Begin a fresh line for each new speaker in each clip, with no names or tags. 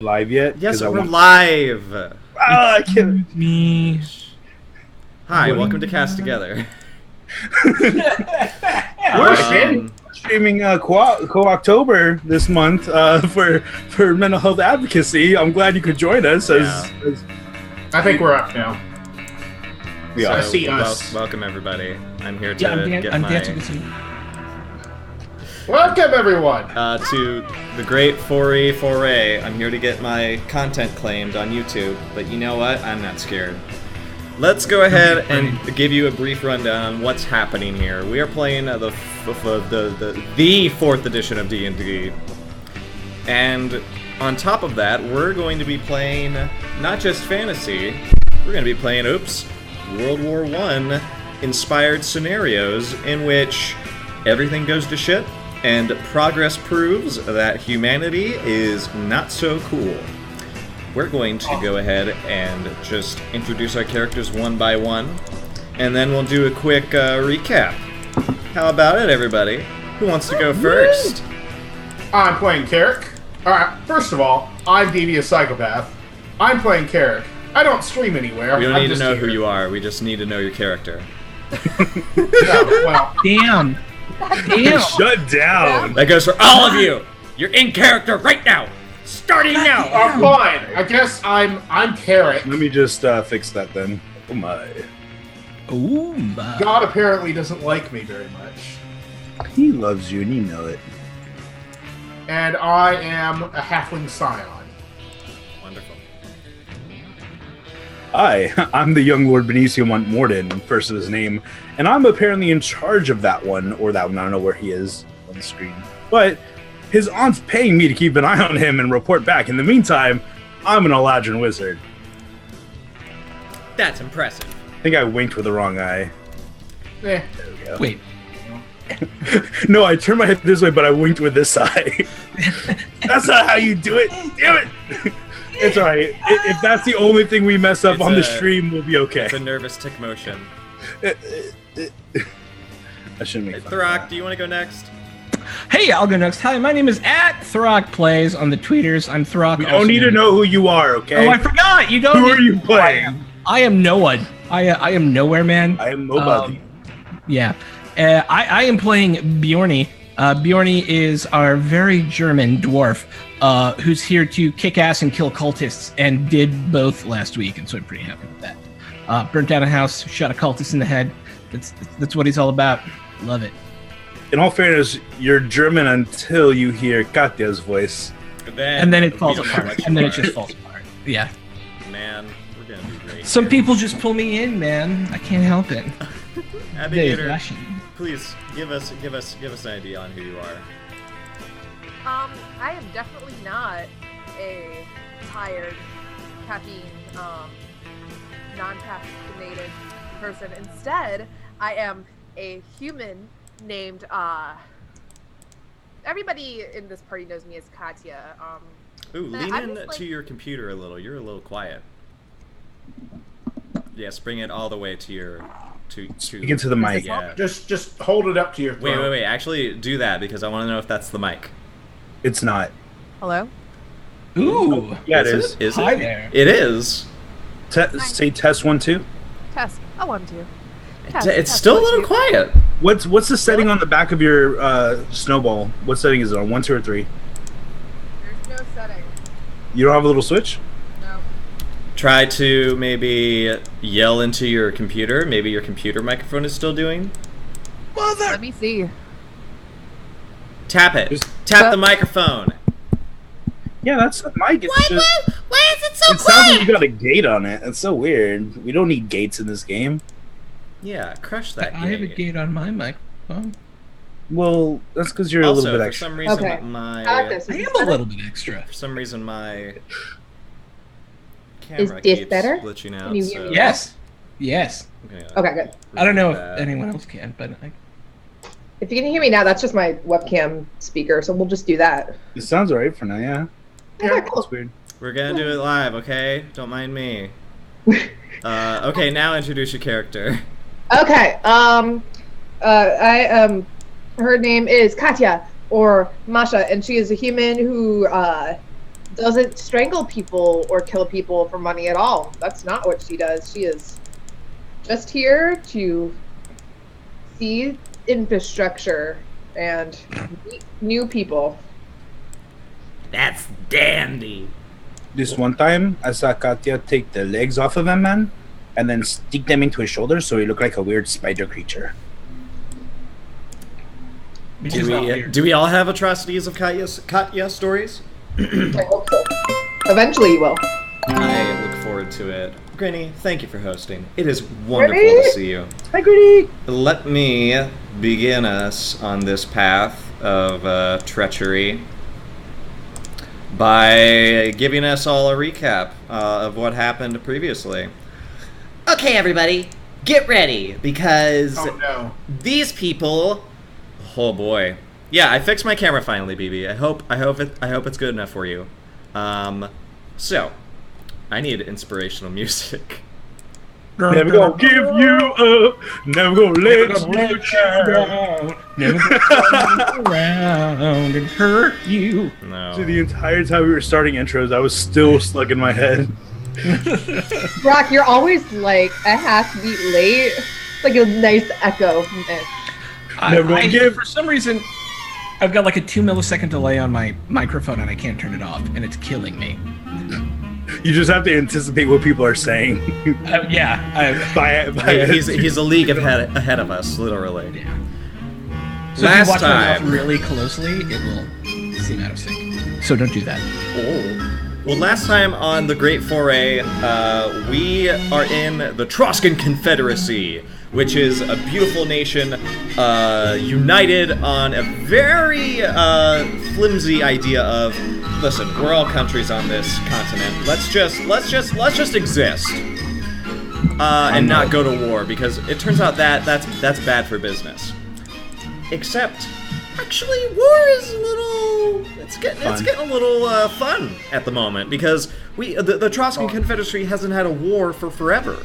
Live yet?
Yes, we're live.
I can't.
Me.
Hi, welcome to Cast Together.
We're streaming Co-October this month for mental health advocacy. I'm glad you could join us.
Yeah.
I think we're up now.
Yeah.
So,
see us.
welcome everybody. I'm here to
I'm dancing with you.
Welcome, everyone.
To the great Foray. I'm here to get my content claimed on YouTube, but you know what? I'm not scared. Let's go ahead and give you a brief rundown on what's happening here. We are playing the 4th edition of D&D, and on top of that, we're going to be playing not just fantasy. We're going to be playing, World War I inspired scenarios in which everything goes to shit. And progress proves that humanity is not so cool. We're going to go ahead and just introduce our characters one by one, and then we'll do a quick recap. How about it, everybody? Who wants to go first?
I'm playing Carrick. Alright, first of all, I'm Devious Psychopath. I'm playing Carrick. I don't stream anywhere.
We don't
I'm
need to
just
know
here.
who you are, we just need to know your character.
Well,
Damn.
Shut down.
That goes for all of you! You're in character right now! Starting now!
fine. I guess I'm Carrick.
Let me just fix that then. Oh my.
Ooh, my.
God apparently doesn't like me very much.
He loves you and you know it.
And I am a halfling scion.
Wonderful.
Hi, I'm the young Lord Benicio Montmorden, first of his name, and I'm apparently in charge of that one, or that one, I don't know where he is on the screen. But his aunt's paying me to keep an eye on him and report back. In the meantime, I'm an Eladrin wizard.
That's impressive.
I think I winked with the wrong eye.
Eh.
There we go.
Wait.
No, I turned my head this way, but I winked with this eye. That's not how you do it. Damn it. It's alright. If that's the only thing we mess up
It's
on the
a-
stream, we'll be okay.
It's a nervous tick motion.
I shouldn't make fun of
Throck,
that.
do you want to go next?
Hey, I'll go next. Hi, my name is @ThrockPlays on the tweeters. I'm Throck.
We don't need to know who you are, okay?
Oh, I forgot. You don't.
Who
need
are you
to know who I
playing?
am. I am no one. I am nowhere, man.
I am nobody.
Yeah. I am playing Bjorny. Bjorny is our very German dwarf who's here to kick ass and kill cultists, and did both last week, and so I'm pretty happy with that. Burnt down a house, shot a cultist in the head. That's what he's all about. Love it.
In all fairness, you're German until you hear Katya's voice.
And then it
we
falls
don't know
apart.
what you
And then
are.
it just falls apart. Yeah.
Man, we're gonna do great.
Some people just pull me in, man. I can't help it.
Navigator,
Russian.
please give us an idea on who you are.
I am definitely not a tired, caffeine, non-caffeinated person. Instead, I am a human named, everybody in this party knows me as Katya.
Ooh, lean
I'm
in
just, like-
to your computer a little. You're a little quiet. Yes, bring it all the way to your
Speak into the mic.
Yeah.
Just hold it up to your throat.
Wait. Actually, do that because I want to know if that's the mic.
It's not.
Hello?
Ooh.
Yeah, it is.
Is
Hi
it?
there.
It is.
Say test 1, 2.
Test. I want to.
It's still a little quiet.
What's the setting on the back of your snowball? What setting is it on? 1, 2, or 3?
There's no setting.
You don't have a little switch?
No.
Try to maybe yell into your computer. Maybe your computer microphone is still doing.
Let me see.
Tap it.
Just-
Tap the microphone.
Yeah, that's the mic. It's just,
Why is it so
it sounds like you got a gate on it. It's so weird. We don't need gates in this game.
Yeah, crush that.
I have a
gate.
gate on my microphone.
Well, that's because you're
Also,
a little bit
for
extra.
some reason,
Okay.
my
I like this.
I am a little bit extra.
for some reason my camera
this
keeps
better?
glitching out.
Can you hear
so
me?
Yes. Yes.
I'm gonna
Okay, good.
I don't know
remove
if
that.
anyone else can, but
If you can hear me now, that's just my webcam speaker, so we'll just do that.
It sounds alright for now, yeah.
Okay, cool.
That's weird.
We're gonna do it live, okay? Don't mind me. Okay, now introduce your character.
Okay, her name is Katya, or Masha, and she is a human who doesn't strangle people or kill people for money at all. That's not what she does. She is just here to see infrastructure and meet new people.
That's dandy.
This one time, I saw Katya take the legs off of a man and then stick them into his shoulders so he looked like a weird spider creature.
Do we all have atrocities of Katya stories?
I hope so. Eventually you will.
I look forward to it. Grinny, thank you for hosting. It is wonderful
Grinny!
to see you.
Hi, Gritty!
Let me begin us on this path of treachery by giving us all a recap of what happened previously. Okay, everybody, get ready, because
Oh no.
these people... Oh boy. Yeah, I fixed my camera finally, BB. I hope it's good enough for you. So, I need inspirational music.
Never gonna give you up, never gonna let you down.
Never gonna around and hurt you.
No.
So the entire time we were starting intros, I was still stuck in my head.
Brock, you're always like a half beat late. It's like a nice echo from it.
For some reason, I've got like a 2 millisecond delay on my microphone and I can't turn it off, and it's killing me.
You just have to anticipate what people are saying.
He's a league ahead of us, literally.
Yeah. So
Last
if you watch my
time,
mouth really closely, it will seem out of sync. So don't do that.
Well, last time on the Great Foray, we are in the Troscan Confederacy, which is a beautiful nation united on a very flimsy idea of, listen, we're all countries on this continent. Let's just exist and not go to war, because it turns out that's bad for business. Except, actually, war is a little. It's getting a little fun at the moment, because the Troscan Confederacy hasn't had a war for forever.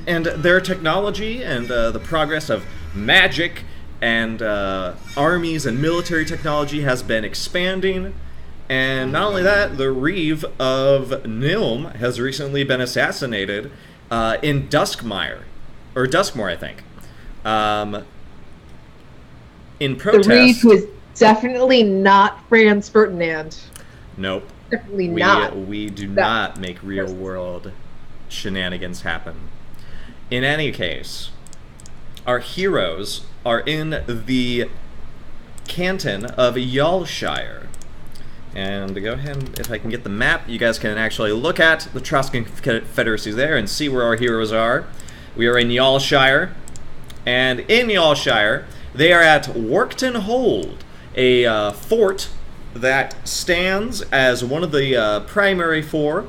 And their technology and the progress of magic and armies and military technology has been expanding. And not only that, the Reeve of Nilm has recently been assassinated in Duskmore, I think. In protest.
The Reeve who is definitely not Franz Ferdinand.
Nope.
Definitely not.
We do not make real world shenanigans happen. In any case, our heroes are in the canton of Yalshire. And to go ahead, if I can get the map, you guys can actually look at the Troscan Confederacy there and see where our heroes are. We are in Yalshire, and in Yalshire, they are at Workton Hold, a fort that stands as one of the primary four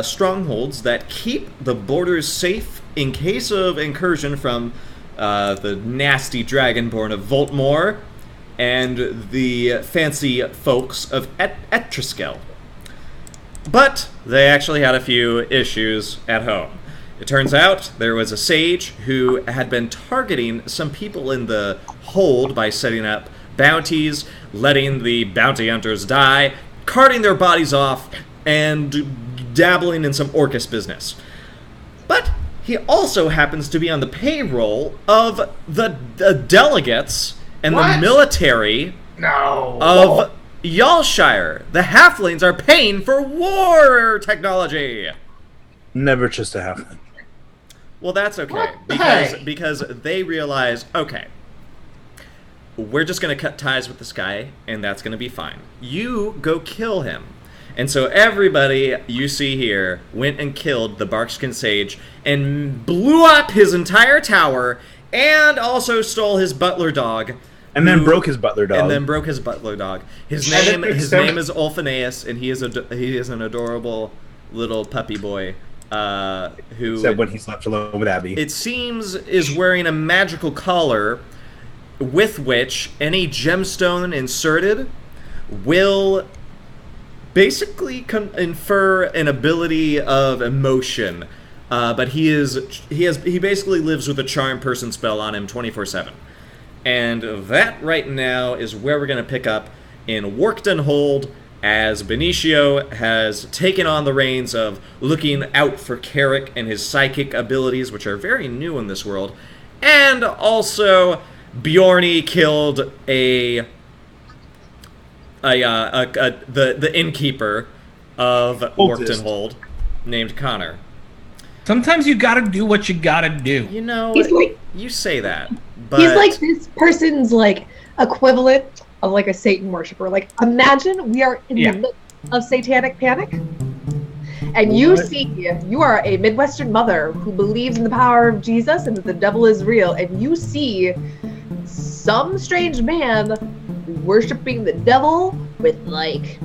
strongholds that keep the borders safe in case of incursion from the nasty dragonborn of Voltmore and the fancy folks of Ettriskell. But they actually had a few issues at home. It turns out there was a sage who had been targeting some people in the hold by setting up bounties, letting the bounty hunters die, carting their bodies off, and dabbling in some Orcus business. But he also happens to be on the payroll of the delegates and
What?
the military
No.
of Yalshire. The halflings are paying for war technology.
Never just a half.
Well, that's okay,
What the heck?
because they realize, okay, we're just going to cut ties with this guy, and that's going to be fine. You go kill him. And so everybody you see here went and killed the Barkskin Sage and blew up his entire tower, and also stole his butler dog.
And then broke his butler dog. His name is Ulphaneus, and he is an adorable little puppy boy who, except when he slept alone with Abby.
it seems, is wearing a magical collar with which any gemstone inserted will basically infer an ability of emotion. But he basically lives with a charm person spell on him 24/7. And that right now is where we're going to pick up in Workton Hold as Benicio has taken on the reins of looking out for Carrick and his psychic abilities, which are very new in this world. And also, Bjorny killed the innkeeper of Mortonhold, named Connor.
Sometimes you gotta do what you gotta do.
You know, you say that, but
he's like this person's like equivalent of like a Satan worshiper. Like, imagine we are in the midst of satanic panic, and you are a Midwestern mother who believes in the power of Jesus and that the devil is real, and you see some strange man worshiping the devil with like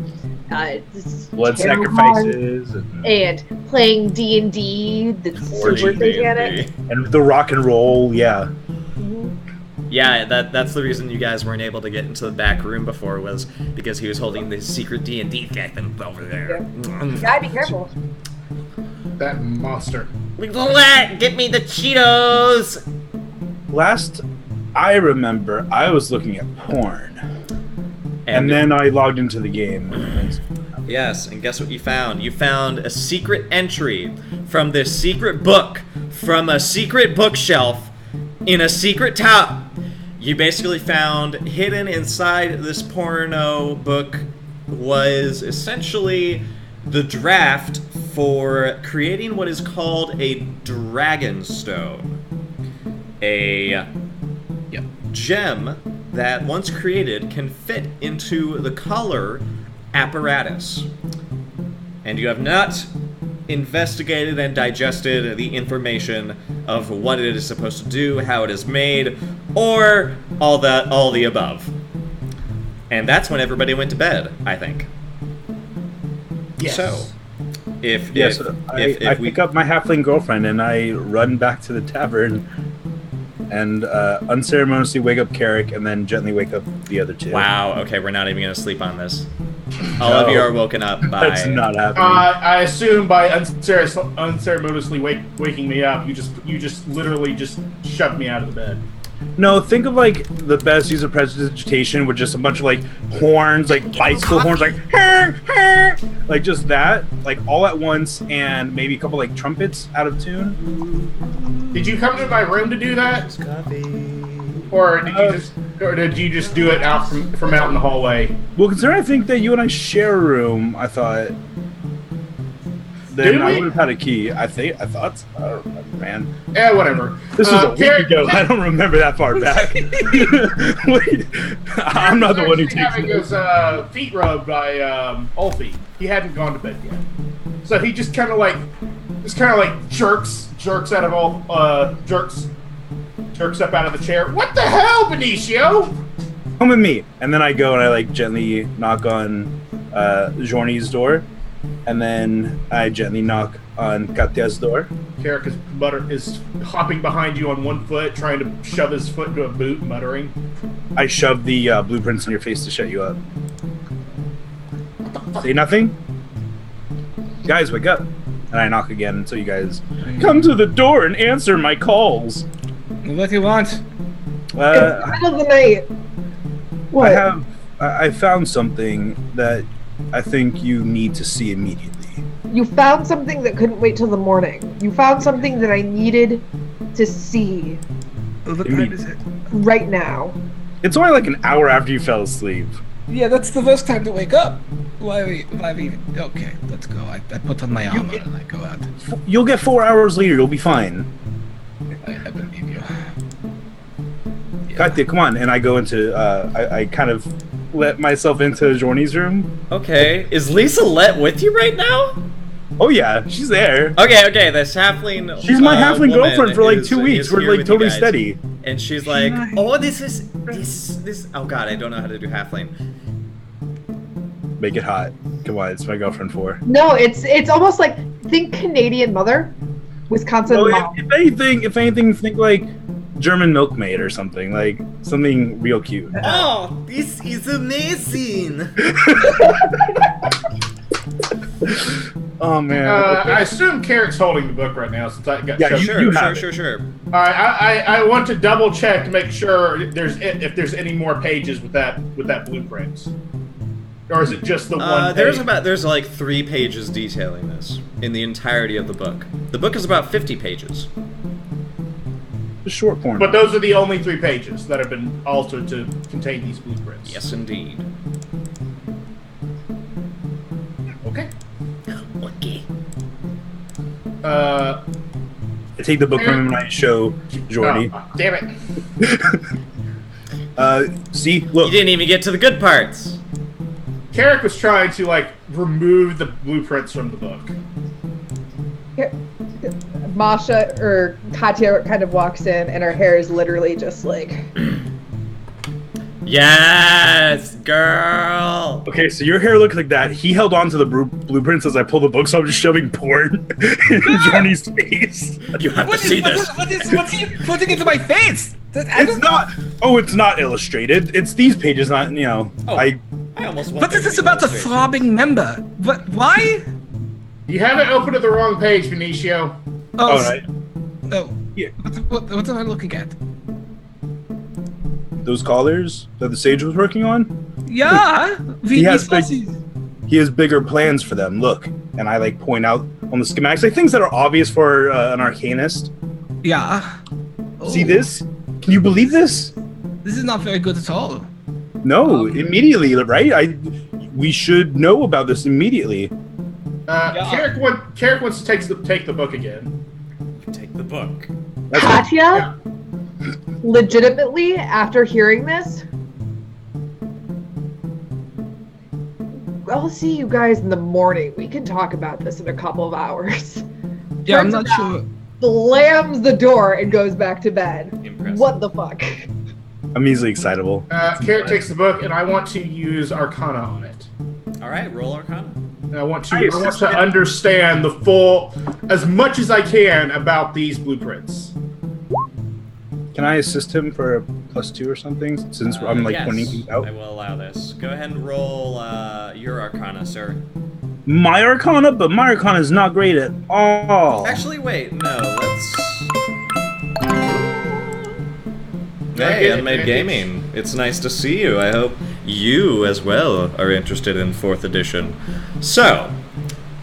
blood sacrifices
and playing D&D that's super satanic,
and the rock and roll. Yeah,
that's the reason you guys weren't able to get into the back room before, was because he was holding the secret D&D thing over there.
You gotta be careful.
That monster.
Get me the Cheetos.
Last I remember, I was looking at porn. And then I logged into the game.
Yes, and guess what you found? You found a secret entry from this secret book from a secret bookshelf in a secret tower. You basically found hidden inside this porno book was essentially the draft for creating what is called a dragon stone. A gem that, once created, can fit into the collar apparatus. And you have not investigated and digested the information of what it is supposed to do, how it is made, or all the above. And that's when everybody went to bed, I think.
Yes.
So, if
I pick up my halfling girlfriend and I run back to the tavern and unceremoniously wake up Carrick and then gently wake up the other two.
Wow, okay, we're not even going to sleep on this. All of you are woken up by...
That's not happening.
I assume by unceremoniously waking me up, you just literally just shoved me out of the bed.
No, think of like the best use of prestidigitation with just a bunch of like horns, like bicycle horns, like just that, like all at once, and maybe a couple like trumpets out of tune.
Did you come to my room to do that? Or did you just do it out from out in the hallway?
Well, considering I think that you and I share a room, I thought then I would have had a key. I thought so. I don't remember, man.
Yeah, whatever.
This was a week ago. I don't remember that far back. Wait, I'm not the one who takes
having his feet rubbed by Ulfie. He hadn't gone to bed yet, so he just kind of like jerks out of all jerks up out of the chair. What the hell, Benicio?
Come with me. And then I go and I like gently knock on Jorny's door. And then I gently knock on Katya's door.
Carrick is hopping behind you on one foot, trying to shove his foot into a boot, muttering.
I shove the blueprints in your face to shut you up. Say nothing? Guys, wake up. And I knock again until you guys come to the door and answer my calls.
What do you want?
It's the middle of the night. What?
I found something that I think you need to see immediately.
You found something that couldn't wait till the morning. You found something that I needed to see.
What time is it?
Right now.
It's only like an hour after you fell asleep.
Yeah, that's the best time to wake up. Why okay, let's go. I put on my armor and I go out.
You'll get 4 hours later. You'll be fine.
I believe you.
Katya, come on. And I go into, I kind of let myself into Jorny's room.
Okay. Is Lisa Let with you right now?
Oh, yeah. She's there.
Okay. This halfling...
She's my halfling girlfriend for like 2 weeks. We're like totally steady.
And she's like, oh, this... Oh, God, I don't know how to do halfling.
Make it hot. Come on, it's my girlfriend for.
No, it's almost like, think Canadian mother, Wisconsin mom.
If anything, think like German milkmaid or something, like something real cute.
Oh, this is amazing!
Oh man.
I assume Carrick's holding the book right now since I got.
Yeah,
Sure.
All right, I want to double check to make sure if there's any more pages with that blueprint. Or is it just the one
there's
page?
there's like 3 pages detailing this in the entirety of the book. The book is about 50 pages.
The short form.
But those are the only 3 pages that have been altered to contain these blueprints.
Yes, indeed.
Okay.
Okay.
I take the book from him and I show Jordy.
Oh, damn it.
See, look.
You didn't even get to the good parts.
Carrick was trying to, like, remove the blueprints from the book.
Masha or Katya kind of walks in, and her hair is literally just like.
Yes, girl.
Okay, so your hair looks like that. He held on to the blueprints as I pull the book, so I'm just shoving porn in Johnny's face.
You have to see this.
What's he putting into my face?
It's not. Oh, it's not illustrated. It's these pages, not
Oh.
I
almost.
What is this about the throbbing member? What? Why?
You haven't opened at the wrong page, Benicio.
Oh, right.
Oh.
Yeah.
What am I looking at?
Those collars that the sage was working on.
Yeah.
He has bigger plans for them. Look, and I like point out on the schematics, like things that are obvious for an arcanist.
Yeah.
See this? Can you believe this?
This is not very good at all.
No, immediately, right? We should know about this immediately.
Carrick wants to take the book again.
Take the book.
Katya? Legitimately, after hearing this, I'll see you guys in the morning. We can talk about this in a couple of hours.
Yeah, I'm
Turns
not
around,
sure.
Slams the door and goes back to bed.
Impressive.
What the fuck?
I'm easily excitable.
Carrick takes the book, and I want to use Arcana on it.
All right, roll Arcana.
And I want to understand the full, as much as I can, about these blueprints.
Can I assist him for a +2 or something? Since I'm like
yes,
pointing things out.
I will allow this. Go ahead and roll your Arcana, sir.
My Arcana, but my Arcana is not great at all.
Actually, wait, no, let's... Hey, Unmade Gaming. It's nice to see you. I hope you, as well, are interested in 4th edition. So,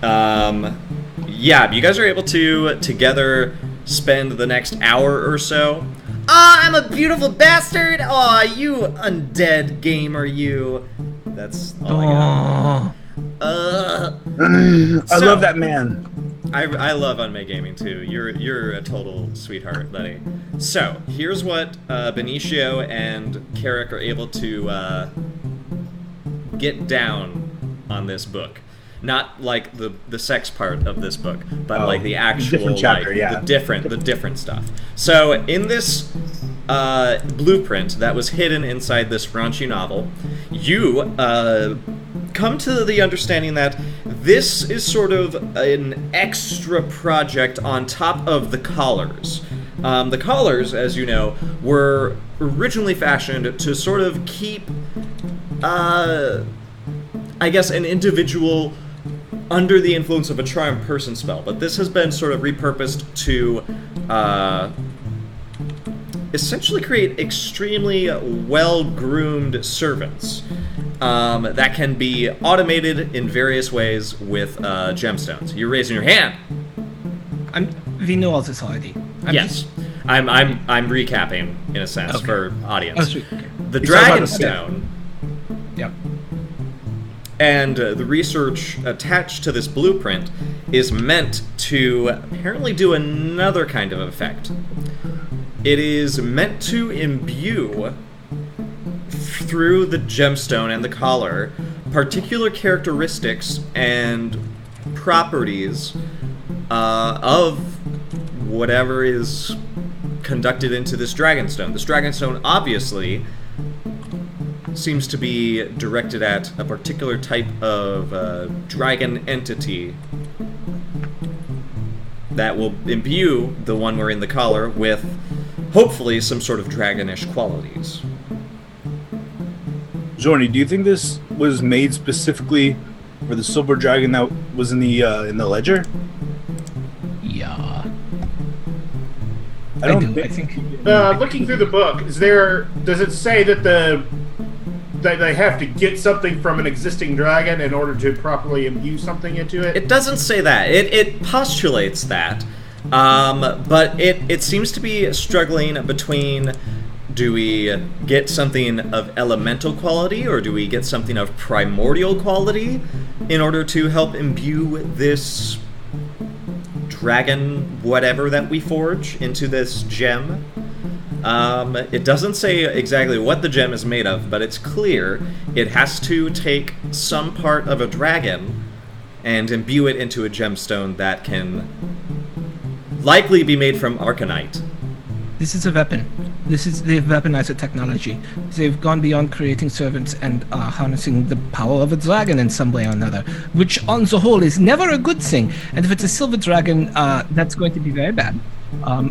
yeah, you guys are able to, together, spend the next hour or so. I'm a beautiful bastard! Aw, you undead gamer, you. That's all I got.
I love that man.
I love Unmade Gaming too. You're a total sweetheart, buddy. So here's what Benicio and Carrick are able to get down on this book. Not like the sex part of this book, but like the actual
different chapter,
like,
yeah.
the different stuff. So in this blueprint that was hidden inside this raunchy novel, you come to the understanding that this is sort of an extra project on top of the collars. The collars, as you know, were originally fashioned to sort of keep, I guess, an individual under the influence of a charmed person spell, but this has been sort of repurposed to essentially create extremely well-groomed servants that can be automated in various ways with gemstones. You're raising your hand.
We know all this already.
I'm recapping in a sense for audience.
Oh, sweet. Okay.
The
He's talking about the
Dragonstone.
Yep.
And the research attached to this blueprint is meant to apparently do another kind of effect. It is meant to imbue, through the gemstone and the collar, particular characteristics and properties of whatever is conducted into this Dragonstone. This Dragonstone obviously seems to be directed at a particular type of dragon entity that will imbue the one wearing the collar with hopefully some sort of dragonish qualities.
Zorni, do you think this was made specifically for the silver dragon that was in the ledger?
Yeah.
I
think.
Looking through the book, does it say that they have to get something from an existing dragon in order to properly imbue something into it?
It doesn't say that. It postulates that. But it seems to be struggling between, do we get something of elemental quality or do we get something of primordial quality in order to help imbue this dragon whatever that we forge into this gem? It doesn't say exactly what the gem is made of, but it's clear it has to take some part of a dragon and imbue it into a gemstone that can likely be made from arcanite.
This is a weapon. They've weaponized the technology. They've gone beyond creating servants and are harnessing the power of a dragon in some way or another, which on the whole is never a good thing. And if it's a silver dragon, that's going to be very bad.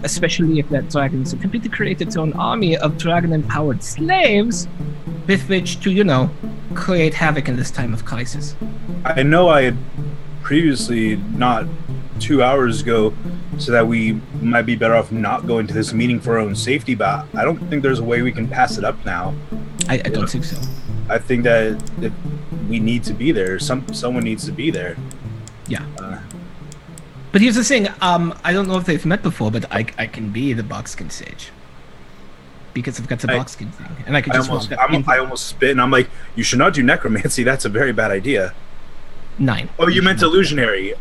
Especially if that dragon is attempting to create its own army of dragon-empowered slaves with which to, create havoc in this time of crisis.
I know I had previously, not 2 hours ago, so that we might be better off not going to this meeting for our own safety, but I don't think there's a way we can pass it up now.
I don't think so.
I think that we need to be there. Someone needs to be there.
Yeah. But here's the thing, I don't know if they've met before, but I can be the Boxskin Sage. Because I've got the Boxskin thing. And I can just
I almost spit and I'm like, you should not do necromancy, that's a very bad idea.
9.
Oh, you meant illusionary.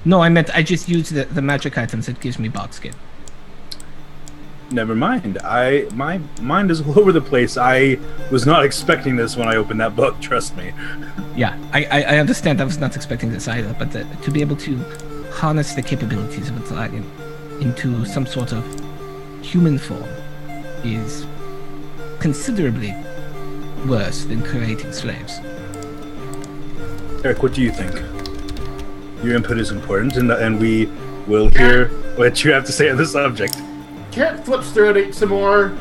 No, I just used the magic items that gives me Boxskin.
Never mind. My mind is all over the place. I was not expecting this when I opened that book, trust me.
Yeah, I understand. I was not expecting this either, but to be able to harness the capabilities of a dragon into some sort of human form is considerably worse than creating slaves.
Eric, what do you think? Your input is important, and we will hear what you have to say on the subject.
Carrot flips through it some more.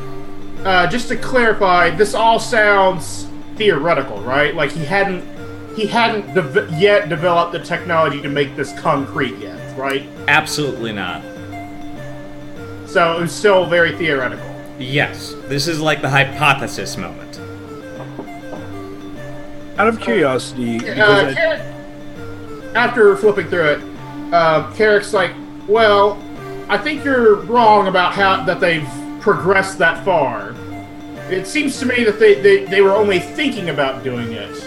Just to clarify, this all sounds theoretical, right? Like he hadn't yet developed the technology to make this concrete yet, right?
Absolutely not.
So it was still very theoretical.
Yes, this is like the hypothesis moment.
Out of curiosity,
after flipping through it, Carrick's like, well, I think you're wrong about that they've progressed that far. It seems to me that they were only thinking about doing it.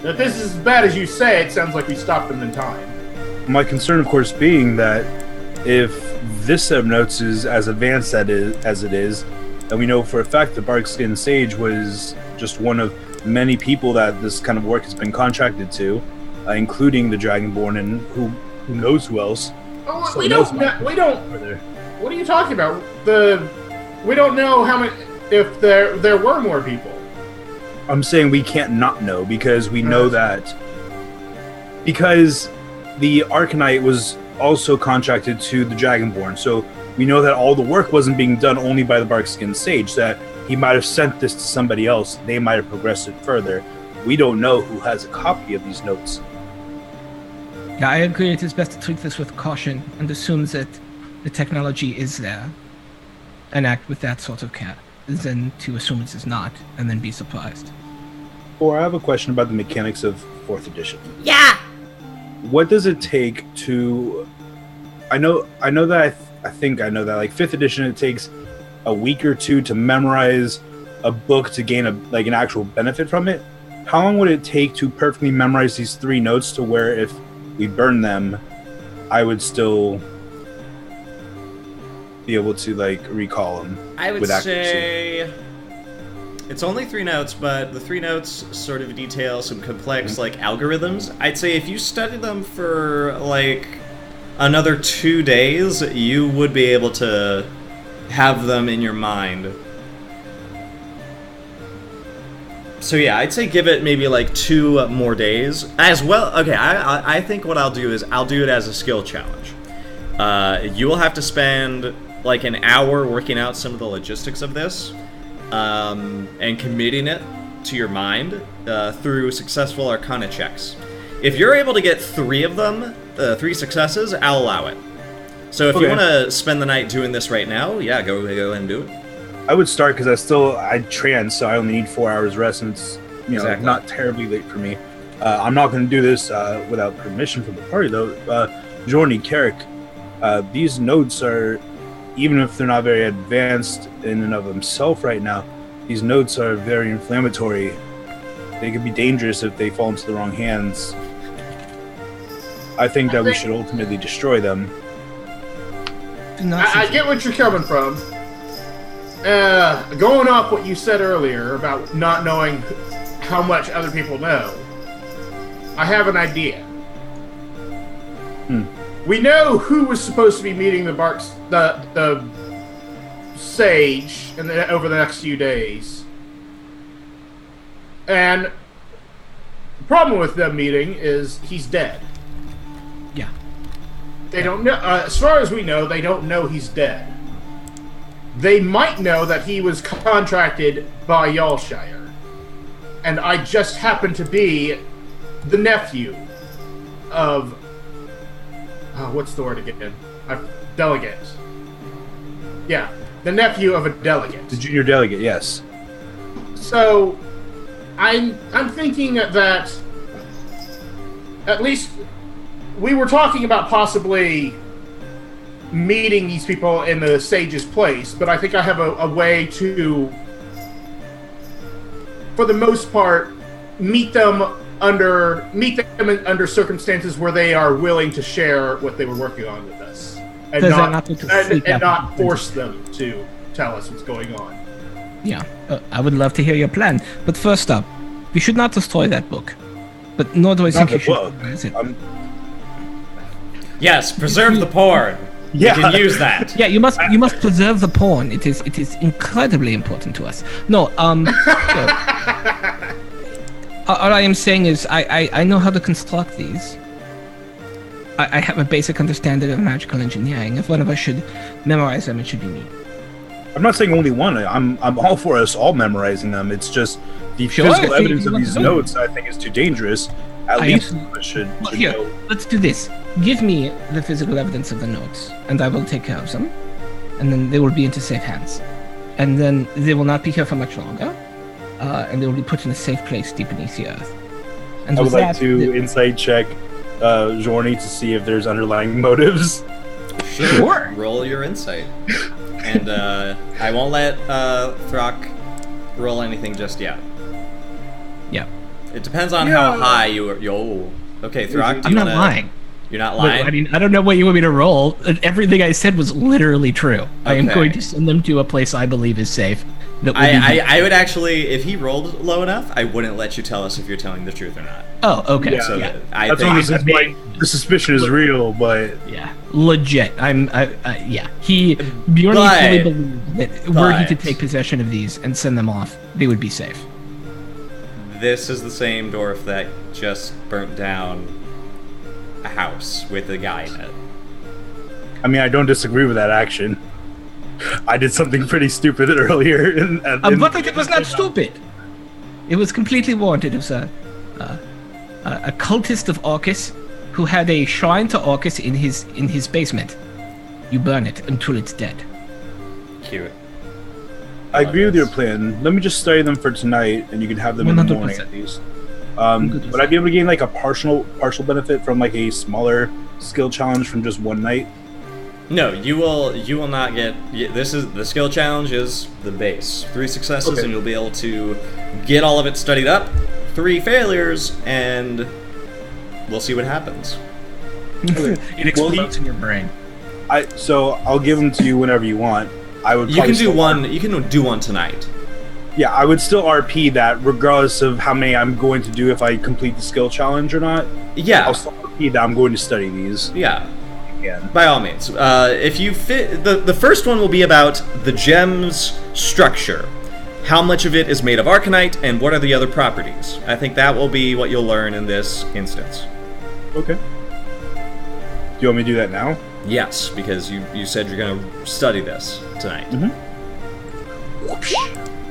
If this is as bad as you say, it sounds like we stopped them in time.
My concern, of course, being that if this set of notes is as advanced as it is, and we know for a fact the Barkskin Sage was just one of many people that this kind of work has been contracted to, including the Dragonborn and who knows who else.
Oh, we don't. What are you talking about? We don't know how many. If there were more people.
I'm saying we can't not know because we know that because the Arcanite was also contracted to the Dragonborn, so we know that all the work wasn't being done only by the Barkskin Sage. That he might have sent this to somebody else. They might have progressed it further. We don't know who has a copy of these notes.
Yeah, I agree. It is best to treat this with caution and assume that the technology is there and act with that sort of care, than to assume it is not and then be surprised.
Or I have a question about the mechanics of 4th edition.
Yeah!
What does it take to... I know that I think I know that like 5th edition it takes a week or two to memorize a book to gain an actual benefit from it. How long would it take to perfectly memorize these 3 notes to where if we burn them, I would still be able to recall them?
I would
with accuracy?
say it's only 3 notes, but the 3 notes sort of detail some complex algorithms. I'd say if you study them for another 2 days, you would be able to have them in your mind. So yeah, I'd say give it maybe 2 more days as well. Okay, I think what I'll do is I'll do it as a skill challenge. You will have to spend an hour working out some of the logistics of this, and committing it to your mind through successful Arcana checks. If you're able to get 3 of them, 3 successes, I'll allow it. So if you want to spend the night doing this right now, yeah, go ahead and do it.
I would start because I trance, so I only need 4 hours rest, and it's
Exactly.
not terribly late for me. I'm not going to do this without permission from the party, though. Jorny, Carrick, these notes are, even if they're not very advanced in and of themselves right now, these notes are very inflammatory. They could be dangerous if they fall into the wrong hands. I think that we should ultimately destroy them.
I get what you're coming from. Going off what you said earlier about not knowing how much other people know, I have an idea. We know who was supposed to be meeting the sage over the next few days. And the problem with them meeting is he's dead.
Yeah.
They don't know. As far as we know, they don't know he's dead. They might know that he was contracted by Yalshire, and I just happen to be the nephew of what's the word again? Delegate. Yeah, the nephew of a delegate.
The junior delegate, yes.
So, I'm thinking that at least we were talking about possibly meeting these people in the sage's place, but I think I have a way to, for the most part, meet them under circumstances where they are willing to share what they were working on with us, and not force them to tell us what's going on.
Yeah, I would love to hear your plan. But first up, we should not destroy that book. But nor do I think you should. Is it?
Yes, preserve the porn.
Yeah.
You can use that.
Yeah, you must preserve the porn. It is incredibly important to us. No, all I am saying is I know how to construct these. I have a basic understanding of magical engineering. If one of us should memorize them, it should be me.
I'm not saying only one. I'm all for us all memorizing them. It's just the physical evidence of these notes I think is too dangerous. At least I should
Here,
know.
let's do this. Give me the physical evidence of the notes, and I will take care of them. And then they will be into safe hands. And then they will not be here for much longer. And they will be put in a safe place deep beneath the earth. And
I would like to insight check Jorny to see if there's underlying motives.
Sure.
Roll your insight. And I won't let Throck roll anything just yet.
Yeah.
It depends on how high you are. Okay, Throck, do
I'm
you
not
wanna...
lying.
You're not
But,
lying?
I mean, I don't know what you want me to roll. Everything I said was literally true. I am
Okay.
going to send them to a place I believe is safe. That will be...
I would actually, if he rolled low enough, I wouldn't let you tell us if you're telling the truth or not.
Oh, okay.
Yeah.
So
yeah.
I
That's
think...
one of those like the suspicion is real, but
Yeah, legit. Yeah. Bjorn
But-
fully believed that were he to
but-
take possession of these and send them off, they would be safe.
This is the same dwarf that just burnt down a house with a guy in it.
I mean, I don't disagree with that action. I did something pretty stupid earlier.
But it was not stupid. It was completely warranted. It was a cultist of Orcus who had a shrine to Orcus in his basement. You burn it until it's dead.
Cute.
I agree with your plan. Let me just study them for tonight, and you can have them in the morning
100%.
at least.
Good.
Would I be able to gain like a partial benefit from like a smaller skill challenge from just one night?
No, you will not get. This is the skill challenge is the base. 3 successes
Okay.
and you'll be able to get all of it studied up. 3 failures and we'll see what happens.
It explodes in your brain.
So I'll give them to you whenever you want. I would.
You
probably
can do
still
one. You can do one tonight.
Yeah, I would still RP that regardless of how many I'm going to do if I complete the skill challenge or not.
Yeah.
I'll still RP that I'm going to study these
Yeah.
again.
By all means. If you fit the first one will be about the gem's structure. How much of it is made of arcanite and what are the other properties? I think that will be what you'll learn in this instance.
Okay. Do you want me to do that now?
Yes, because you said you're going to study this tonight.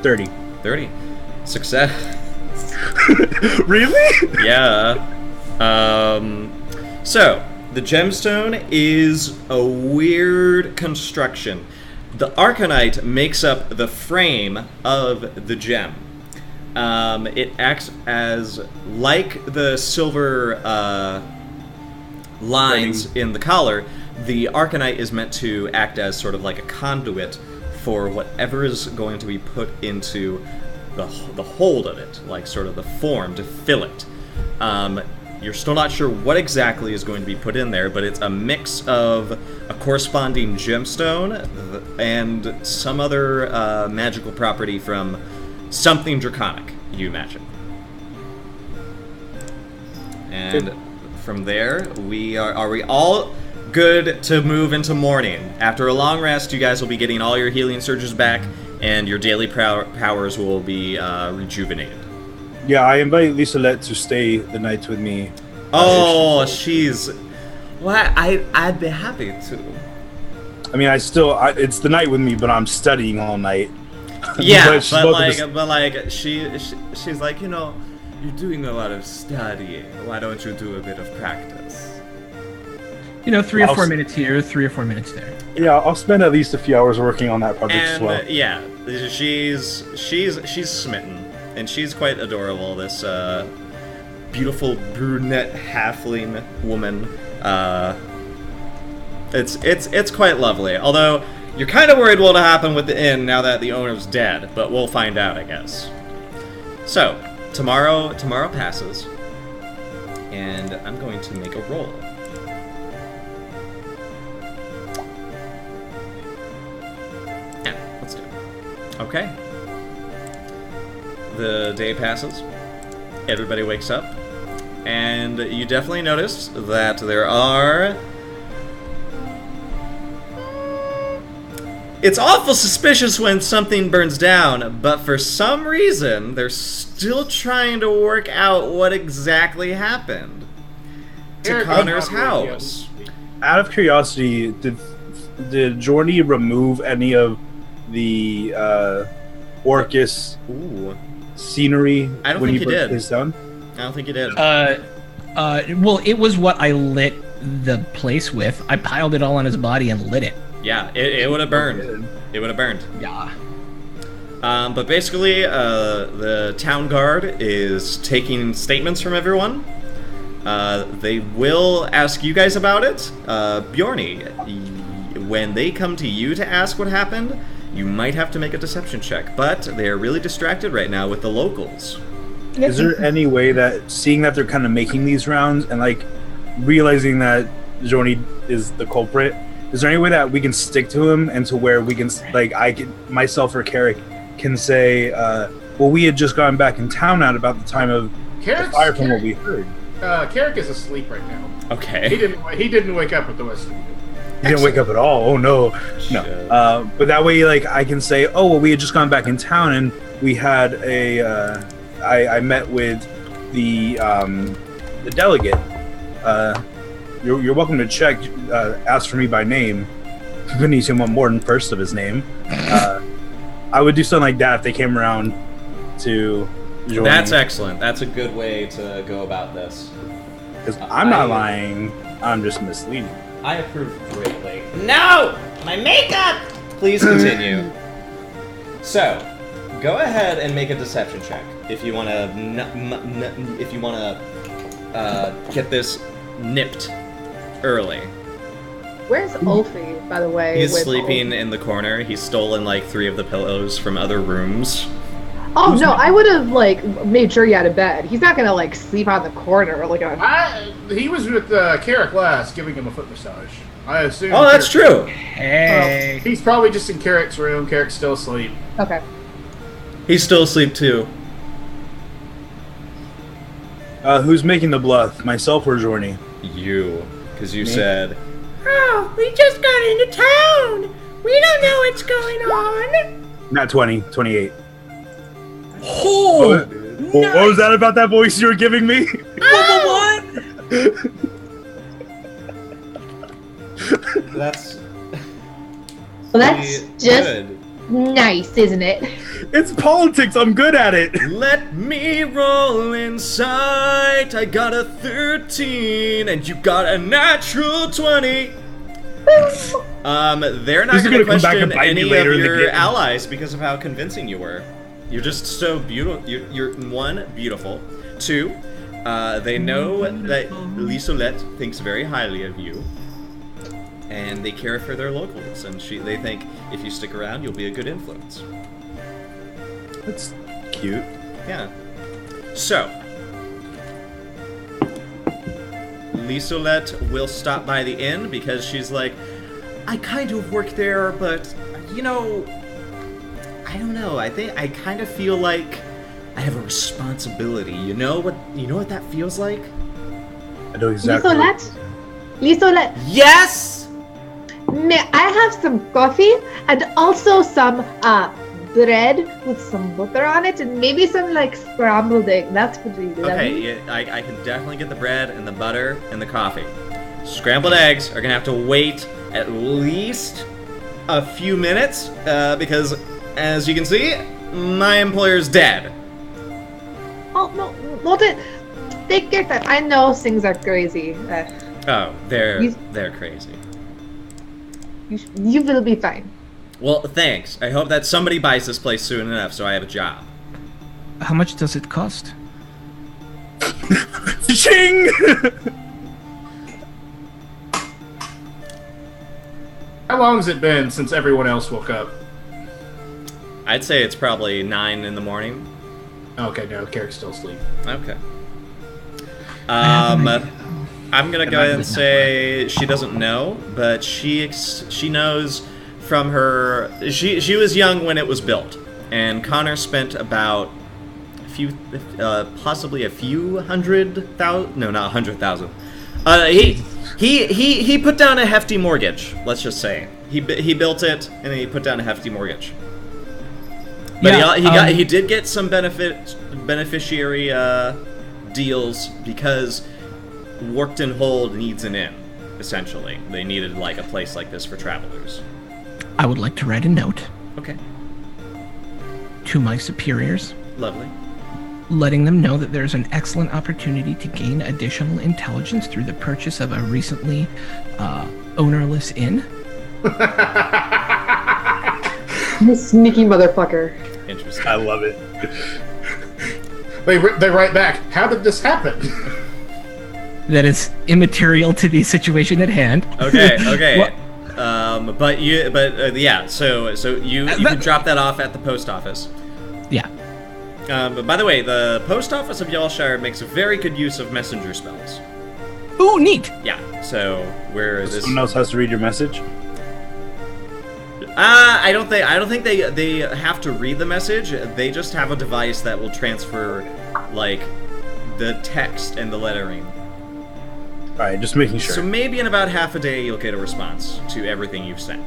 30.
30. Success.
Really?
Yeah. So, the gemstone is a weird construction. The Arcanite makes up the frame of the gem. It acts as, like the silver lines in the collar, the Arcanite is meant to act as sort of like a conduit for whatever is going to be put into the hold of it, like sort of the form to fill it. You're still not sure what exactly is going to be put in there, but it's a mix of a corresponding gemstone and some other magical property from something draconic, you imagine. And from there, are we all good to move into morning? After a long rest, you guys will be getting all your healing surges back, and your daily powers will be rejuvenated.
Yeah, I invite Liselette to stay the night with me.
She's... Well, I'd be happy to.
I mean, it's the night with me, but I'm studying all night.
Yeah, but she's like, you know, you're doing a lot of studying. Why don't you do a bit of practice?
You know, 3 or 4 minutes here, 3 or 4 minutes there.
Yeah, I'll spend at least a few hours working on that project as well.
Yeah, she's smitten, and she's quite adorable. This beautiful brunette halfling woman. It's quite lovely. Although you're kind of worried what'll happen with the inn now that the owner's dead, but we'll find out, I guess. So tomorrow passes, and I'm going to make a roll. Let's do it. Okay. The day passes. Everybody wakes up. And you definitely notice that there are... It's awful suspicious when something burns down, but for some reason, they're still trying to work out what exactly happened to Connor's house.
Out of curiosity, did Jordy remove any of the Orcus scenery?
I don't think he did.
His down?
I don't think he did.
Well, it was what I lit the place with. I piled it all on his body and lit it.
Yeah, it would have burned. It would have burned.
Yeah.
But basically, the town guard is taking statements from everyone. They will ask you guys about it. Bjorny, when they come to you to ask what happened, you might have to make a deception check. But they're really distracted right now with the locals.
Is there any way that, seeing that they're kind of making these rounds and like realizing that Joni is the culprit, is there any way that we can stick to him and to where we can, like, myself or Carrick can say, well, we had just gotten back in town at about the time of the fire from what we heard.
Carrick is asleep right now.
Okay.
He didn't wake up with the rest of you.
He didn't wake up at all. Oh no. But that way, like, I can say, oh well, we had just gone back in town and we had I met with the delegate. You're welcome to check. Ask for me by name. Benicio Morton, first of his name. I would do something like that if they came around to join.
That's excellent. That's a good way to go about this.
Because I'm not lying. I'm just misleading.
I approve greatly. No! My makeup! Please continue. So, go ahead and make a deception check if you want to get this nipped early.
Where's Ulfie, by the way?
He's sleeping in the corner. He's stolen like 3 of the pillows from other rooms.
Oh no, I would have like made sure he had a bed. He's not gonna like sleep on the corner like a.
He was with Carrick last, giving him a foot massage. I assume.
Oh, that's true.
Hey.
He's probably just in Carrick's room. Carrick's still asleep.
Okay.
He's still asleep too.
Who's making the bluff, myself or Jorny?
You, because you said.
Oh, we just got into town. We don't know what's going on.
Not 20, 28.
Oh!
What was that about that voice you were giving me?
What?
That's.
Well, that's just
good.
nice, isn't it?
It's politics. I'm good at it.
Let me roll inside. I got a 13 and you got a natural 20. They're not
This is
going to
gonna come back
question
and bite me
any of
later in the
your
game.
allies because of how convincing you were. You're just so beautiful. You're one, beautiful. Two, they know that Lisolette thinks very highly of you, and they care for their locals. And they think if you stick around, you'll be a good influence.
That's cute.
Yeah. So, Lisolette will stop by the inn because she's like, I kind of work there, but you know, I don't know. I think I kind of feel like I have a responsibility. You know what that feels like?
I know exactly.
Lisolette,
Yes.
may I have some coffee and also some bread with some butter on it and maybe some like scrambled egg. That's pretty lovely.
Okay, yeah, I can definitely get the bread and the butter and the coffee. Scrambled eggs are gonna have to wait at least a few minutes because, as you can see, my employer's dead.
Oh no, take your time. I know things are crazy.
Oh, they're
You-
crazy.
You will be fine.
Well, thanks. I hope that somebody buys this place soon enough so I have a job.
How much does it cost?
Ching!
How long has it been since everyone else woke up?
I'd say it's probably 9 in the morning.
Okay, no, Carrick's still asleep.
Okay.
have an
I'm gonna go ahead and say she doesn't know, but she knows from her. She was young when it was built, and Connor spent about possibly a few $100,000. No, not 100,000. He put down a hefty mortgage. Let's just say he built it and he put down a hefty mortgage. But
Yeah,
he did get some beneficiary deals because Workton Hold needs an inn. Essentially, they needed like a place like this for travelers.
I would like to write a note
Okay,
to my superiors,
lovely.
letting them know that there's an excellent opportunity to gain additional intelligence through the purchase of a recently ownerless inn.
You sneaky motherfucker.
Interesting.
I love it.
They write back, how did this happen?
That is immaterial to the situation at hand.
Okay.
What-
Yeah. So you can drop that off at the post office.
Yeah.
But by the way, the post office of Yalshire makes a very good use of messenger spells.
Ooh, neat.
Yeah. So where this?
Someone else has to read your message.
I don't think they have to read the message. They just have a device that will transfer like the text and the lettering.
All right, just making sure.
So maybe in about half a day you'll get a response to everything you've sent.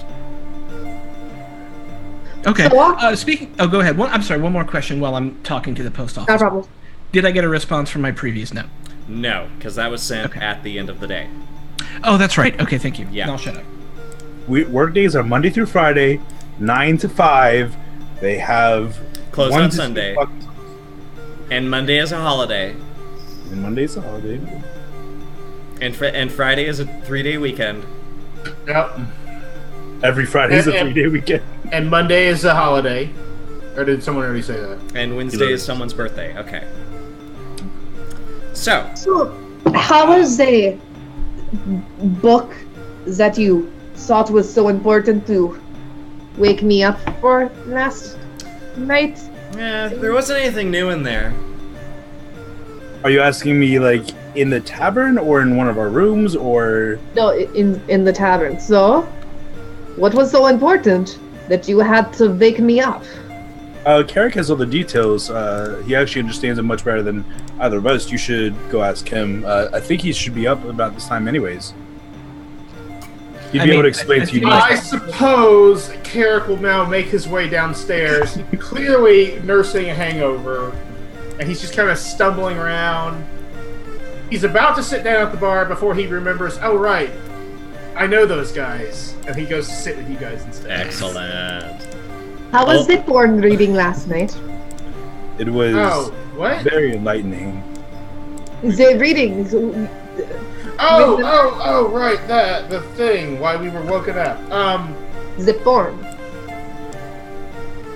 Okay.
So-
Speaking. Oh, go ahead. I'm sorry. One more question while I'm talking to the post office.
No problem.
Did I get a response from my previous note?
No, because that was sent
Okay.
at the end of the day.
Oh, that's right. Okay, thank you.
Yeah.
I'll shut up.
Work days are Monday through Friday, 9 to 5. They have
Closed
1
on
to 2
Sunday.
o'clock.
And Monday is a holiday.
And Monday's a holiday.
And Friday is a 3-day weekend.
Yep.
Every Friday is a
And-
3-day weekend.
And Monday is a holiday. Or did someone already say that?
And Wednesday is someone's birthday. Okay. So,
So, how was the book that you thought was so important to wake me up for last night?
there wasn't anything new in there.
Are you asking me, like, in the tavern or in one of our rooms or...
No, in the tavern. So, what was so important that you had to wake me up?
Carrick has all the details. He actually understands it much better than either of us. You should go ask him. I think he should be up about this time anyways. He'd be able to explain to you.
I suppose Carrick will now make his way downstairs, clearly nursing a hangover, and he's just kind of stumbling around. He's about to sit down at the bar before he remembers, oh, right, I know those guys. And he goes to sit with you guys instead.
Excellent.
How was the porn reading last night?
It was
Oh, what?
very enlightening.
The reading.
Oh, right, the thing, why we were woken up.
The form.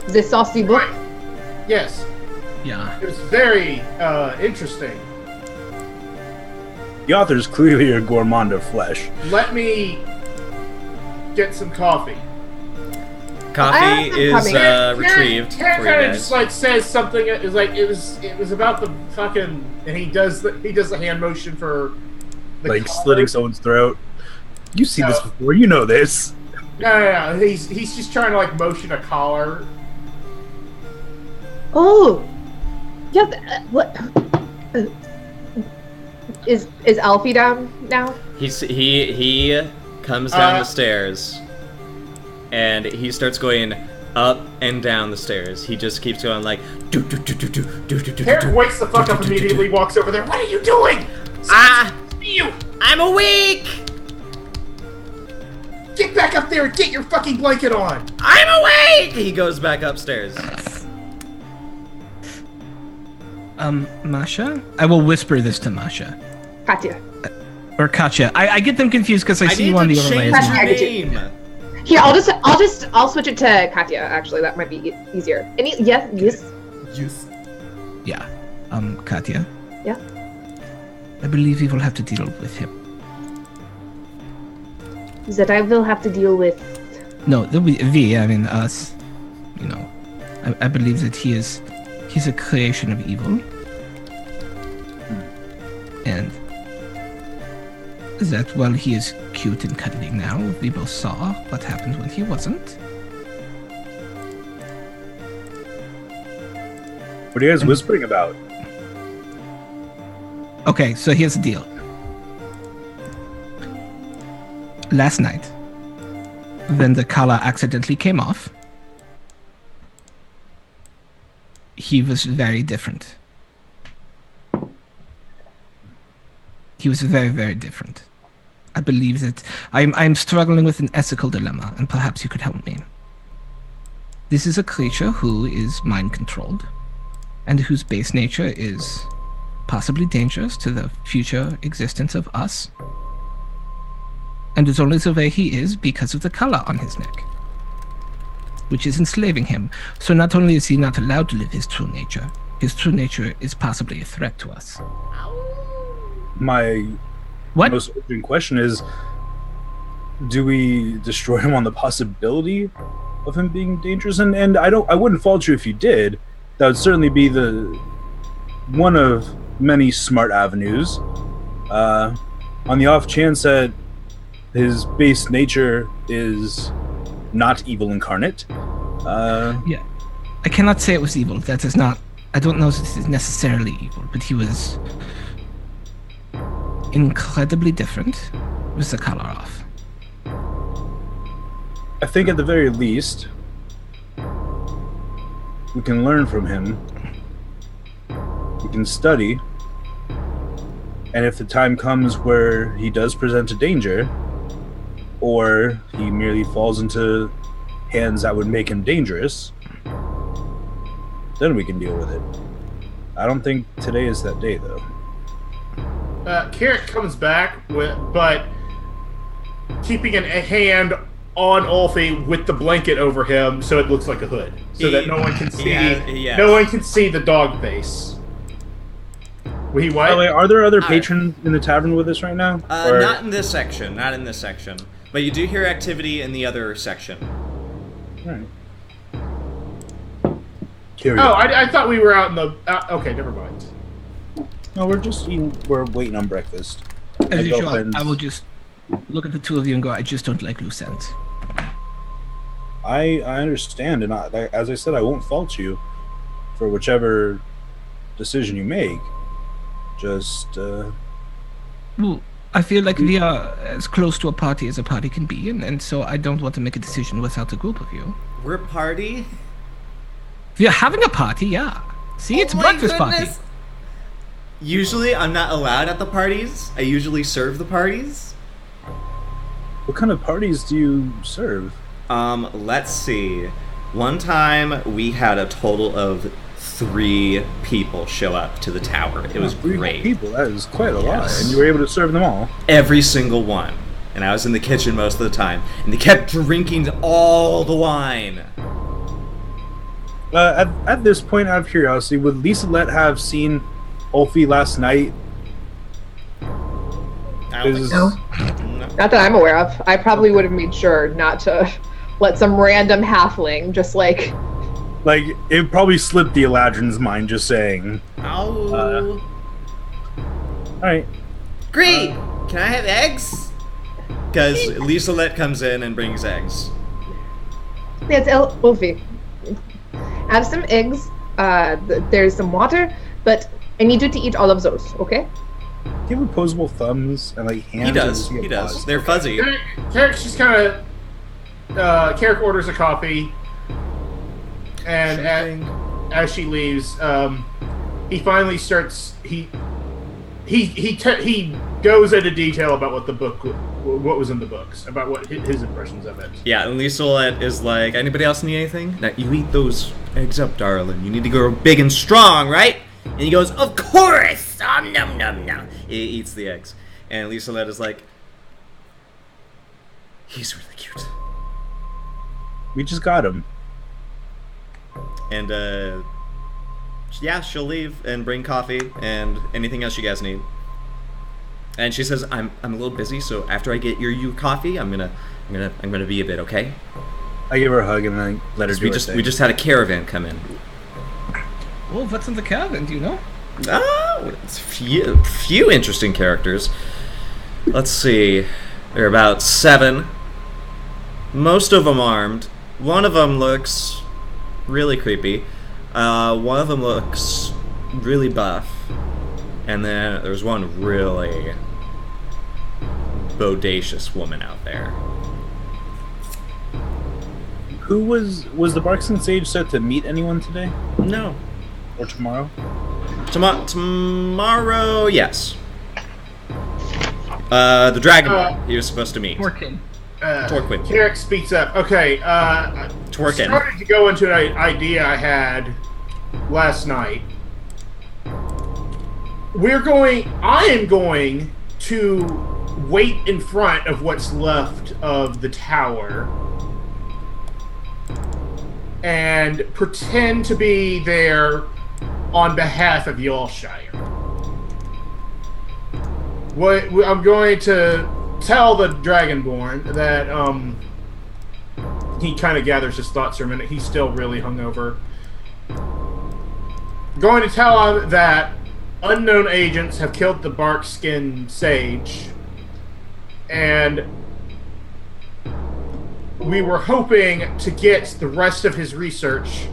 The saucy book.
Right. Yes,
Yeah.
it was very, interesting.
The author's clearly a gourmand of flesh.
Let me get some coffee.
Coffee is retrieved
Karen
for you
kind of
guys.
just like says something. It was about the fucking, and he does the hand motion for the
Like
collar.
slitting someone's throat. You've seen this
No.
before. You know this.
No. He's just trying to like motion a collar.
Oh, yeah. What is Alfie down now?
He comes down the stairs, and he starts going up and down the stairs. He just keeps going like do do do do do do do do.
Karen wakes the fuck up immediately. Walks over there. What are you doing? You
I'm awake.
get back up there and get your fucking blanket on.
I'm awake. He goes back upstairs.
Masha? I will whisper this to Masha.
Katya.
Or Katya. I get them confused because I see you on the overlay.
change
as well.
your
I get you.
name.
Here, I'll switch it to Katya. Actually, that might be easier. Yes.
Yeah. Katya.
Yeah.
I believe we will have to deal with him.
That I will have to deal with.
No, we, I mean us. You know, I believe that he's a creation of evil. And that while he is cute and cuddling now, we both saw what happened when he wasn't.
What are you guys whispering about?
Okay, so here's the deal. Last night, when the collar accidentally came off, he was very different. He was very, very different. I believe that I'm struggling with an ethical dilemma, and perhaps you could help me. This is a creature who is mind-controlled, and whose base nature is possibly dangerous to the future existence of us. And is only the way he is because of the collar on his neck, which is enslaving him. So not only is he not allowed to live his true nature is possibly a threat to us.
My
What?
most urgent question is, do we destroy him on the possibility of him being dangerous? And I wouldn't fault you if you did. That would certainly be the one of many smart avenues. On the off chance that his base nature is not evil incarnate.
Yeah. I cannot say it was evil. That is not... I don't know if this is necessarily evil, but he was incredibly different with the collar off.
I think at the very least, we can learn from him. We can study. And if the time comes where he does present a danger, or he merely falls into hands that would make him dangerous, then we can deal with it. I don't think today is that day, though.
Carrot comes back but keeping a hand on Ulfi with the blanket over him, so it looks like a hood, so that no one can see.
Yes.
No one can see the dog face. He what?
By the way, are there other patrons in the tavern with us right now? Or-
Not in this section. Not in this section. But you do hear activity in the other section.
Alright. Carry
Oh,
on.
I thought we were out in the. Okay, never mind.
No, we're waiting on breakfast.
As
My
usual,
girlfriend's-
I will just look at the two of you and go, I just don't like loose ends.
I understand, and as I said, I won't fault you for whichever decision you make. Just,
Well, I feel like we are as close to a party as a party can be, and so I don't want to make a decision without a group of you.
We're party?
We are having a party, yeah. See, it's a
Oh my
breakfast party.
goodness. Usually, I'm not allowed at the parties. I usually serve the parties.
what kind of parties do you serve?
Let's see. One time, we had a total of 3 people show up to the tower. It was
3
great.
people. That is quite a lot,
Yes.
and you were able to serve them all.
Every single one. And I was in the kitchen most of the time, and they kept drinking all the wine.
At this point, out of curiosity, would Lisa Let have seen Ulfie last night?
I don't think
No. Not that I'm aware of. I probably would have made sure not to let some random halfling just like.
Like, it probably slipped the Eladrin's mind just saying.
Oh.
Alright.
Great! Can I have eggs? Because Lisa Let comes in and brings eggs.
Yes, Wolfie. Have some eggs. There's some water, but I need you to eat all of those, okay?
Do you have opposable thumbs and, like, hands?
He does.
or
He does.
paws?
They're fuzzy.
Carrick's just kind of. Carrick orders a coffee, and as she leaves, he finally starts. He goes into detail about what was in the books, about what his impressions of it.
Yeah, and Lisa Let is like, anybody else need anything? Now, you eat those eggs up, darling. You need to grow big and strong, right? And he goes, of course! Nom nom nom. He eats the eggs. And Lisa Let is like, he's really cute.
We just got him.
And, yeah, she'll leave and bring coffee and anything else you guys need. And she says, I'm a little busy, so after I get you coffee, I'm gonna be a bit, okay?
I give her a hug and then let her do her thing.
We just had a caravan come in.
Well, what's in the cabin? Do you know?
Oh, it's few interesting characters. Let's see. There are about 7. Most of them armed. One of them looks really creepy. One of them looks really buff. And then there's one really bodacious woman out there.
Who was the Barkston Sage set to meet anyone today?
No.
Or tomorrow?
Tomorrow, yes. The dragon he was supposed to meet.
Torkin.
Torquid.
Carrick speaks up. Okay,
Twerkin.
started to go into an idea I had last night. I am going to wait in front of what's left of the tower and pretend to be there on behalf of Yalshire. I'm going to tell the Dragonborn that he kind of gathers his thoughts for a minute. He's still really hungover. Going to tell him that unknown agents have killed the Barkskin Sage, and we were hoping to get the rest of his research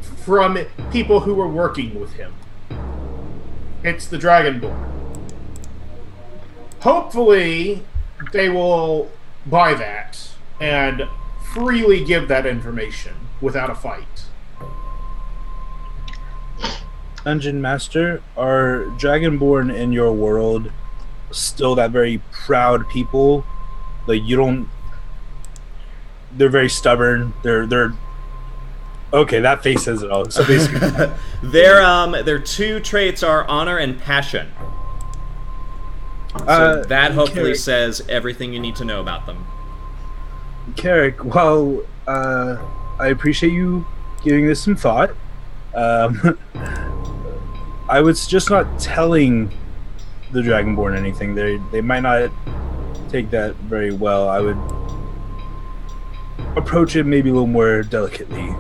from people who were working with him. It's the Dragonborn. Hopefully, they will buy that and freely give that information without a fight.
Dungeon Master, are Dragonborn in your world still that very proud people? Like, you don't... They're very stubborn. They're... Okay, that face says it all. So basically...
Their 2 traits are honor and passion. So that hopefully
Carrick,
says everything you need to know about them.
Carrick, well, I appreciate you giving this some thought. I was just not telling the Dragonborn anything. They might not take that very well. I would approach it maybe a little more delicately.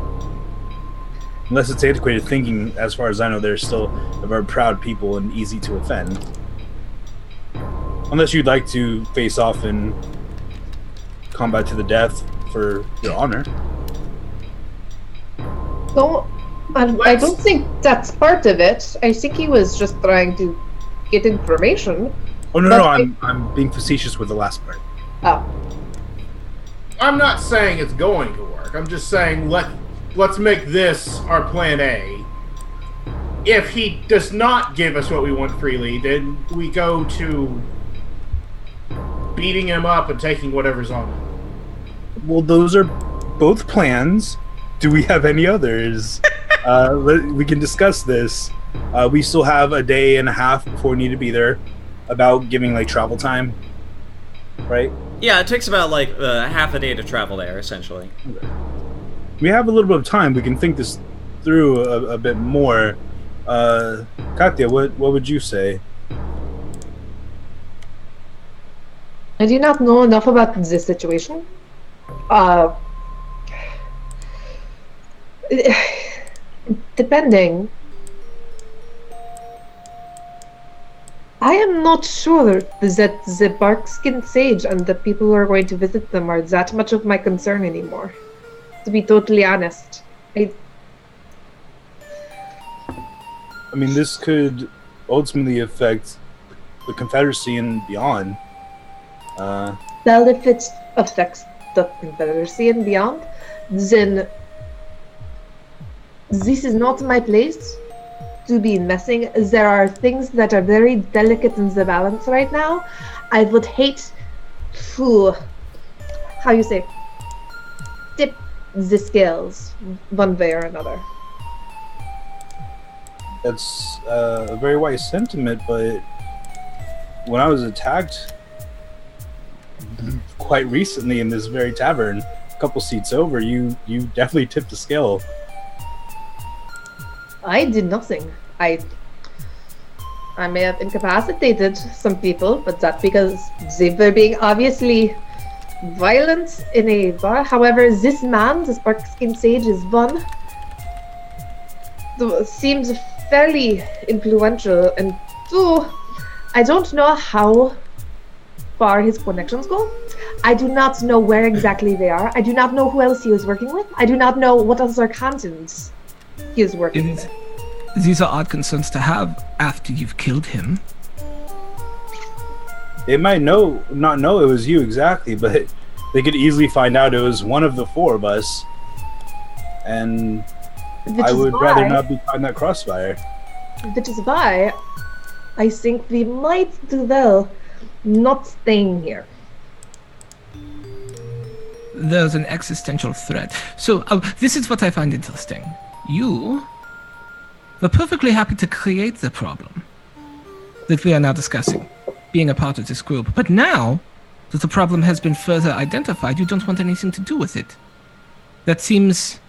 Unless it's antiquated thinking, as far as I know, they're still a very proud people and easy to offend. Unless you'd like to face off in combat to the death for your honor.
I don't think that's part of it. I think he was just trying to get information.
Oh no, I'm being facetious with the last part.
Oh.
I'm not saying it's going to work. I'm just saying let's make this our plan A. If he does not give us what we want freely, then we go to beating him up and taking whatever's on him.
Well, those are both plans. Do we have any others? We can discuss this. We still have a day and a half before we need to be there. About giving like travel time, right?
Yeah, it takes about like half a day to travel there, essentially.
Okay. We have a little bit of time. We can think this through a bit more. Katya, what would you say?
I do not know enough about this situation. Depending. I am not sure that the Barkskin Sage and the people who are going to visit them are that much of my concern anymore. To be totally honest.
I mean, this could ultimately affect the Confederacy and beyond.
Well, if it affects the Confederacy and beyond, then this is not my place to be messing. There are things that are very delicate in the balance right now. I would hate to, how you say, tip the scales one way or another.
That's a very wise sentiment, but when I was attacked quite recently in this very tavern, a couple seats over, you definitely tipped the scale.
I did nothing. I may have incapacitated some people, but that's because they were being obviously violent in a bar. However, this man, this Barkskin Sage, is one. Seems fairly influential, and two, I don't know how far his connections go. I do not know where exactly they are. I do not know who else he was working with. I do not know what other cantons he is working with.
These are odd concerns to have after you've killed him.
They might not know it was you exactly, but they could easily find out it was one of the four of us. And I would rather not be caught in that crossfire.
Which is why I think we might do well not staying here.
There's an existential threat. So, this is what I find interesting. You were perfectly happy to create the problem that we are now discussing, being a part of this group. But now that the problem has been further identified, you don't want anything to do with it. That seems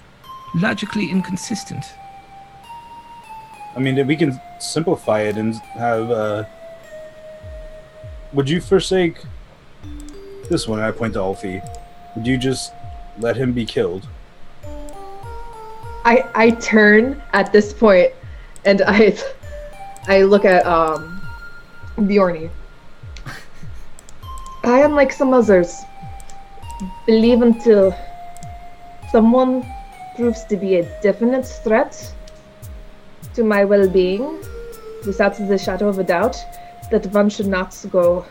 logically inconsistent.
I mean, we can simplify it and have, would you forsake this one? I point to Alfie. Would you just let him be killed?
I turn at this point and I look at Bjorny. I am like some others. Believe until someone proves to be a definite threat to my well-being, without the shadow of a doubt, that one should not go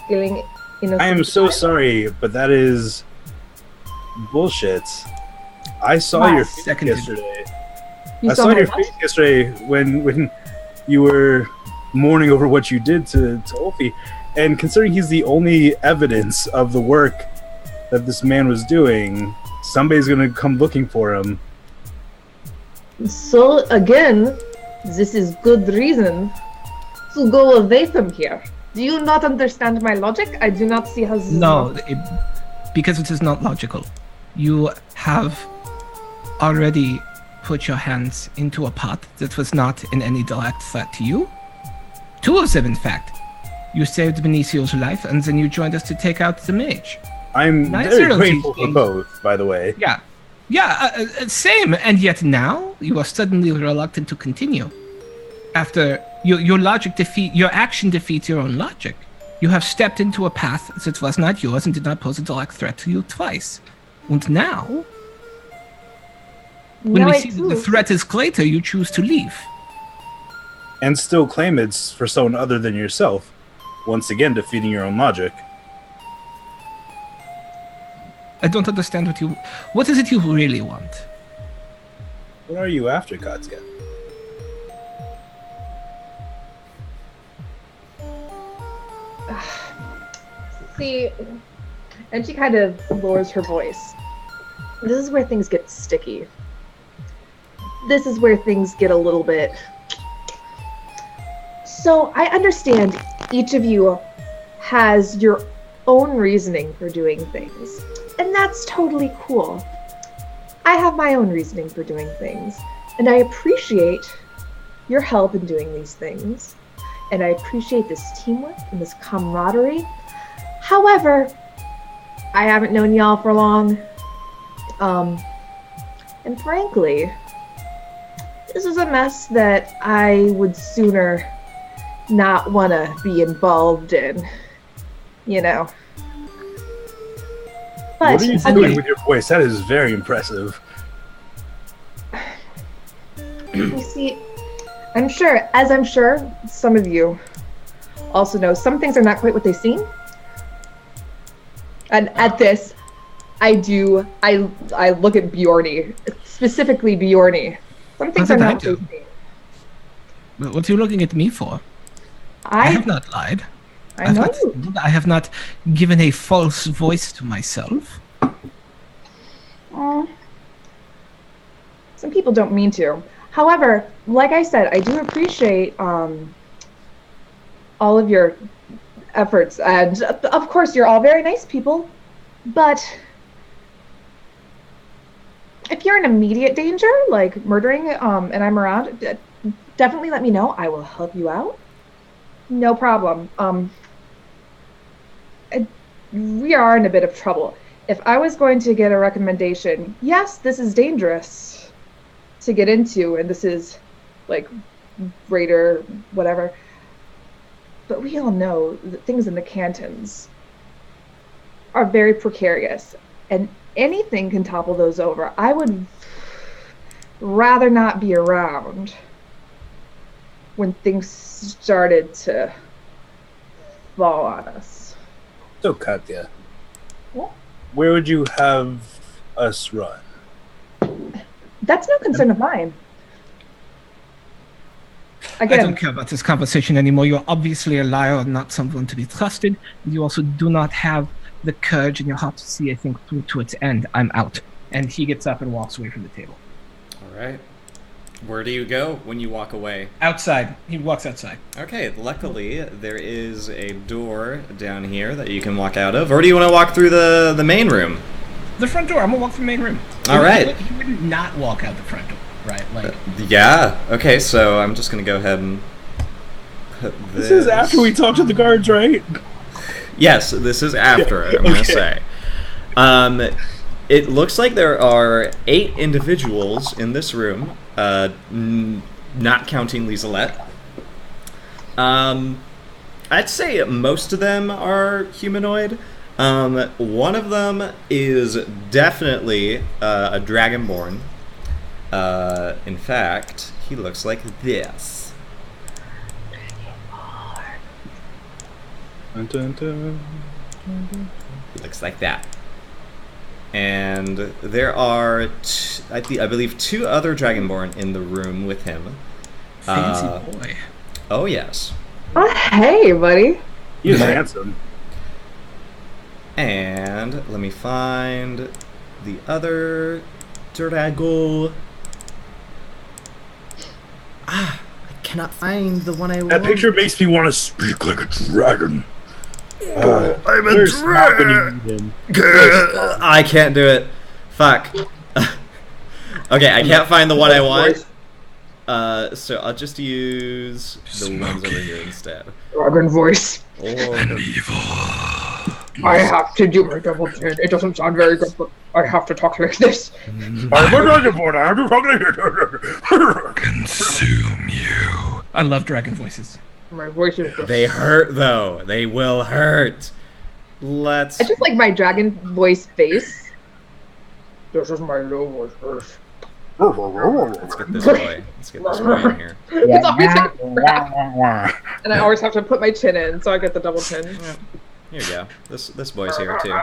killing innocent.
I am so sorry, but that is bullshit. I saw your face yesterday. I saw your face yesterday when you were mourning over what you did to Ulfi. And considering he's the only evidence of the work that this man was doing, somebody's gonna come looking for him.
So again, this is good reason to go away from here. Do you not understand my logic? I do not see how this
because it is not logical. You have already put your hands into a pot that was not in any direct threat to you. Two of them, in fact. You saved Benicio's life, and then you joined us to take out the mage.
I'm very grateful for both, by the way.
Yeah, same. And yet now you are suddenly reluctant to continue. After your action defeats your own logic. You have stepped into a path that was not yours and did not pose a direct threat to you twice. And now, when we see that the threat is greater, you choose to leave.
And still claim it's for someone other than yourself. Once again, defeating your own logic.
I don't understand what is it you really want?
What are you after, Katsuka?
See, and she kind of lowers her voice. This is where things get sticky. this is where things get a little bit... So I understand each of you has your own reasoning for doing things, and that's totally cool. I have my own reasoning for doing things, and I appreciate your help in doing these things, and I appreciate this teamwork and this camaraderie. However, I haven't known y'all for long, and frankly, this is a mess that I would sooner not want to be involved in, you know. But
What are you doing with your voice? That is very impressive.
you see, I'm sure some of you also know some things are not quite what they seem. And at this, I look at Bjorny, specifically Bjorny. Some things are not what they seem.
But what are you looking at me for? I have not lied.
I know.
I have not given a false voice to myself.
Some people don't mean to. However, like I said, I do appreciate all of your efforts, and of course, you're all very nice people. But if you're in immediate danger, like murdering, and I'm around, definitely let me know. I will help you out. No problem. We are in a bit of trouble. If I was going to get a recommendation, yes, this is dangerous to get into, and this is like greater whatever. But we all know that things in the cantons are very precarious, and anything can topple those over. I would rather not be around when things started to fall on us.
So, Katya,
What?
where would you have us run?
That's no concern of mine.
I don't
Again,
care about this conversation anymore. You're obviously a liar and not someone to be trusted. You also do not have the courage in your heart to see a thing through to its end. I'm out. And he gets up and walks away from the table.
All right. Where do you go when you walk away?
Outside. He walks outside.
Okay, luckily there is a door down here that you can walk out of. Or do you want to walk through the main room?
The front door. I'm gonna walk through the main room.
All right.
He wouldn't not walk out the front door, right? Like,
Yeah. Okay, so I'm just going to go ahead and put
This is after we talk to the guards, right?
Yes, this is after, I'm going to say. It looks like there are 8 individuals in this room, not counting Lizelette. I'd say most of them are humanoid. One of them is definitely a dragonborn. In fact, he looks like this.
Dun, dun, dun.
He looks like that. And there are, I believe, 2 other dragonborn in the room with him.
fancy boy.
Oh, yes.
oh, hey, buddy.
He is handsome.
And let me find the other Drago. I cannot find the one I want.
That picture makes me want to speak like a dragon.
I'm a
Where's happening?
I can't do it. Fuck. Okay, I can't find the one I want. So I'll just use the ones over here instead.
Dragon voice.
Or
I have to do my double chin. It doesn't sound very good, but I have to talk like this.
I'm a dragonborn. I have to talk like
Consume you. I love dragon voices.
My voice is just...
they hurt though. They will hurt. Let's.
I just like my dragon voice face. This is my low voice first.
Let's get this boy. Let's get this boy in here.
It's always like and I always have to put my chin in, so I get the double chin.
Yeah. Here you go. This boy's here too.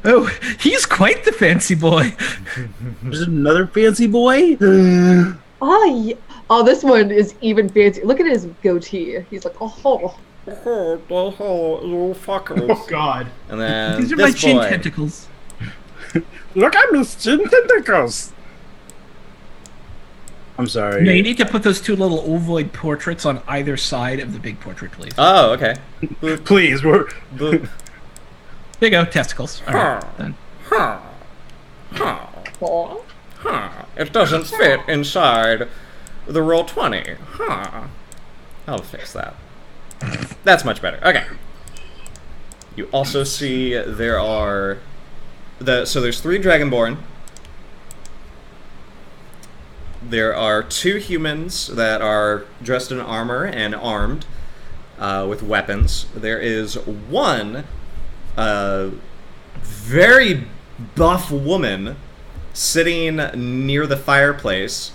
Oh, he's quite the fancy boy.
There's another fancy boy.
Oh, yeah. Oh, this one is even fancy. Look at his goatee. He's like, oh.
You fuckers.
Oh God.
And then
These are
this
my chin
boy.
tentacles.
Look at those chin tentacles. I'm sorry.
No, you need to put those two little ovoid portraits on either side of the big portrait, please.
Oh, okay.
Please, we're.
Boop.
There you go, testicles. All right, done.
It doesn't fit inside the roll 20. I'll fix that. That's much better. Okay. You also see there are so there's 3 Dragonborn. There are 2 humans that are dressed in armor and armed with weapons. There is 1 very buff woman sitting near the fireplace.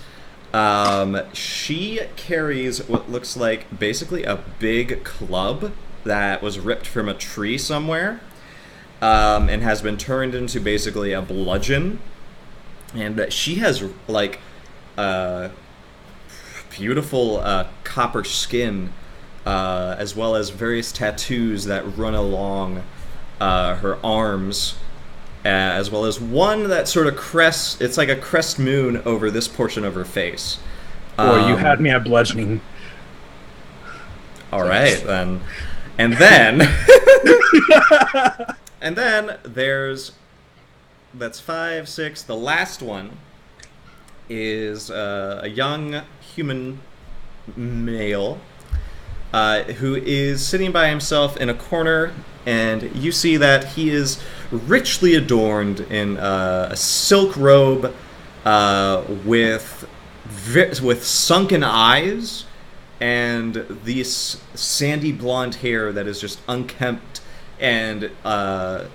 She carries what looks like basically a big club that was ripped from a tree somewhere, and has been turned into basically a bludgeon. And she has like beautiful copper skin, as well as various tattoos that run along her arms, as well as one that sort of crests. It's like a crest moon over this portion of her face.
Boy, you had me at bludgeoning.
All right, then. And then... and then there's... That's 5, 6. The last one is a young human male who is sitting by himself in a corner, and you see that he is richly adorned in a silk robe with sunken eyes and this sandy blonde hair that is just unkempt and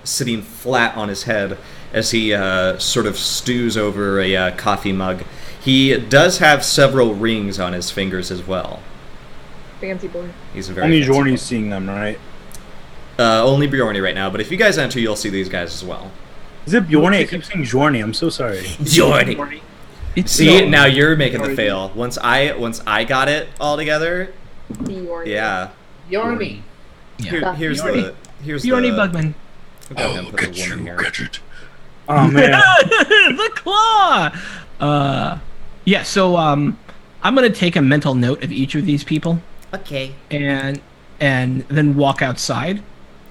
sitting flat on his head as he sort of stews over a coffee mug. He does have several rings on his fingers as well.
Fancy boy.
He's a very
Only
fancy
Jorny's
boy.
seeing them, right?
Only Bjorny right now, but if you guys enter, you'll see these guys as well.
Is it Bjorny? I keep saying Jorny. I'm so sorry.
Bjorny. See, now you're making the fail. Once I got it all together, yeah.
Yorny.
Yeah.
Here's
Bjorny
the
Bugman.
I'll go ahead and put the woman here.
Oh man.
The claw. Yeah. So I'm gonna take a mental note of each of these people.
Okay.
And then walk outside.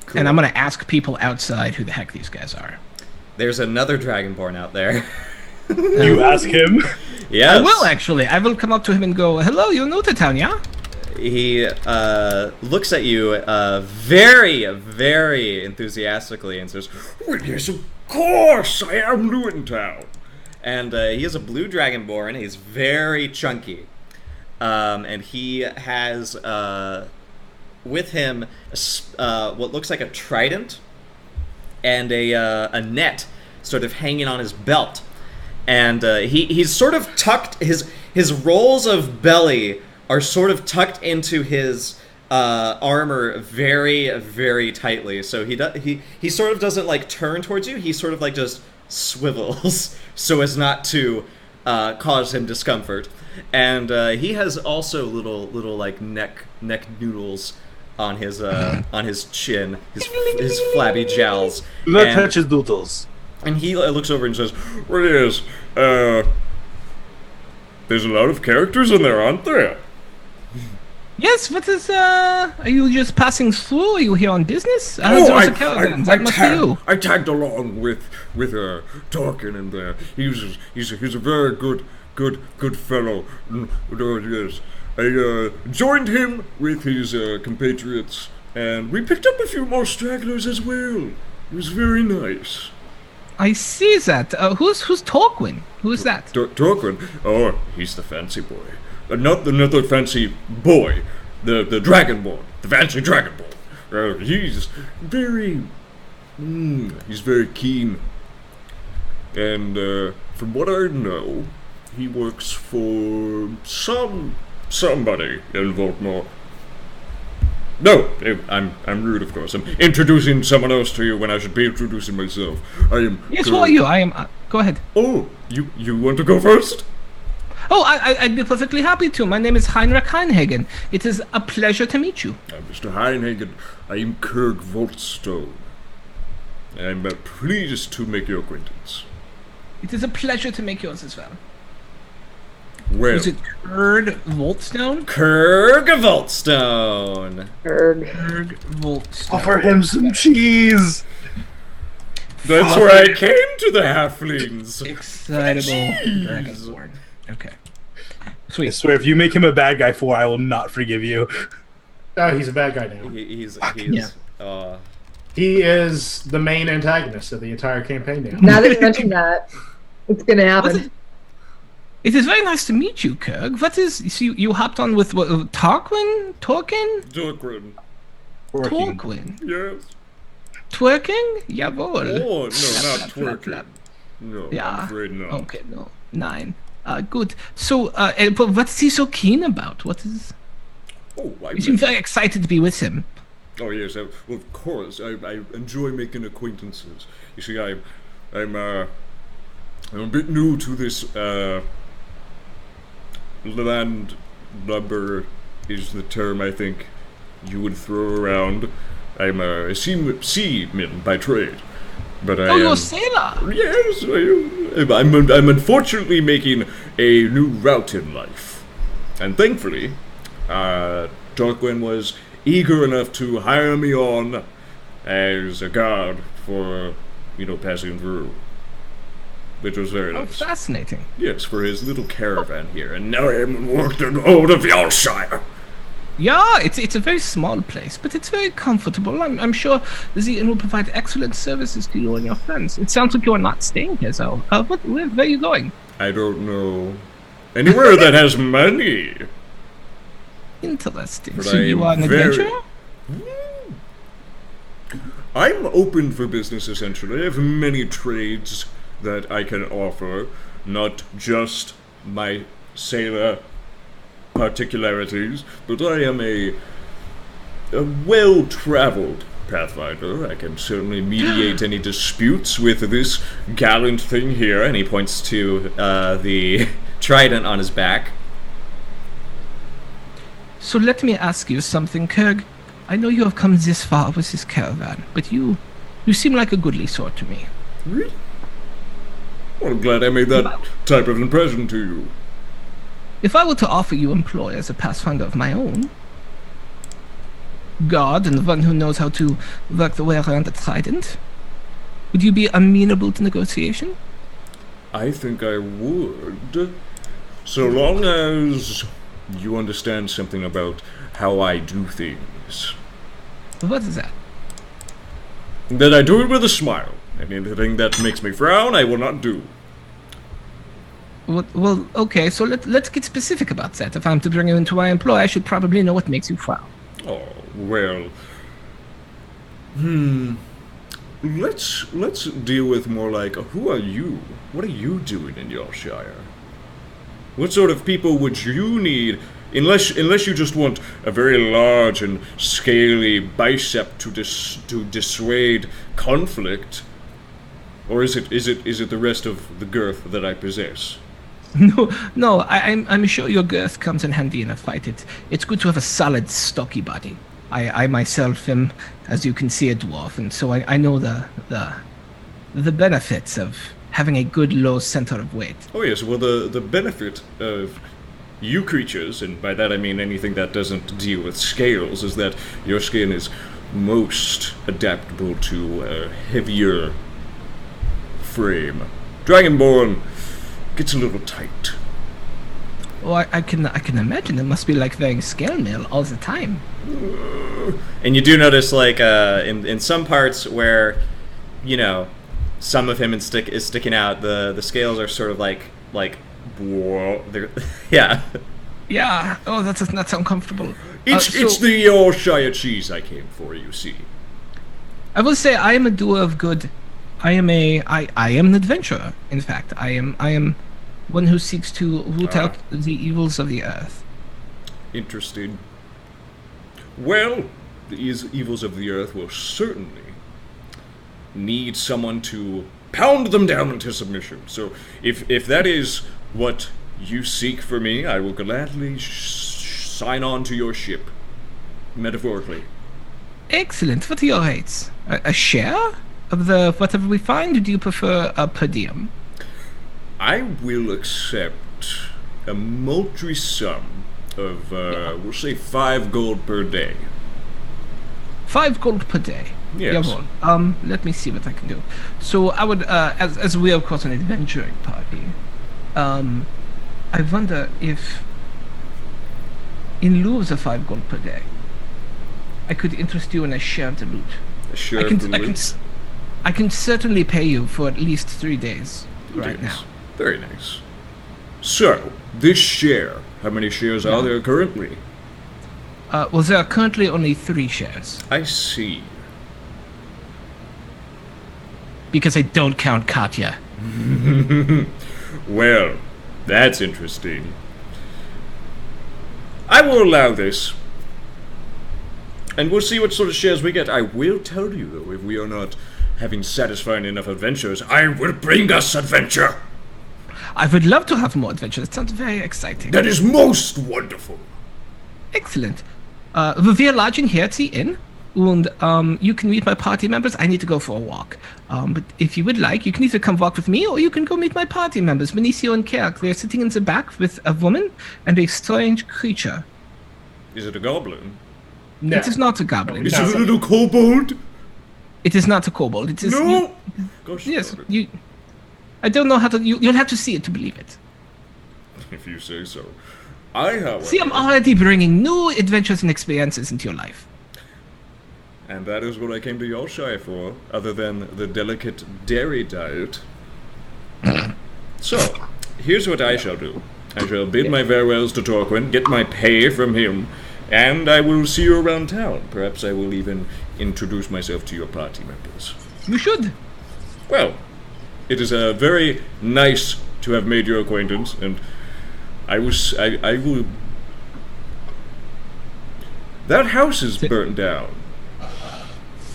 Cool.
And I'm gonna ask people outside who the heck these guys are.
There's another Dragonborn out there.
You ask him?
Yes.
I will actually. I will come up to him and go, "Hello, you new to town, yeah?"
He looks at you very, very enthusiastically and says, "Well, yes, of course, I am new in town." And he is a blue Dragonborn. He's very chunky. And he has with him what looks like a trident and a net sort of hanging on his belt. And he's sort of tucked, his rolls of belly are sort of tucked into his armor very, very tightly. So he sort of doesn't like turn towards you. He sort of like just swivels so as not to cause him discomfort. And he has also little like neck noodles on his chin, his flabby jowls.
Do not touch his doodles.
And he looks over and says, "Well, yes, there's a lot of characters in there, aren't there?"
Yes, what is, are you just passing through? Are you here on business? I
tagged along with Torkin, and he's a very good fellow. Yes, I joined him with his compatriots, and we picked up a few more stragglers as well. It was very nice.
I see that. Who's Torquin? Who is that?
Torquin? Oh, he's the fancy boy. Not the fancy boy. The Dragonborn. The fancy Dragonborn. He's very... he's very keen. And from what I know, he works for somebody in Voltmore. No, I'm rude, of course. I'm introducing someone else to you when I should be introducing myself. I am...
Yes, who are you? I am... go ahead.
Oh, you want to go first?
Oh, I'd be perfectly happy to. My name is Heinrich Heinhagen. It is a pleasure to meet you.
Mr. Heinhagen, I am Kirk Voltstone. I'm pleased to make your acquaintance.
It is a pleasure to make yours as well.
Well,
Was it Kurd Voltstone?
Kurg Voltstone.
Kurg Voltstone.
Offer him some cheese.
that's where I came to the halflings.
Excitable Dragonborn. Okay.
I
Sweet.
swear, if you make him a bad guy for, I will not forgive you.
Oh, he's a bad guy now.
He's
He is the main antagonist of the entire campaign now.
Now that you mentioned that, it's gonna happen.
It is very nice to meet you, Kurg. What is... So you hopped on with what, Tarquin? Torquin?
Dorkrin.
Working.
Torquin.
Yes.
Twerking? Jawohl.
Oh, no, not
Flap, flap,
twerking.
flap.
No, I'm
Yeah.
afraid not.
Okay, no. 9. Good. So, but what is he so keen about? What is...
Oh, I
You seem very excited to be with him.
Oh yes, well of course. I enjoy making acquaintances. You see, I'm a bit new to this landlubber is the term I think you would throw around. I'm a seaman by trade, but I
Oh, you're
am,
a sailor!
yes, I'm unfortunately making a new route in life, and thankfully, Dorquin was eager enough to hire me on as a guard for, passing through. Which was very
Oh,
nice.
fascinating.
Yes, for his little caravan here, and now I'm working all of Yorkshire.
Yeah, it's a very small place, but it's very comfortable. I'm sure the inn will provide excellent services to you and your friends. It sounds like you are not staying here, so where are you going?
I don't know. Anywhere that has money.
Interesting.
But
So
I
you
am
are an
very-
adventurer?
I'm open for business, essentially. I have many trades that I can offer, not just my sailor particularities, but I am a well-traveled pathfinder. I can certainly mediate any disputes with this gallant thing here,
and he points to the trident on his back.
So let me ask you something, Kurg. I know you have come this far with this caravan, but you seem like a goodly sort to me.
Really? Well, I'm glad I made that type of impression to you.
If I were to offer you employ as a pathfinder of my own, guard and one who knows how to work the way around a trident, would you be amenable to negotiation?
I think I would. So long as you understand something about how I do things.
What is that?
That I do it with a smile. Anything that makes me frown, I will not do.
Well, okay, so let's get specific about that. If I'm to bring you into my employ, I should probably know what makes you frown.
Oh, well. Let's deal with more like, who are you? What are you doing in Yorkshire? What sort of people would you need, unless you just want a very large and scaly bicep to dissuade conflict, or is it the rest of the girth that I possess?
No, I'm sure your girth comes in handy in a fight. It's good to have a solid, stocky body. I myself am, as you can see, a dwarf, and so I know the benefits of having a good low center of weight.
Oh yes, well the benefit of you creatures, and by that I mean anything that doesn't deal with scales, is that your skin is most adaptable to a heavier frame. Dragonborn gets a little tight.
Oh, I can imagine it must be like wearing scale mail all the time.
And you do notice, like, in some parts where, some of him is sticking out, the scales are sort of like whoa, yeah.
Yeah. Oh, that does not sound comfortable.
It's the Yorkshire cheese I came for, you see.
I will say I am a doer of good. I am an adventurer. In fact, I am one who seeks to root out the evils of the earth.
Interesting. Well, the evils of the earth will certainly need someone to pound them down into submission. So if that is what you seek for me, I will gladly sign on to your ship, metaphorically.
Excellent. What are your rates? A share of the whatever we find, or do you prefer a per diem?
I will accept a paltry sum of, we'll say 5 gold per day.
5 gold per day.
Yes.
Jawohl. Let me see what I can do. So I would, as we are of course an adventuring party, I wonder if, in lieu of the 5 gold per day, I could interest you in a share of the loot.
A share of the loot?
I can certainly pay you for at least 3 days right
Yes.
now.
Very nice. So, this share, how many shares are there currently?
Well, there are currently only 3 shares.
I see.
Because I don't count Katya.
Well, that's interesting. I will allow this. And we'll see what sort of shares we get. I will tell you, though, if we are not having satisfying enough adventures, I will bring us adventure.
I would love to have more adventures. It sounds very exciting.
That is most wonderful.
Excellent. Wir lodging here at the inn. And you can meet my party members. I need to go for a walk. But if you would like, you can either come walk with me or you can go meet my party members, Benicio and Kerk. They're sitting in the back with a woman and a strange creature.
Is it a goblin?
No.
It is not a goblin.
Is it a little kobold?
It is not a kobold. It is.
No! Gosh,
Yes,
darn it.
you. I don't know how to. You'll have to see it to believe it.
If you say so. I, however...
See, I'm already bringing new adventures and experiences into your life.
And that is what I came to Yorkshire for, other than the delicate dairy diet. So, here's what I shall do. I shall bid my farewells to Torquin, get my pay from him, and I will see you around town. Perhaps I will even introduce myself to your party members.
You should.
Well, it is very nice to have made your acquaintance, and I will... That house is burnt down.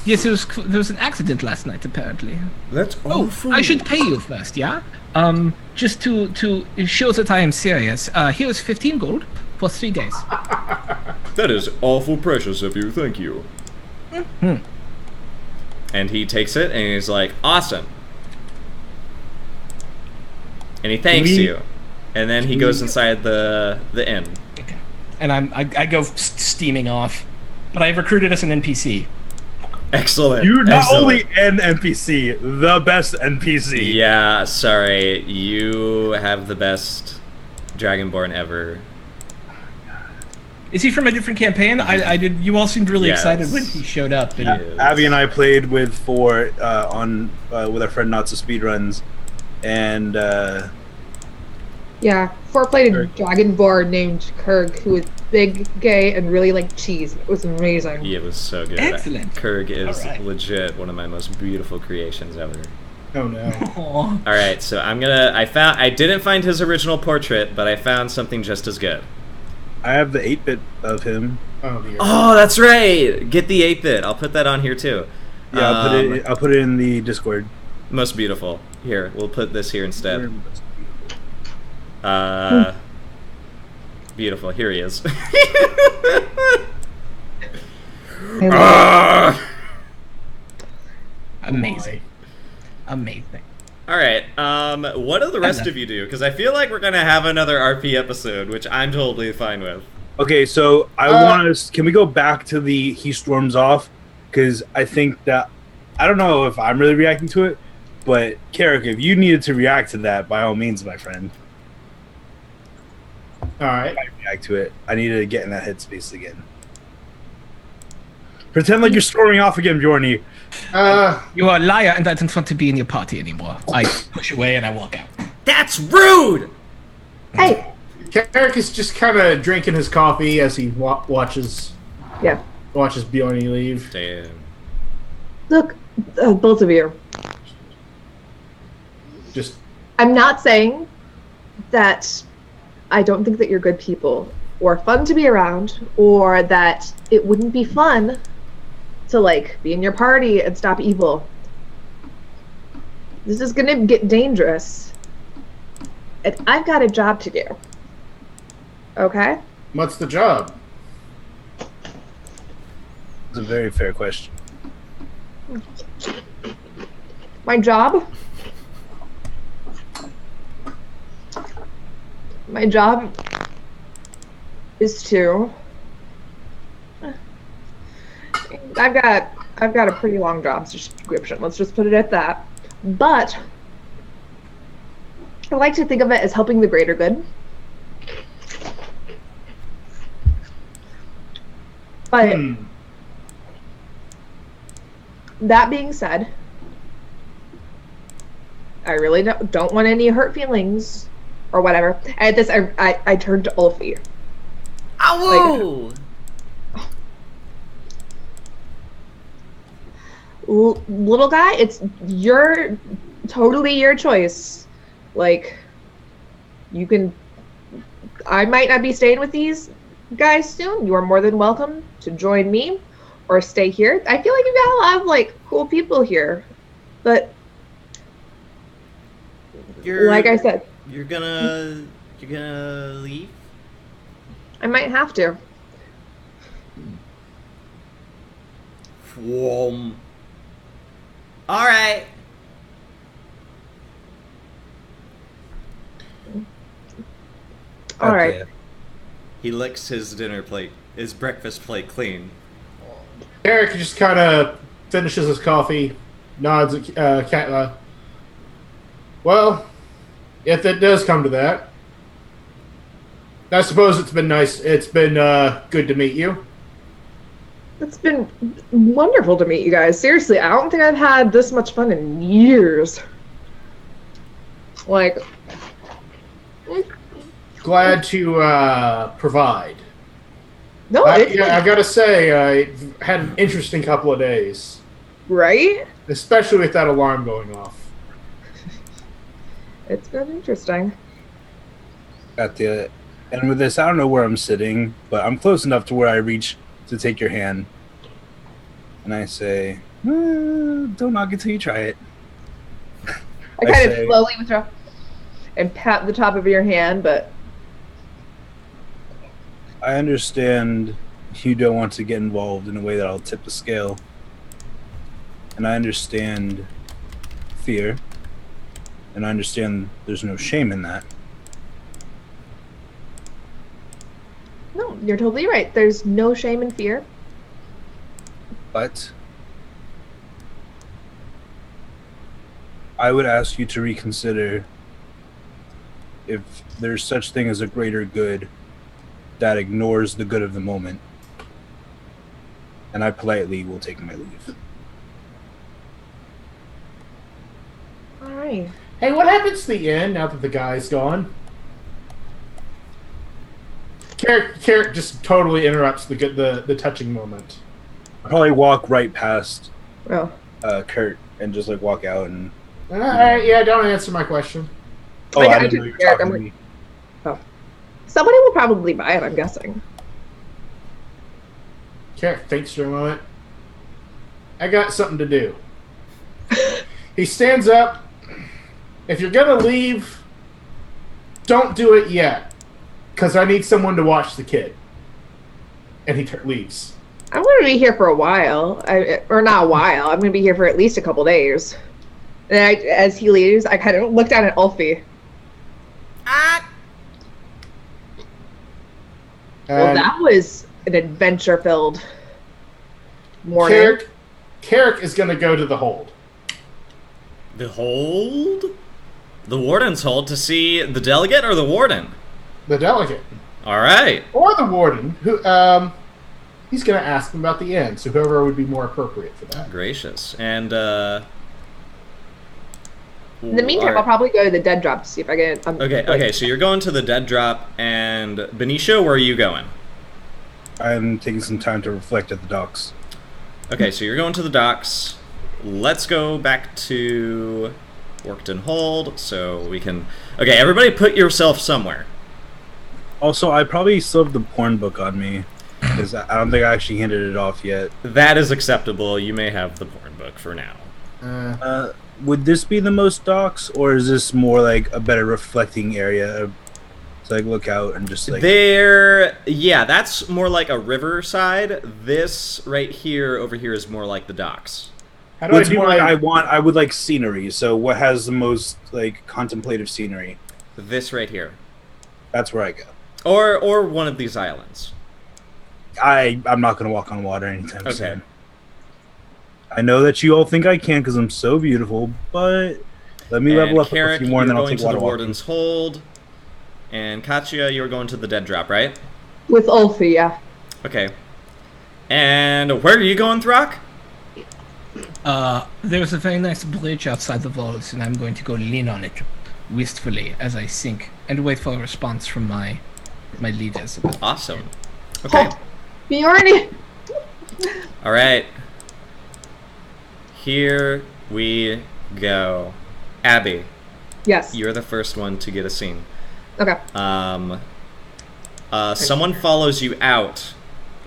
Yes, there was an accident last night, apparently.
That's awful.
I should pay you first, yeah? Just to show that I am serious. Here is 15 gold for 3 days.
That is awful precious of you, thank you.
Mm-hmm.
And he takes it and he's like, awesome. And he thanks you. And then he goes inside the inn.
Okay. And I go steaming off. But I recruited as an NPC.
Excellent.
You're not
Excellent.
only an NPC, the best NPC.
Yeah, sorry. You have the best Dragonborn ever.
Is he from a different campaign? I did. You all seemed really
Yes.
excited when he showed up. And
Yes.
Abby and I played with with our friend Knots of Speedruns, and
Yeah, Four played a
Kirk.
dragonborn named Kirk who was big, gay, and really liked cheese. It was amazing.
Yeah, it was so good.
Excellent.
Kurg is
All right.
legit one of my most beautiful creations ever.
Oh no.
Aw.
All right, so I didn't find his original portrait, but I found something just as good.
I have the 8-bit of him.
Oh dear.
Oh, that's right. Get the 8-bit. I'll put that on here too.
Yeah, I'll put it in the Discord.
Most beautiful. Here, we'll put this here instead. Beautiful. Here he is.
Amazing. Amazing.
All right. What do the rest of you do? Because I feel like we're gonna have another RP episode, which I'm totally fine with.
Okay, so I want to. Can we go back to the he storms off? Because I think that I don't know if I'm really reacting to it, but Carrick, if you needed to react to that, by all means, my friend,
All right.
I react to it. I need to get in that headspace again. Pretend like you're storming off again, Bjorny.
You are a liar, and I don't want to be in your party anymore. I push away and I walk out.
That's rude.
Hey!
Carrick is just kind of drinking his coffee as he watches
Yeah.
Bjorny leave.
Damn.
Look, both of you.
Just
I'm not saying that I don't think that you're good people or fun to be around or that it wouldn't be fun to like be in your party and stop evil. This is gonna get dangerous. And I've got a job to do. Okay?
what's the job?
It's a very fair question.
My job is to. I've got a pretty long job description. Let's just put it at that. But I like to think of it as helping the greater good. But that being said, I really don't want any hurt feelings or whatever. At this, I turned to Ulfie.
Ow!
Little guy, it's totally your choice. Like, you can. I might not be staying with these guys soon. You are more than welcome to join me or stay here. I feel like you've got a lot of like cool people here, but like I said,
you're gonna leave.
I might have to.
All right.
All right.
He licks his breakfast plate clean.
Eric just kind of finishes his coffee, nods at Katla. Well, if it does come to that, I suppose it's been nice. It's been good to meet you.
It's been wonderful to meet you guys. Seriously, I don't think I've had this much fun in years. Like,
glad to provide.
No,
I've got to say, I had an interesting couple of days.
Right?
Especially with that alarm going off.
It's been interesting.
And with this, I don't know where I'm sitting, but I'm close enough to where I reach to take your hand. And I say, don't knock it till you try it.
I kind of slowly withdraw and pat the top of your hand, but
I understand you don't want to get involved in a way that'll tip the scale. And I understand fear. And I understand there's no shame in that.
no, you're totally right. There's no shame in fear.
But I would ask you to reconsider if there's such thing as a greater good that ignores the good of the moment. And I politely will take my leave.
All right.
Hey, what happens to the inn now that the guy's gone? Carrot just totally interrupts the touching moment.
I'll probably walk right past
Oh.
Kurt and just like walk out and.
All right, yeah, don't answer my question.
Oh,
I
I didn't know you were
Carrot,
talking
I'm
to me.
Oh. Somebody will probably buy it, I'm guessing.
Carrot thinks for a moment. I got something to do. He stands up. If you're gonna leave, don't do it yet, because I need someone to watch the kid. And he leaves.
I'm going to be here for a while. Or not a while. I'm going to be here for at least a couple days. And as he leaves, I kind of look down at Ulfie. Well, that was an adventure-filled morning.
Carrick is going to go to the hold.
The hold? The warden's hold to see the delegate or the warden?
The delegate.
All right.
Or the warden, who he's going to ask him about the inn, so whoever would be more appropriate for that.
Gracious. And,
In the meantime, I'll probably go to the dead drop to see if I get...
Okay, so you're going to the dead drop, and Benicio, where are you going?
I'm taking some time to reflect at the docks.
Okay, so you're going to the docks. Let's go back to Workton Hold, so we can... Okay, everybody put yourself somewhere.
Also, I probably still have the porn book on me, because I don't think I actually handed it off yet.
That is acceptable. You may have the porn book for now.
Would this be the most docks, or is this more like a better reflecting area to like look out and just like...
Yeah, that's more like a riverside. This right here, over here, is more like the docks.
How do I do my...
I would like scenery, so what has the most like contemplative scenery?
This right here.
That's where I go.
Or one of these islands.
I'm not going to walk on water anytime
Okay.
soon. I know that you all think I can because I'm so beautiful, but let me level up
Carrick,
a few more and
you're
then I'll
going
take
to
water
the
walking.
Warden's Hold. And Katya, you're going to the Dead Drop, right?
With Ulfi, yeah.
Okay. And where are you going, Throck?
There's a very nice bridge outside the walls, and I'm going to go lean on it wistfully as I sink and wait for a response from my leaders.
Awesome. Okay.
Bjorny!
All right. Here we go. Abby,
Yes.
you're the first one to get a scene.
Okay.
Someone follows you out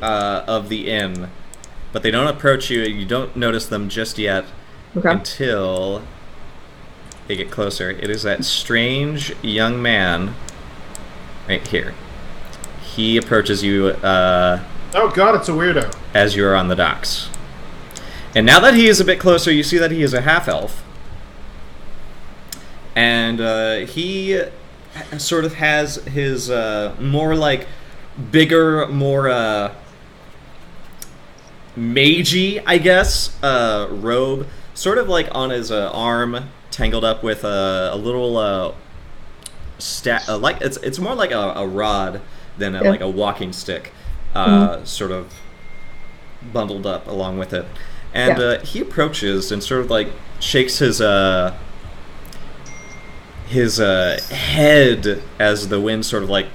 of the inn, but they don't approach you. You don't notice them just yet
Okay.
until they get closer. It is that strange young man right here. He approaches you
Oh god, it's a weirdo.
as you are on the docks. And now that he is a bit closer, you see that he is a half-elf. And he sort of has his more like bigger, more magey, I guess, robe, sort of like on his arm, tangled up with a little like it's more like a rod than like a walking stick, sort of bundled up along with it. And he approaches and sort of like shakes his head as the wind sort of like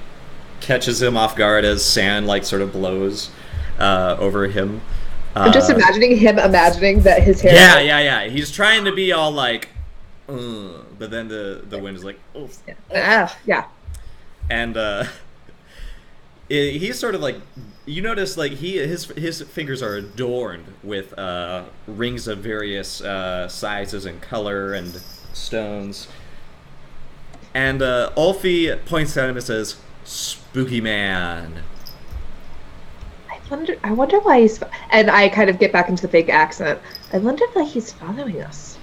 catches him off guard as sand like sort of blows over him.
I'm just imagining him imagining that his hair...
Yeah. He's trying to be all like, but then the wind is like, oh.
Yeah.
And he's sort of like, you notice like his fingers are adorned with rings of various sizes and color and stones. And Ulfi points at him and says, "Spooky man."
I wonder why he's... And I kind of get back into the fake accent. I wonder why he's following us.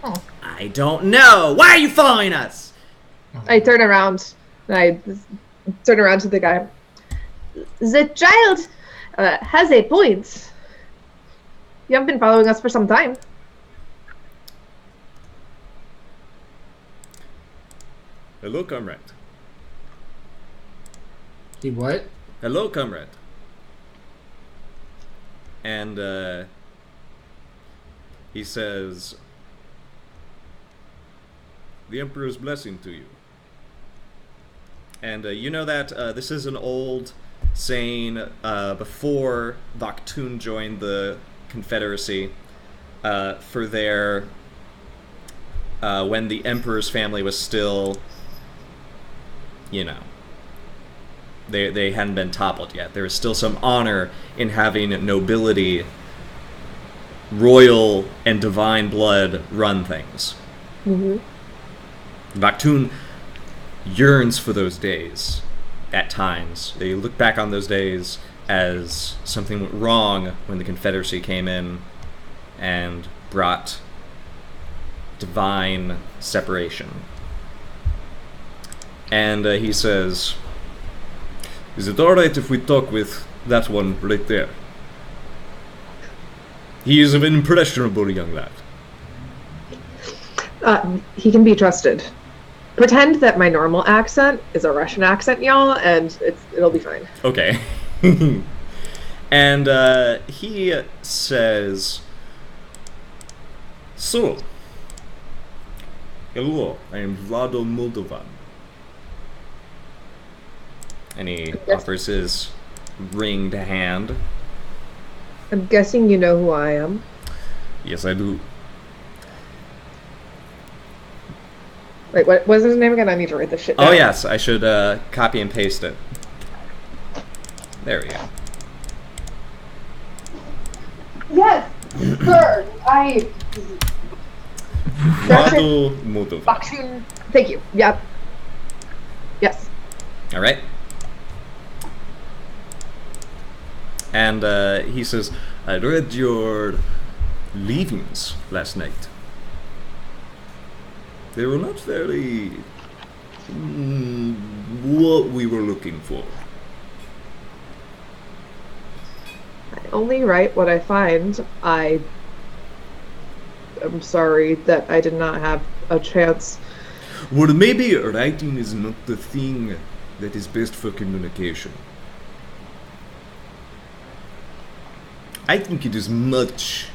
Oh.
I don't know. Why are you following us?
I turn around. And I turn around to the guy. The child has a point. You have been following us for some time.
Hello, comrade.
He what?
Hello, comrade.
And he says,
The Emperor's blessing to you.
and you know that this is an old saying before Vakhtun joined the Confederacy for their when the Emperor's family was still, you know, they hadn't been toppled yet. There was still some honor in having nobility, royal and divine blood run things.
Mm-hmm.
Vakhtun yearns for those days at times. They look back on those days as something went wrong when the Confederacy came in and brought divine separation. And he says,
Is it alright if we talk with that one right there? He is an impressionable young lad.
He can be trusted. Pretend that my normal accent is a Russian accent, y'all, and it'll be fine.
okay. And he says,
So, hello, I am Vlado Moldovan.
and he offers his ringed hand.
I'm guessing you know who I am.
Yes, I do.
Wait, what was his name again? I need to write this shit down.
Oh yes, I should copy and paste it. There we go.
Yes, sir. That's it.
Vlado Moldovan.
Vakhtun. Thank you. Yep. Yes.
All right. And he says,
I read your leavings last night. They were not very what we were looking for.
I only write what I find. I'm sorry that I did not have a chance.
Well, maybe writing is not the thing that is best for communication. I think it is much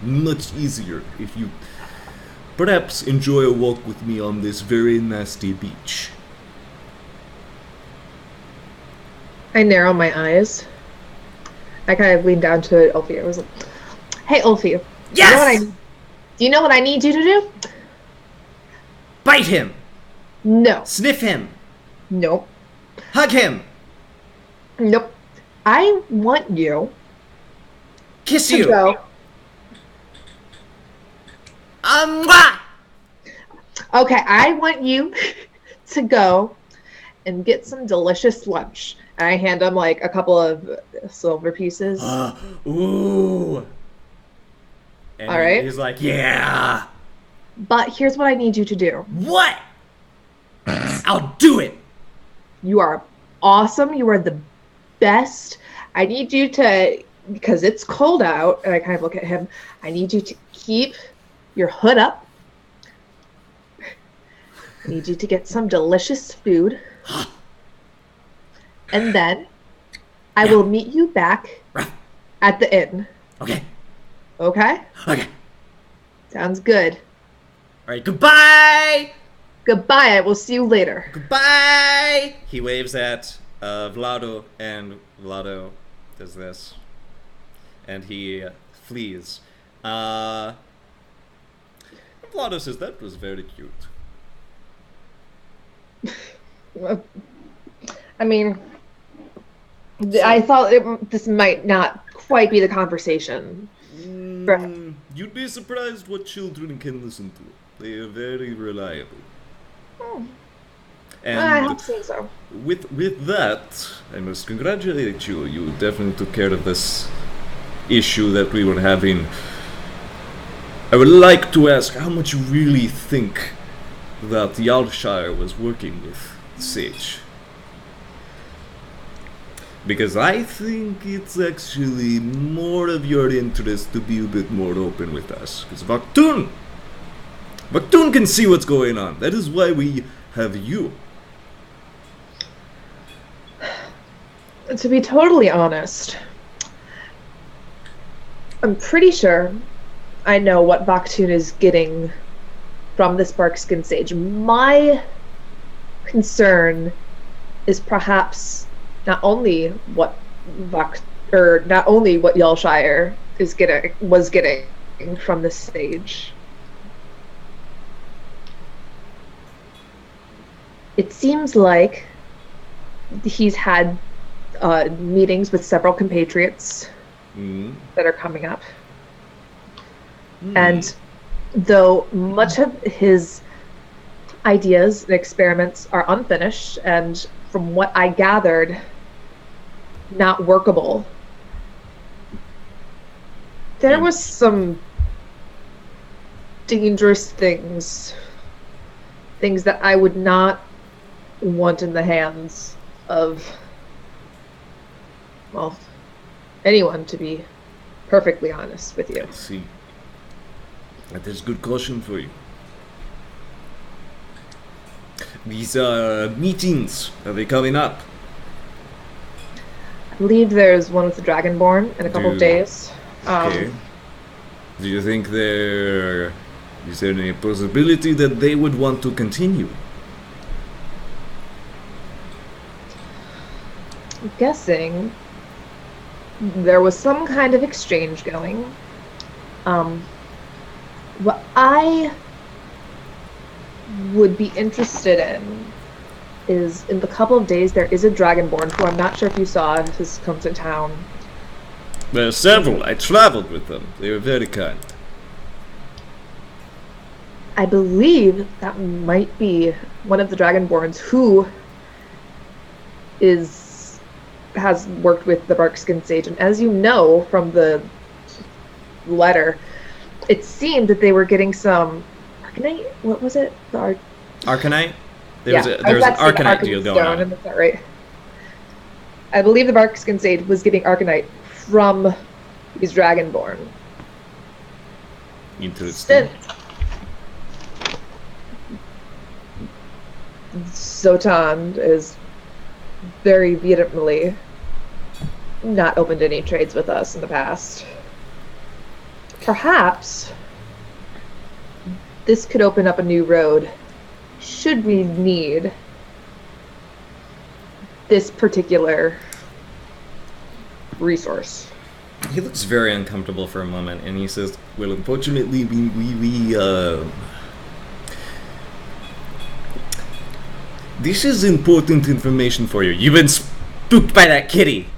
easier if you perhaps enjoy a walk with me on this very nasty beach.
I narrow my eyes. I kind of lean down to Ulfi. I was like, "Hey, Ulfi.
Yes!
Do you know what I need you to do?"
Bite him!
No.
Sniff him!
Nope.
Hug him!
Nope. I want you
Kiss
to
you!
go.
Mwah!
Okay, I want you to go and get some delicious lunch. And I hand him like a couple of silver pieces.
Ooh. And
All right.
He's like, yeah.
But here's what I need you to do.
What? I'll do it.
You are awesome. You are the best. I need you to, because it's cold out, and I kind of look at him, I need you to keep your hood up. I need you to get some delicious food. And then I will meet you back at the inn.
Okay.
Okay?
Okay.
Sounds good.
All right. Goodbye.
Goodbye. I will see you later.
Goodbye. He waves at Vlado, and Vlado does this, and he flees. Vlado says that was very cute.
I mean, I thought this might not quite be the conversation.
You'd be surprised what children can listen to. They are very reliable. And
I don't think so.
with that, I must congratulate you. You definitely took care of this issue that we were having. I would like to ask how much you really think that Yalshire was working with Sage. Because I think it's actually more of your interest to be a bit more open with us. Because Vakhtun can see what's going on. That is why we have you.
To be totally honest, I'm pretty sure I know what Vakhtun is getting from this Barkskin Sage. My concern is perhaps not only what Yalshire was getting from this sage. It seems like he's had meetings with several compatriots that are coming up. And though much of his ideas and experiments are unfinished, and from what I gathered, not workable, there was some dangerous things that I would not want in the hands of, well, anyone, to be perfectly honest with you.
I see. That is good caution for you. These meetings, are they coming up?
I believe there's one with the Dragonborn in a couple of days.
Okay. Do you think is there any possibility that they would want to continue?
I'm guessing there was some kind of exchange going. What I would be interested in is, in the couple of days, there is a Dragonborn who I'm not sure if you saw has come to town.
There are several. I traveled with them. They were very kind.
I believe that might be one of the Dragonborns who has worked with the Barkskin Sage. And as you know from the letter, it seemed that they were getting some Arcanite? What was it?
Arcanite? There's
I
an
was about to say the
Arcanite deal going
stone,
on.
and that's not right. I believe the Barkskin Sage was getting Arcanite from these Dragonborn.
Interesting.
Zotan is very vehemently not open to any trades with us in the past. Perhaps this could open up a new road should we need this particular resource.
He looks very uncomfortable for a moment, and he says, "Well, unfortunately, this is important information for you. You've been spooked by that kitty."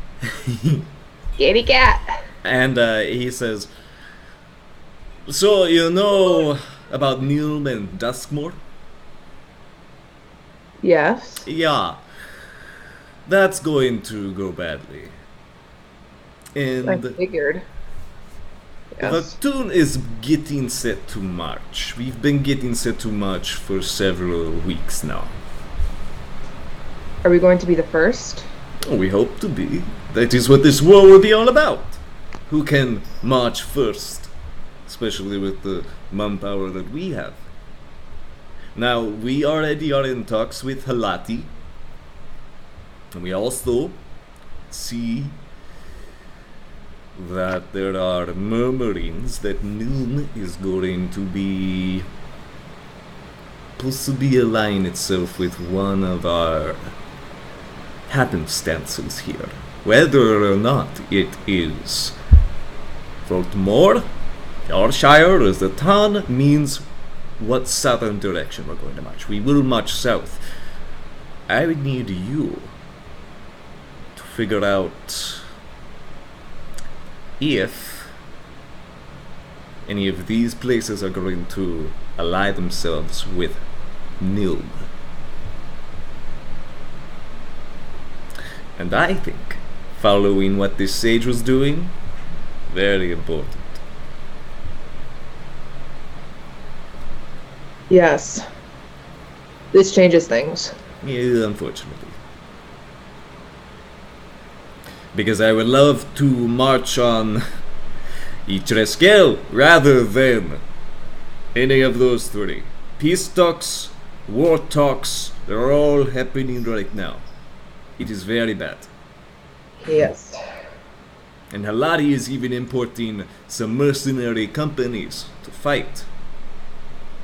Kitty cat.
And he says, "So you know about Nilm and Duskmore?"
Yes.
Yeah, that's going to go badly.
I
And
figured.
the
Yes.
tune is getting set to march. We've been getting set to march for several weeks now.
Are we going to be the first?
We hope to be. That is what this war will be all about. Who can march first? Especially with the manpower that we have. Now, we already are in talks with Halati. And we also see that there are murmurings that Nilm is going to be possibly align itself with one of our happenstances here. Whether or not it is Fortmore, Yorkshire, or the town means what southern direction we're going to march. We will march south. I would need you to figure out if any of these places are going to ally themselves with Nilm. And I think, following what this sage was doing, very important.
Yes. This changes things.
Yeah, unfortunately. Because I would love to march on Yggdrasil rather than any of those three. Peace talks, war talks, they're all happening right now. It is very bad.
Yes.
And Halari is even importing some mercenary companies to fight.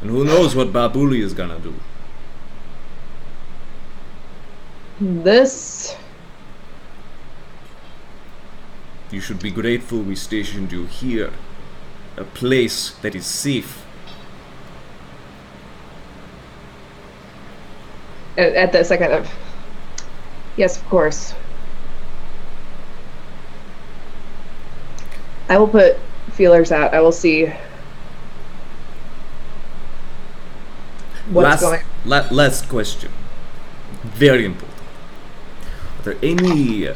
And who knows what Babuli is gonna do.
This...
You should be grateful we stationed you here. A place that is safe.
At this, I kind of... Yes, of course. I will put feelers out. I will see what's going.
Last question. Very important. Are there any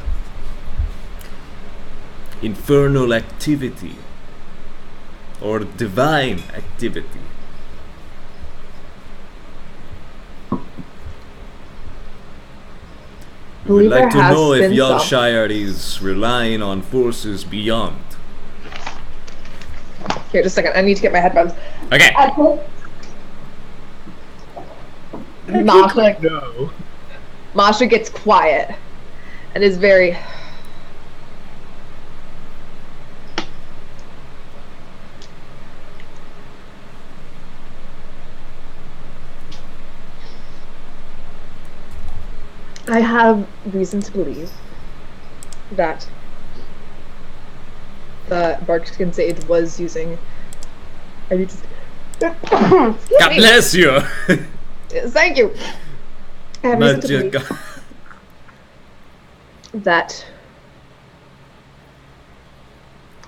infernal activity or divine activity we'd
Believe there
like to
has
know if
been some.
Yorkshire is relying on forces beyond?
Here, just a second. I need to get my headphones.
Okay.
Masha,
No.
Masha gets quiet and is very... I have reason to believe that the Barkskin Sage was using... I need to...
God bless you!
Thank you. I have reason to
Magic.
believe that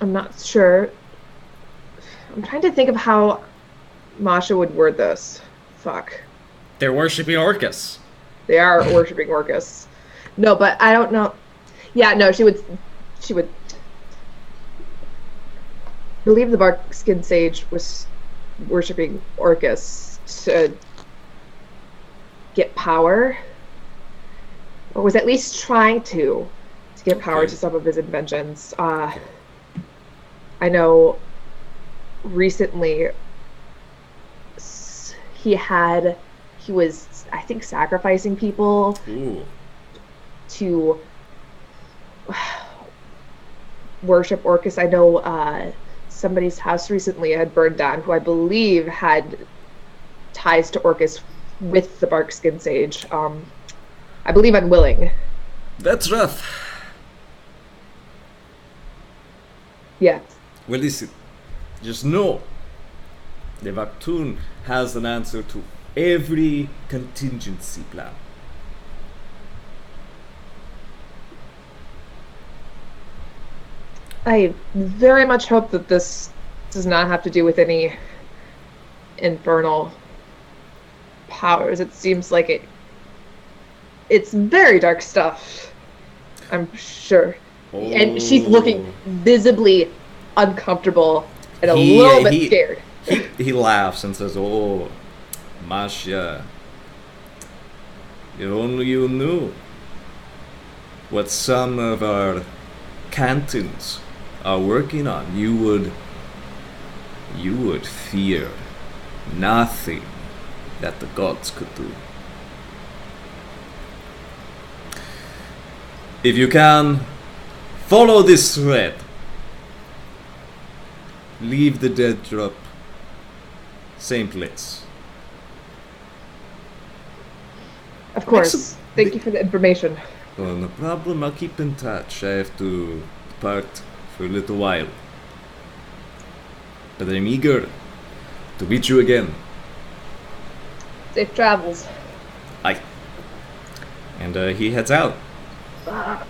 I'm not sure. I'm trying to think of how Masha would word this. Fuck.
They're worshipping Orcus.
They are worshipping Orcus. No, but I don't know. Yeah, no, she would believe the Barkskin Sage was worshipping Orcus to get power, or was at least trying to get power to some of his inventions. I know recently he was, I think, sacrificing people to worship Orcus. I know somebody's house recently had burned down who I believe had ties to Orcus with the Barkskin Sage. I believe unwilling.
That's rough.
Yes.
Well, listen, just know the Vaktoon has an answer to every contingency plan.
I very much hope that this does not have to do with any infernal powers. It seems like it's very dark stuff, I'm sure. And she's looking visibly uncomfortable and a little bit scared.
He laughs and says, "Oh, Masha, if only you knew what some of our cantons are working on, you would fear nothing that the gods could do. If you can follow this thread, leave the dead drop, same place."
Of course. Thank you for the information.
Well, no problem. I'll keep in touch. I have to depart for a little while, but I'm eager to meet you again.
Safe travels.
Aye. And he heads out.
Fuck.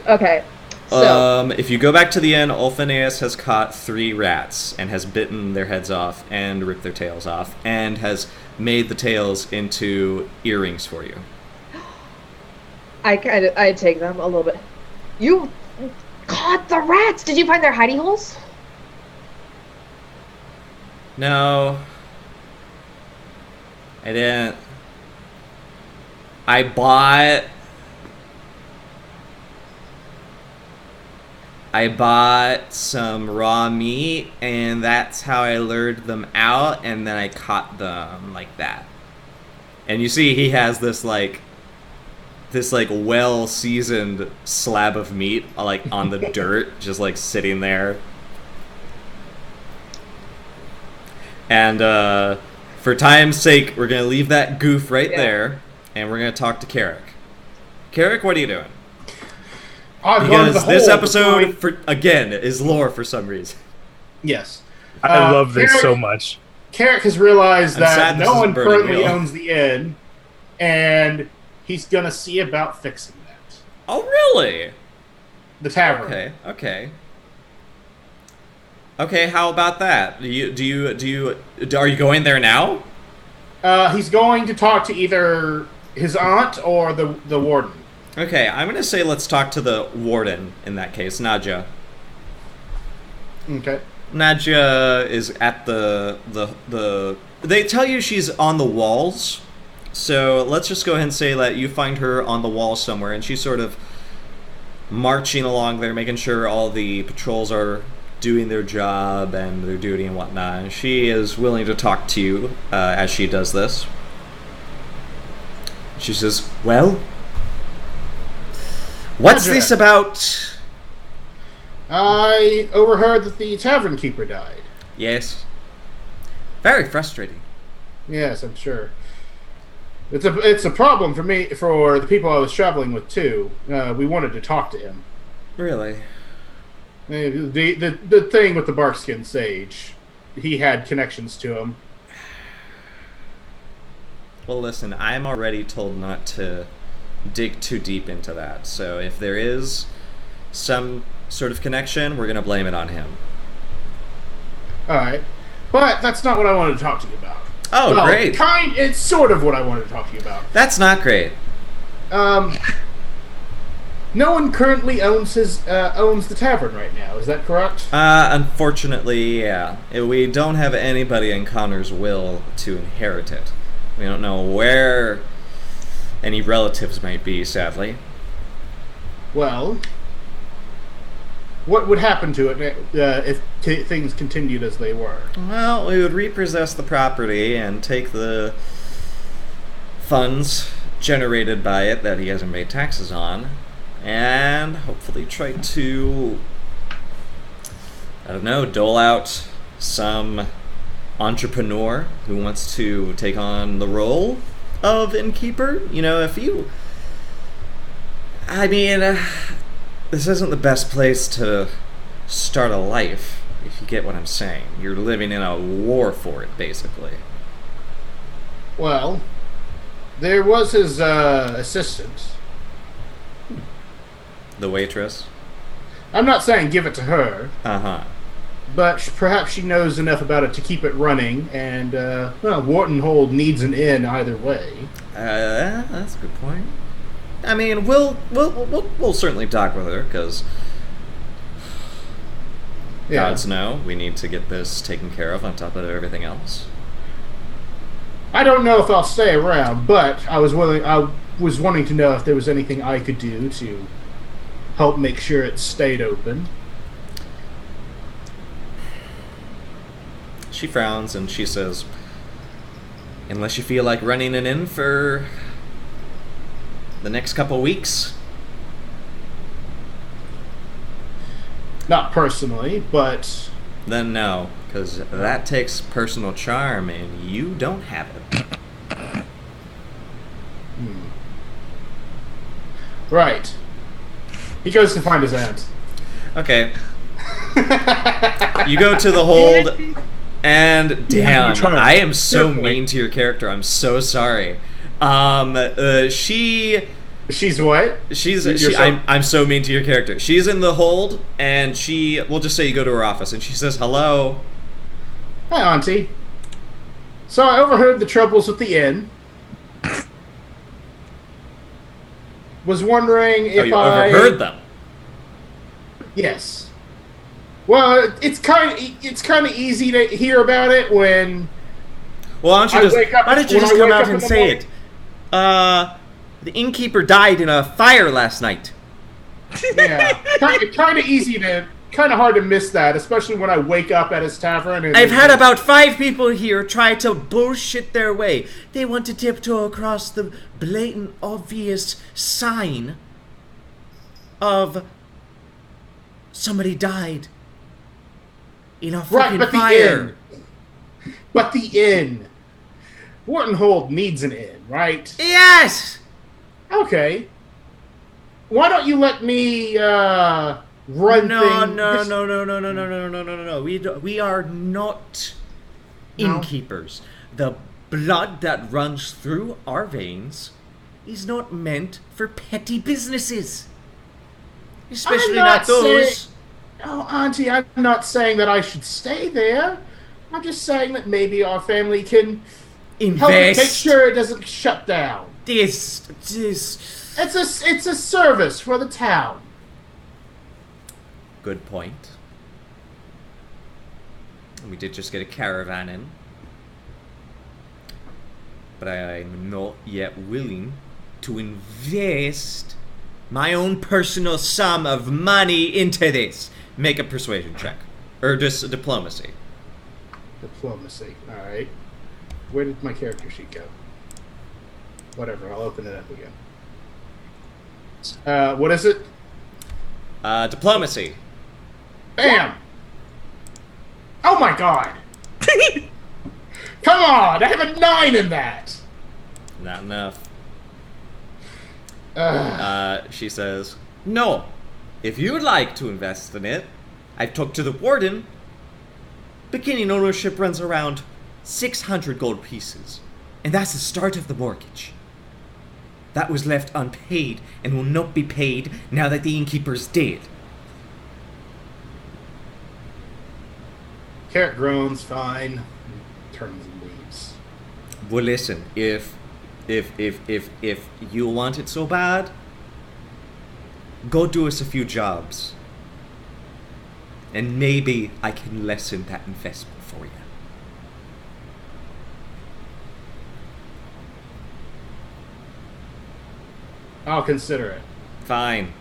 Okay. So,
If you go back to the end, Ulfineus has caught 3 rats and has bitten their heads off and ripped their tails off and has made the tails into earrings for you.
I take them a little bit. You caught the rats! Did you find their hidey holes?
No. I didn't. I bought some raw meat, and that's how I lured them out, and then I caught them like that. And you see he has this well-seasoned slab of meat like on the dirt, just like sitting there. And for time's sake, we're gonna leave that goof right there, and we're gonna talk to Carrick. Carrick, what are you doing? Because this episode, again, is lore for some reason.
Yes.
I love this so much.
Carrick has realized that no one currently
wheel.
owns the inn, and he's going to see about fixing that.
Oh, really?
The tavern.
Okay, how about that? Are you going there now?
He's going to talk to either his aunt or the warden.
Okay, I'm gonna say let's talk to the warden in that case, Nadja.
Okay.
Nadja is at the they tell you she's on the walls, so let's just go ahead and say that you find her on the wall somewhere, and she's sort of marching along there, making sure all the patrols are doing their job and their duty and whatnot. And she is willing to talk to you as she does this. She says, "Well, what's this about?"
I overheard that the tavern keeper died.
Yes. Very frustrating.
Yes, I'm sure. It's a problem for the people I was traveling with too. We wanted to talk to him.
Really?
The thing with the Barkskin Sage, he had connections to him.
Well, listen, I'm already told not to dig too deep into that. So if there is some sort of connection, we're going to blame it on him.
Alright. But that's not what I wanted to talk to you about.
Oh,
well,
great.
It's sort of what I wanted to talk to you about.
That's not great.
No one currently owns the tavern right now. Is that correct?
Unfortunately, yeah. We don't have anybody in Connor's will to inherit it. We don't know where any relatives might be, sadly.
Well, what would happen to it if things continued as they were?
Well, we would repossess the property and take the funds generated by it that he hasn't made taxes on, and hopefully try to, I don't know, dole out some entrepreneur who wants to take on the role of innkeeper. You know, if you... I mean, this isn't the best place to start a life, if you get what I'm saying. You're living in a war for it, basically.
Well, there was his assistant.
The waitress?
I'm not saying give it to her.
Uh-huh.
But perhaps she knows enough about it to keep it running, and, well, Whartonhold needs an inn either way.
That's a good point. I mean, we'll certainly talk with her, because gods know we need to get this taken care of on top of everything else.
I don't know if I'll stay around, but I was wanting to know if there was anything I could do to help make sure it stayed open.
She frowns and she says, unless you feel like running an inn for the next couple weeks.
Not personally, but...
Then no, because that takes personal charm and you don't have it.
Right. He goes to find his aunt.
Okay. You go to the hold, and damn, I am so mean to your character. I'm so sorry.
She's what?
I'm so mean to your character. She's in the hold, and we'll just say you go to her office, and she says, hello.
Hi, Auntie. So I overheard the troubles with the inn. Was wondering if
you overheard them?
Yes. Well, it's kind of easy to hear about it when...
Well, why don't you just come out and say it? The innkeeper died in a fire last night.
Yeah, kind of hard to miss that, especially when I wake up at his tavern. And
I've had about 5 people here try to bullshit their way. They want to tiptoe across the blatant, obvious sign of somebody died in a freaking fire.
But the inn. Whartonhold needs an inn, right?
Yes!
Okay. Why don't you let me run things?
No. We are not innkeepers. The blood that runs through our veins is not meant for petty businesses. Especially not those.
Oh, Auntie, I'm not saying that I should stay there. I'm just saying that maybe our family can help it make sure it doesn't shut down.
It's
a service for the town.
Good point. We did just get a caravan in. But I'm not yet willing to invest my own personal sum of money into this. Make a persuasion check. Or just a diplomacy.
Diplomacy. Alright. Where did my character sheet go? Whatever, I'll open it up again. What is it?
Diplomacy.
Bam! Oh my god! Come on! I have a 9 in that!
Not enough. She says, no. If you would like to invest in it, I've talked to the warden. Beginning ownership runs around 600 gold pieces. And that's the start of the mortgage. That was left unpaid and will not be paid now that the innkeeper's dead.
Carrot groans, fine. Turns and leaves.
Well, listen, if you want it so bad, Go do us a few jobs. And maybe I can lessen that investment for you.
I'll consider it.
Fine.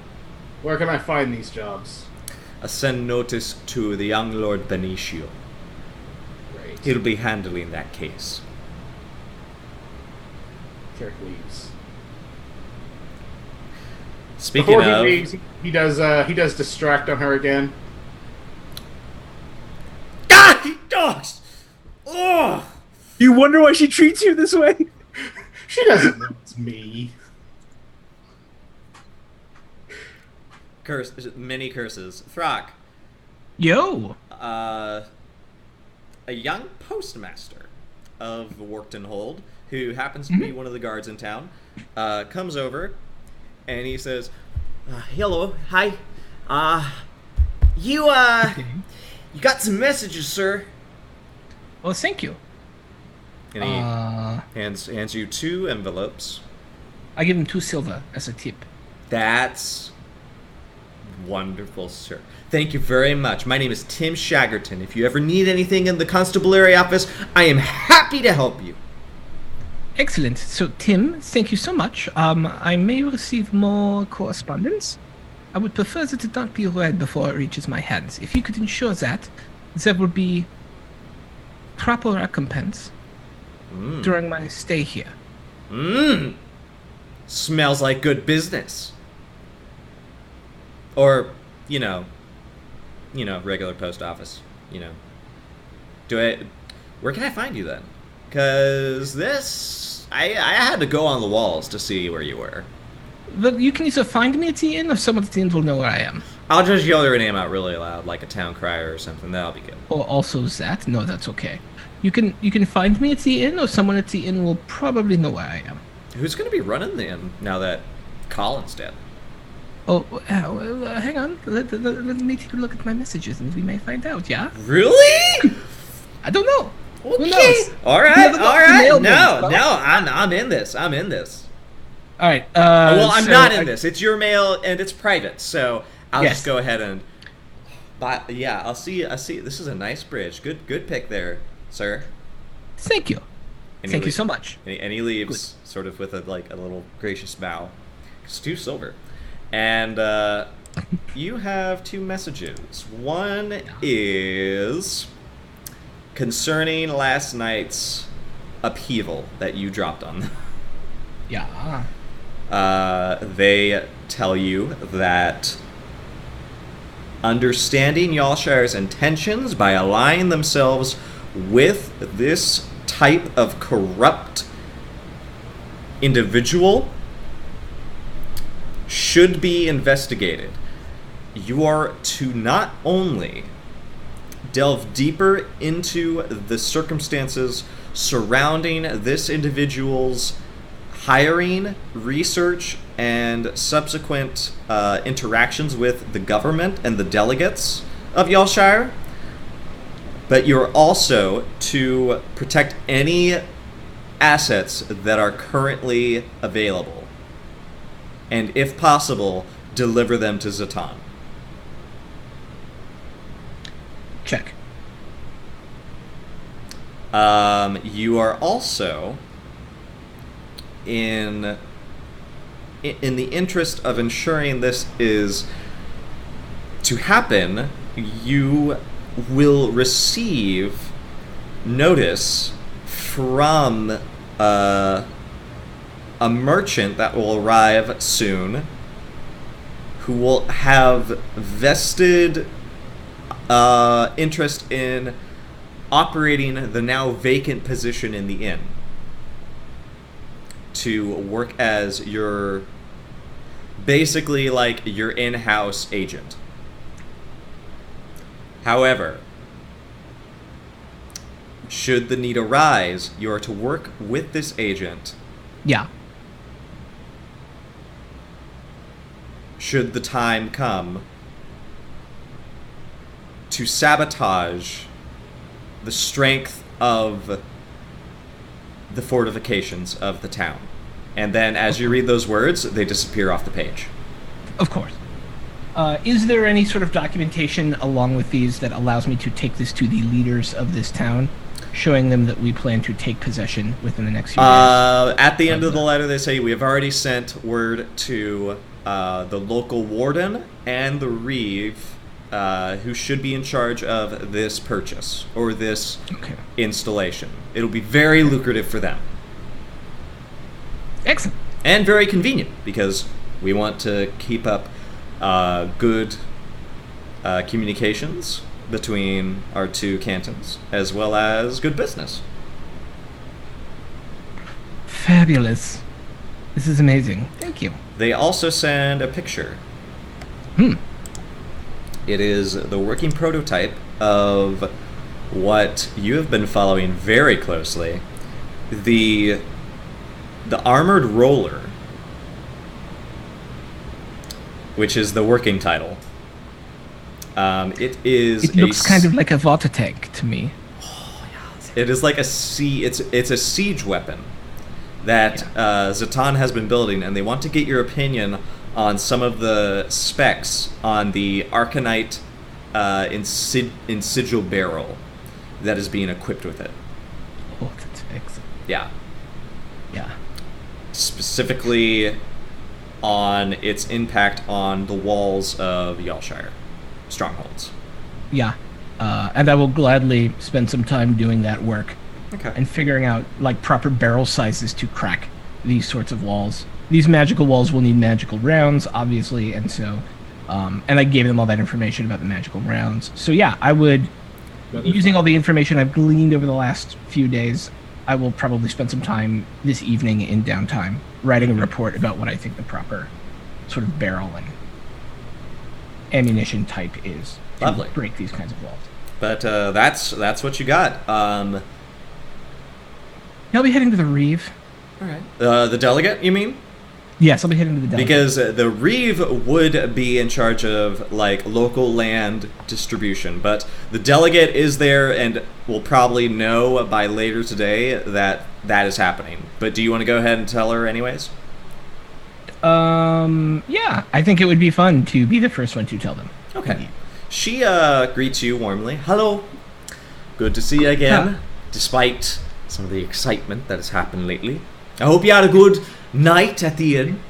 Where can I find these jobs?
I'll send notice to the young Lord Benicio.
Great.
He'll be handling that case.
Kirk leaves.
Speaking
Before
of...
he leaves, he does distract on her again.
Ah! He does! Oh!
You wonder why she treats you this way?
She doesn't know it's me.
Many curses. Throck.
Yo!
A young postmaster of Warkton Hold, who happens to be one of the guards in town, comes over, and he says, hello, hi, you got some messages, sir.
Well, thank you.
And he hands you 2 envelopes.
I give him 2 silver as a tip.
That's wonderful, sir. Thank you very much. My name is Tim Shaggerton. If you ever need anything in the constabulary office, I am happy to help you.
Excellent. So, Tim, thank you so much. I may receive more correspondence. I would prefer that it not be read before it reaches my hands. If you could ensure that, there will be proper recompense during my stay here.
Smells like good business. Or, regular post office, where can I find you then? Because I had to go on the walls to see where you were.
But you can either find me at the inn, or someone at the inn will know where I am.
I'll just yell your name out really loud, like a town crier or something. That'll be good.
Or also that? No, that's okay. You can find me at the inn, or someone at the inn will probably know where I am.
Who's going to be running the inn now that Colin's dead?
Oh, hang on. Let me take a look at my messages, and we may find out, yeah?
Really?
I don't know.
Okay.
Who knows?
All right. No, I'm in this.
All right.
Well, I'm not in this. It's your mail, and it's private, so I'll
Yes.
just go ahead and... yeah, I'll see. This is a nice bridge. Good pick there, sir.
Thank you. Thank you so much.
And he leaves, sort of with a little gracious bow. It's 2 silver. And you have 2 messages. One is concerning last night's upheaval that you dropped on them.
Yeah.
They tell you that understanding Yalshire's intentions by aligning themselves with this type of corrupt individual should be investigated. You are to not only delve deeper into the circumstances surrounding this individual's hiring, research, and subsequent interactions with the government and the delegates of Yalshire, but you're also to protect any assets that are currently available, and if possible, deliver them to Zatan.
Check.
You are also, in the interest of ensuring this is to happen, you will receive notice from a merchant that will arrive soon, who will have vested interest in operating the now vacant position in the inn, to work as your, basically like your in-house agent. However, should the need arise, you are to work with this agent.
Yeah.
Should the time come to sabotage the strength of the fortifications of the town. And then as you read those words, they disappear off the page.
Of course. Is there any sort of documentation along with these that allows me to take this to the leaders of this town, showing them that we plan to take possession within the next few days?
At the end of the letter, they say, we have already sent word to the local warden and the reeve, who should be in charge of this purchase, or this installation. It'll be very lucrative for them.
Excellent.
And very convenient, because we want to keep up good communications between our two cantons, as well as good business.
Fabulous. This is amazing. Thank you.
They also send a picture. It is the working prototype of what you have been following very closely. The Armored Roller, which is the working title. It
looks kind of like a water tank to me.
It is like it's a siege weapon that Zatan has been building, and they want to get your opinion on some of the specs on the Arcanite Insigil barrel that is being equipped with it.
Oh, that's excellent.
Yeah.
Yeah.
Specifically on its impact on the walls of Yalshire strongholds.
Yeah. And I will gladly spend some time doing that work.
Okay.
And figuring out like proper barrel sizes to crack these sorts of walls. These magical walls will need magical rounds, obviously, and so and I gave them all that information about the magical rounds. So yeah, I would, using all the information I've gleaned over the last few days, I will probably spend some time this evening in downtime writing a report about what I think the proper sort of barrel and ammunition type is to
Lovely.
Break these kinds of walls.
But that's what you got.
I'll be heading to the Reeve.
All right. The delegate, you mean?
Yes, I'll be heading to the delegate.
Because the Reeve would be in charge of like local land distribution, but the delegate is there and will probably know by later today that that is happening. But do you want to go ahead and tell her anyways?
Yeah, I think it would be fun to be the first one to tell them.
Okay. She greets you warmly. Hello. Good to see you again, despite some of the excitement that has happened lately. I hope you had a good night at the inn.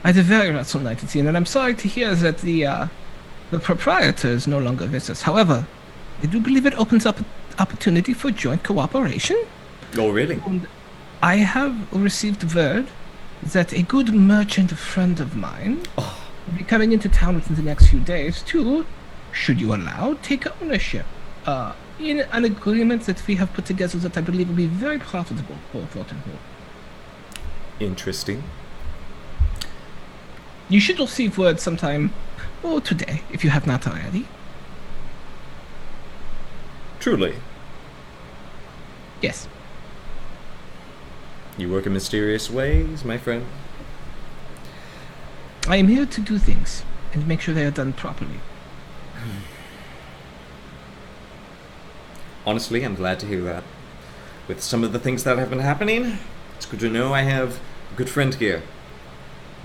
I had a very restful night at the inn, and I'm sorry to hear that the proprietor is no longer with us. However, I do believe it opens up opportunity for joint cooperation.
Oh, really?
And I have received word that a good merchant friend of mine will be coming into town within the next few days to, should you allow, take ownership in an agreement that we have put together that I believe will be very profitable for Fortinville.
Interesting.
You should receive word sometime, today, if you have not already.
Truly.
Yes.
You work in mysterious ways, my friend.
I am here to do things and make sure they are done properly.
Honestly, I'm glad to hear that. With some of the things that have been happening, it's good to know I have a good friend here.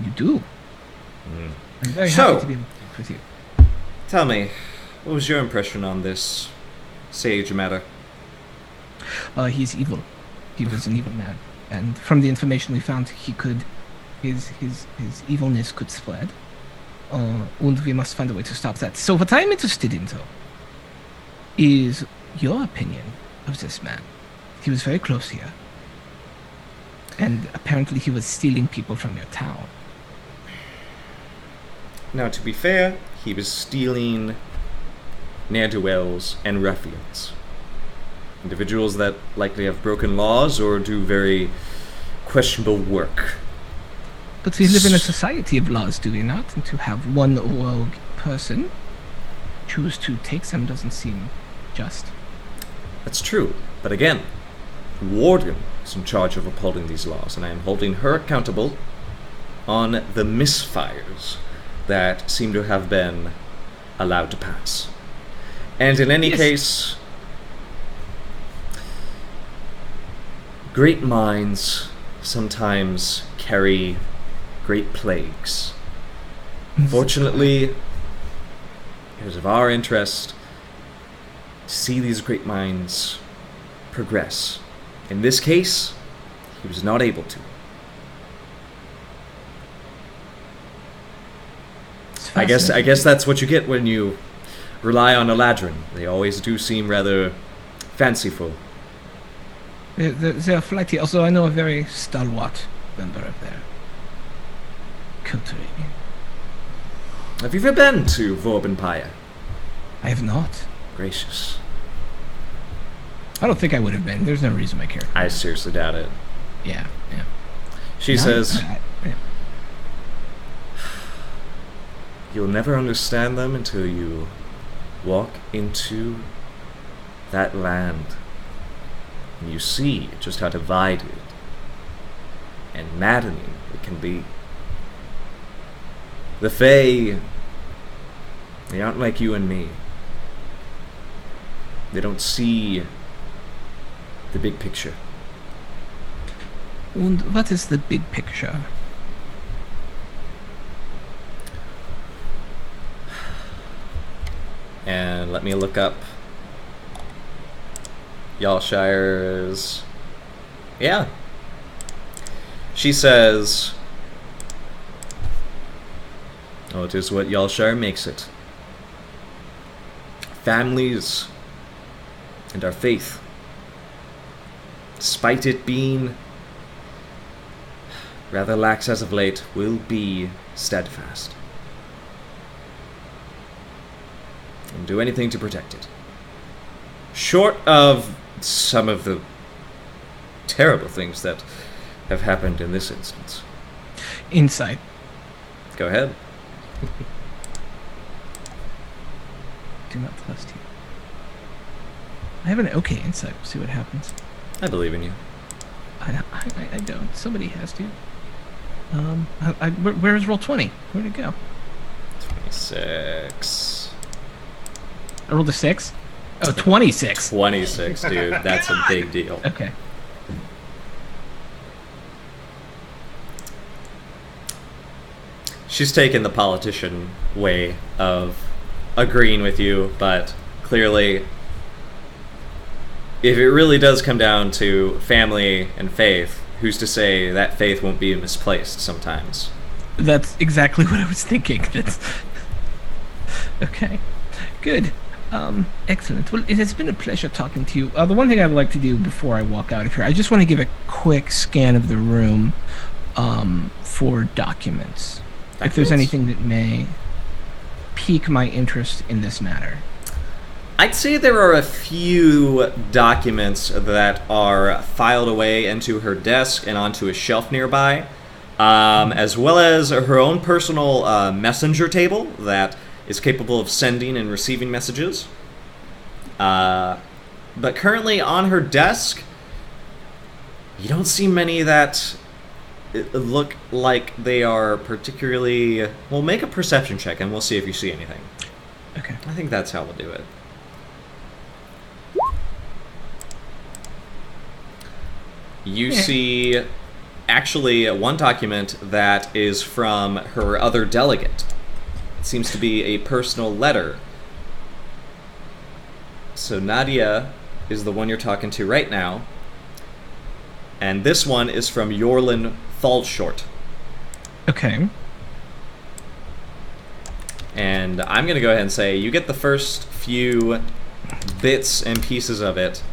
You do? I'm very
So,
happy to be able to work with you.
Tell me, what was your impression on this sage matter?
He's evil. He was an evil man. And from the information we found, he could... His evilness could spread. And we must find a way to stop that. So what I'm interested in, though, is your opinion of this man. He was very close here. And apparently he was stealing people from your town.
Now, to be fair, he was stealing ne'er-do-wells and ruffians. Individuals that likely have broken laws or do very questionable work.
But we live in a society of laws, do we not? And to have one rogue person choose to take them doesn't seem just.
That's true. But again, the warden is in charge of upholding these laws, and I am holding her accountable on the misfires that seem to have been allowed to pass. And in any case, great minds sometimes carry great plagues. Fortunately, It is of our interest to see these great minds progress. In this case, he was not able to. I guess that's what you get when you rely on Eladrin. They always do seem rather fanciful.
They're flighty. Also, I know a very stalwart member of their coterie.
Have you ever been to Vorbenpire?
I have not.
Gracious.
I don't think I would have been. There's no reason I care.
I seriously doubt it.
Yeah.
She says, you'll never understand them until you walk into that land. And you see just how divided and maddening it can be. The Fae, they aren't like you and me. They don't see the big picture.
And what is the big picture?
And let me look up Yalshire's... Yeah. She says... Oh, it is what Yalshire makes it. Families and our faith, despite it being rather lax as of late, will be steadfast. And do anything to protect it. Short of some of the terrible things that have happened in this instance.
Insight.
Go ahead.
Do not trust you. I have an okay insight. We'll see what happens.
I believe in you.
I don't. Somebody has to. Where's roll 20? Where'd it go?
26.
I rolled a 6? Oh, 26.
26, dude. That's a big deal.
Okay.
She's taken the politician way of agreeing with you, but clearly, if it really does come down to family and faith, who's to say that faith won't be misplaced sometimes?
That's exactly what I was thinking. That's okay. Good. Excellent. Well, it has been a pleasure talking to you. The one thing I'd like to do before I walk out of here, I just want to give a quick scan of the room for documents. If there's anything that may pique my interest in this matter.
I'd say there are a few documents that are filed away into her desk and onto a shelf nearby, as well as her own personal messenger table that is capable of sending and receiving messages. But currently on her desk, you don't see many that look like they are particularly... Well, make a perception check and we'll see if you see anything.
Okay.
I think that's how we'll do it. You see, actually, one document that is from her other delegate. It seems to be a personal letter. So Nadia is the one you're talking to right now. And this one is from Yorlin Fallshort.
Okay.
And I'm going to go ahead and say you get the first few bits and pieces of it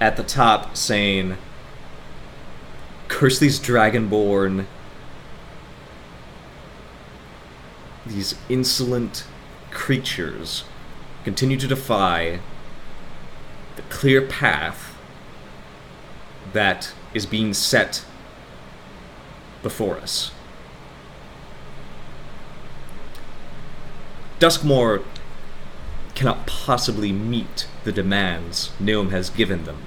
at the top saying, curse these dragonborn, these insolent creatures continue to defy the clear path that is being set before us. Duskmoor cannot possibly meet the demands Nilm has given them.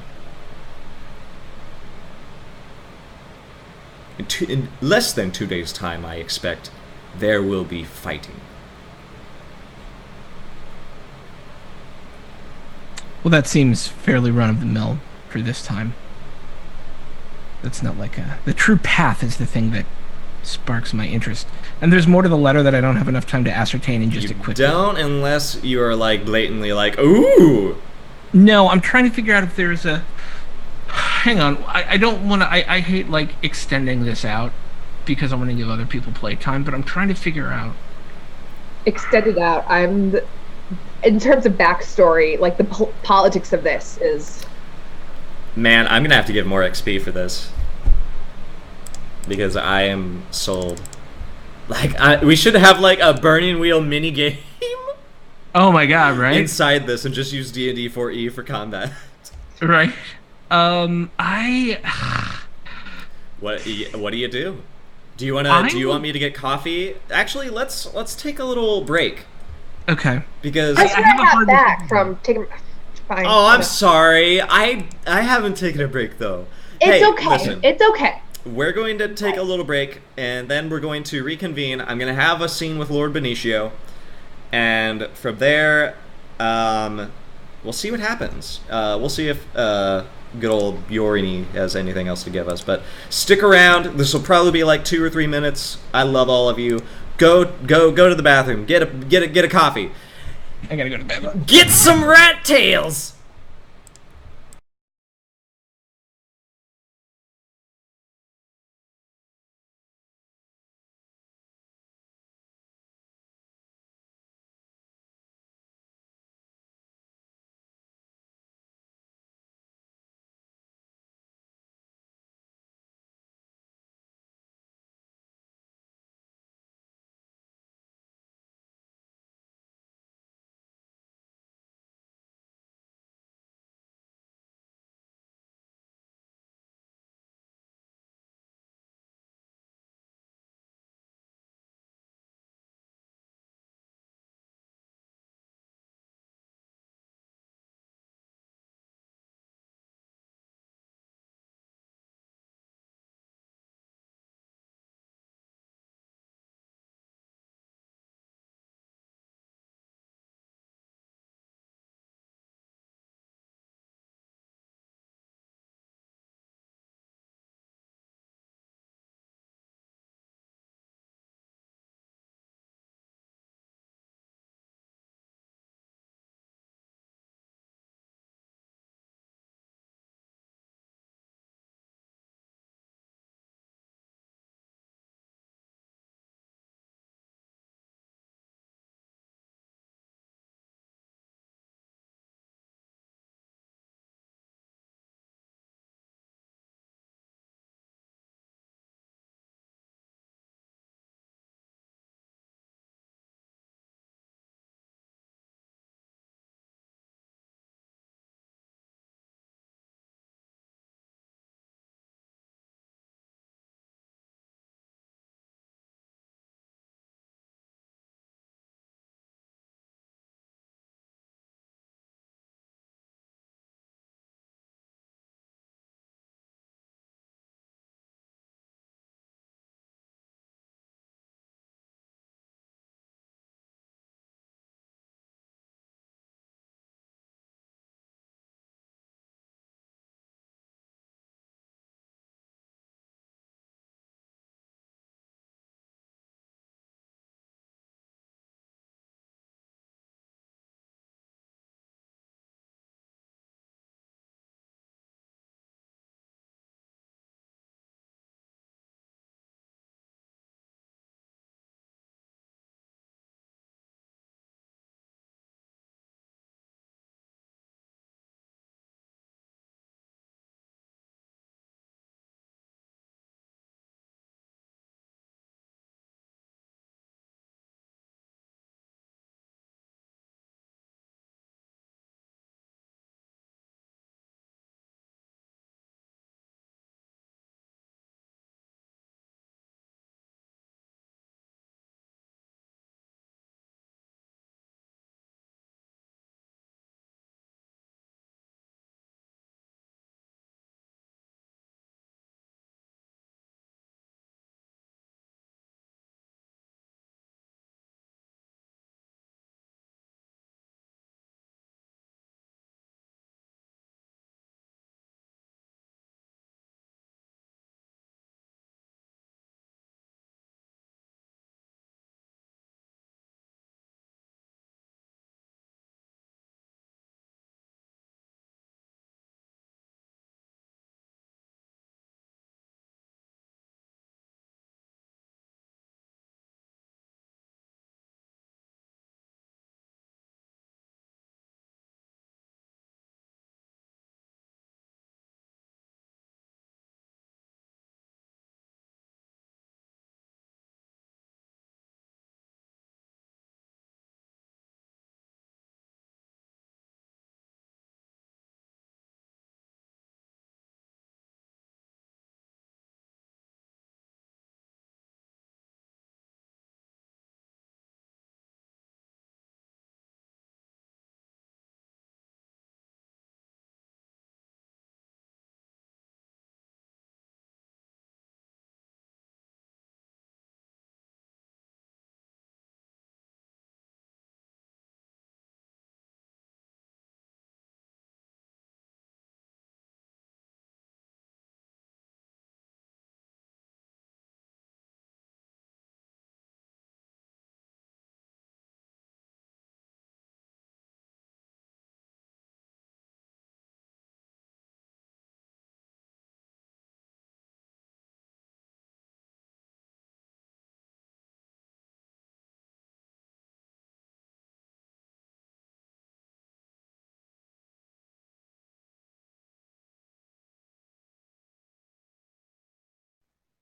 In less than 2 days' time, I expect, there will be fighting.
Well, that seems fairly run-of-the-mill for this time. That's not like the true path is the thing that sparks my interest. And there's more to the letter that I don't have enough time to ascertain in just a quick.
Don't unless you are like blatantly like, ooh.
No, I'm trying to figure out if there's a. Hang on, I don't want to. I hate like extending this out because I want to give other people playtime, but I'm trying to figure out.
Extend it out. In terms of backstory, like the politics of this is.
Man, I'm gonna have to give more XP for this because I am sold. Like, we should have like a burning wheel mini game.
Oh my god! Right
inside this, and just use D&D 4E for combat.
Right.
What do you do? Do you want me to get coffee? Actually, let's take a little break.
Okay.
Because
I have back from taking. Fine.
Oh, I'm sorry. I haven't taken a break though.
It's
hey,
okay.
Listen,
it's okay.
We're going to take a little break, and then we're going to reconvene. I'm going to have a scene with Lord Benicio, and from there, we'll see what happens. We'll see if good old Bjorny has anything else to give us. But stick around. This will probably be like 2 or 3 minutes. I love all of you. Go to the bathroom. Get a coffee.
I gotta go to bed.
Get some rat tails.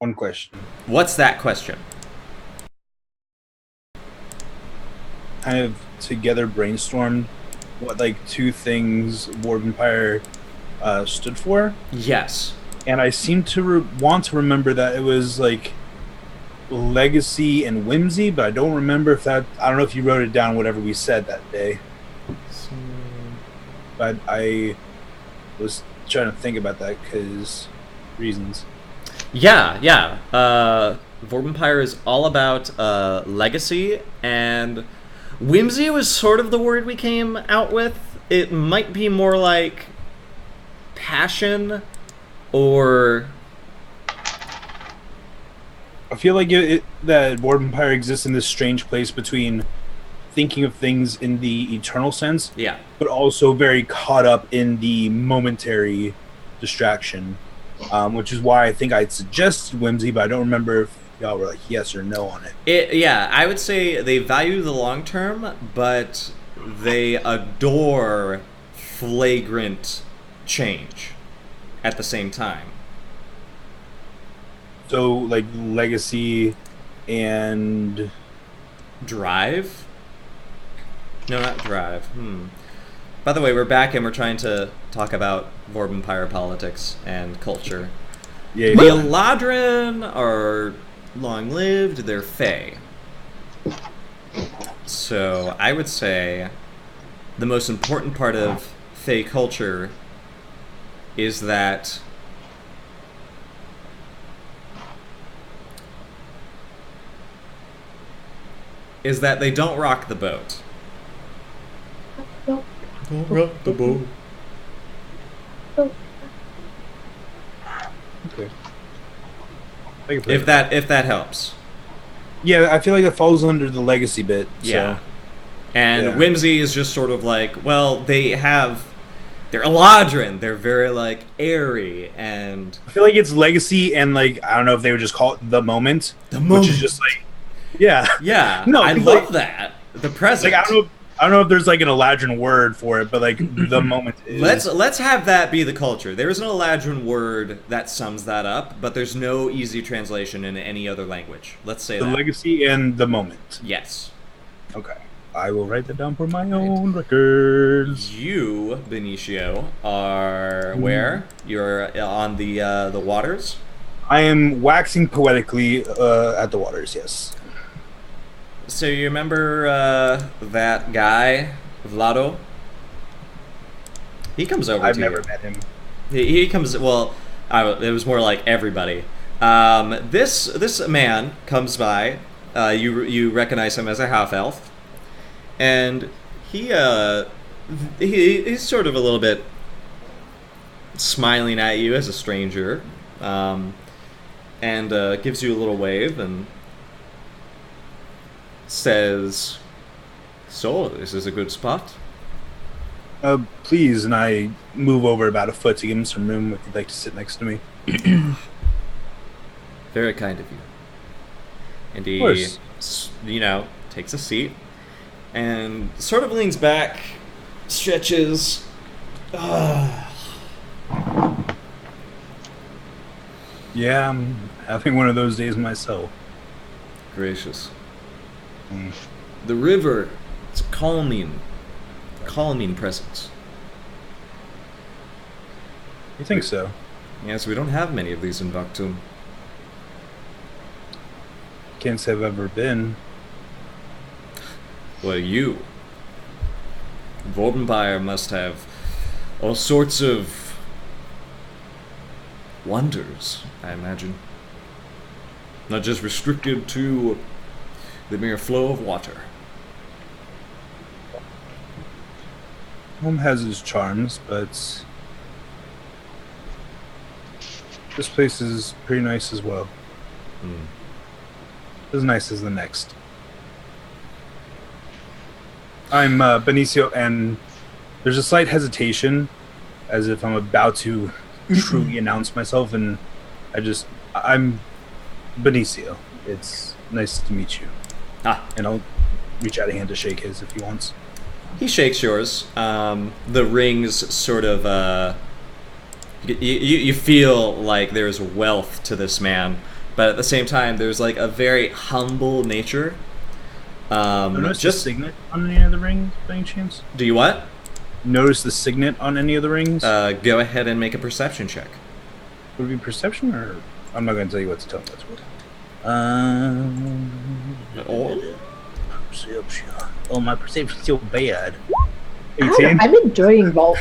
One question.
What's that question?
Kind of together brainstormed what like two things War Empire stood for,
Yes.
and I seem to want to remember that it was like legacy and whimsy, but I don't remember if that. I don't know if you wrote it down. Whatever we said that day, but I was trying to think about that because reasons.
Yeah. Vorbenpire is all about legacy, and whimsy was sort of the word we came out with. It might be more like passion, or
I feel like that War Empire exists in this strange place between thinking of things in the eternal sense,
yeah.
but also very caught up in the momentary distraction, which is why I think I'd suggested whimsy, but I don't remember if y'all were like yes or no on it.
Yeah, I would say they value the long term, but they adore flagrant change at the same time.
So like legacy and
drive? No, not drive. By the way, we're back and we're trying to talk about Vorbenpire politics and culture.
yeah,
The Eladrin are long-lived, they're Fae. So I would say the most important part of Fae culture is that they don't rock the boat.
Don't
rock the boat.
okay.
If that helps.
Yeah, I feel like it falls under the legacy bit.
Yeah.
So.
And
Yeah.
whimsy is just sort of like, well, they're Eladrin. They're very like airy and
I feel like it's legacy and like I don't know if they would just call it the moment,
The moment.
which is just like yeah.
yeah.
No,
I
'cause,
love
like-
that. The present.
Like I don't know if there's like an Eladrin word for it, but like the moment is
Let's have that be the culture. There is an Eladrin word that sums that up, but there's no easy translation in any other language. Let's say
the
that.
legacy and the moment.
Yes.
Okay. I will write that down for my own records.
You, Benicio, are where? You're on the waters?
I am waxing poetically at the waters, yes.
So you remember that guy, Vlado? He comes over
I've
to
never
you.
met him.
He comes. Well, it was more like everybody. This man comes by. You recognize him as a half elf, and he's sort of a little bit smiling at you as a stranger, and gives you a little wave and says, "So this is a good spot."
Please, and I move over about a foot to give him some room if you'd like to sit next to me.
Very kind of you. And he,
course.
takes a seat and sort of leans back, stretches.
Yeah, I'm having one of those days myself.
Gracious.
Mm.
The river, it's a calming presence.
You think so?
Yes, we don't have many of these in Baktum.
Can't say I've ever been.
Well, you, Vorbenpire, must have all sorts of wonders, I imagine. Not just restricted to the mere flow of water.
Home has its charms, but this place is pretty nice as well. As nice as the next. I'm Benicio, and there's a slight hesitation, as if I'm about to truly announce myself, and I'm Benicio. It's nice to meet you. And I'll reach out a hand to shake his if he wants.
He shakes yours. The rings sort of... You feel like there's wealth to this man, but at the same time, there's like a very humble nature.
Notice the signet on any of the rings, by any chance?
Do you what?
Notice the signet on any of the rings?
Go ahead and make a perception check.
Would it be perception, or I'm not going to tell you what to tell. That's what. Perception. Oh, my perception's so bad. 18.
I'm enjoying Vault.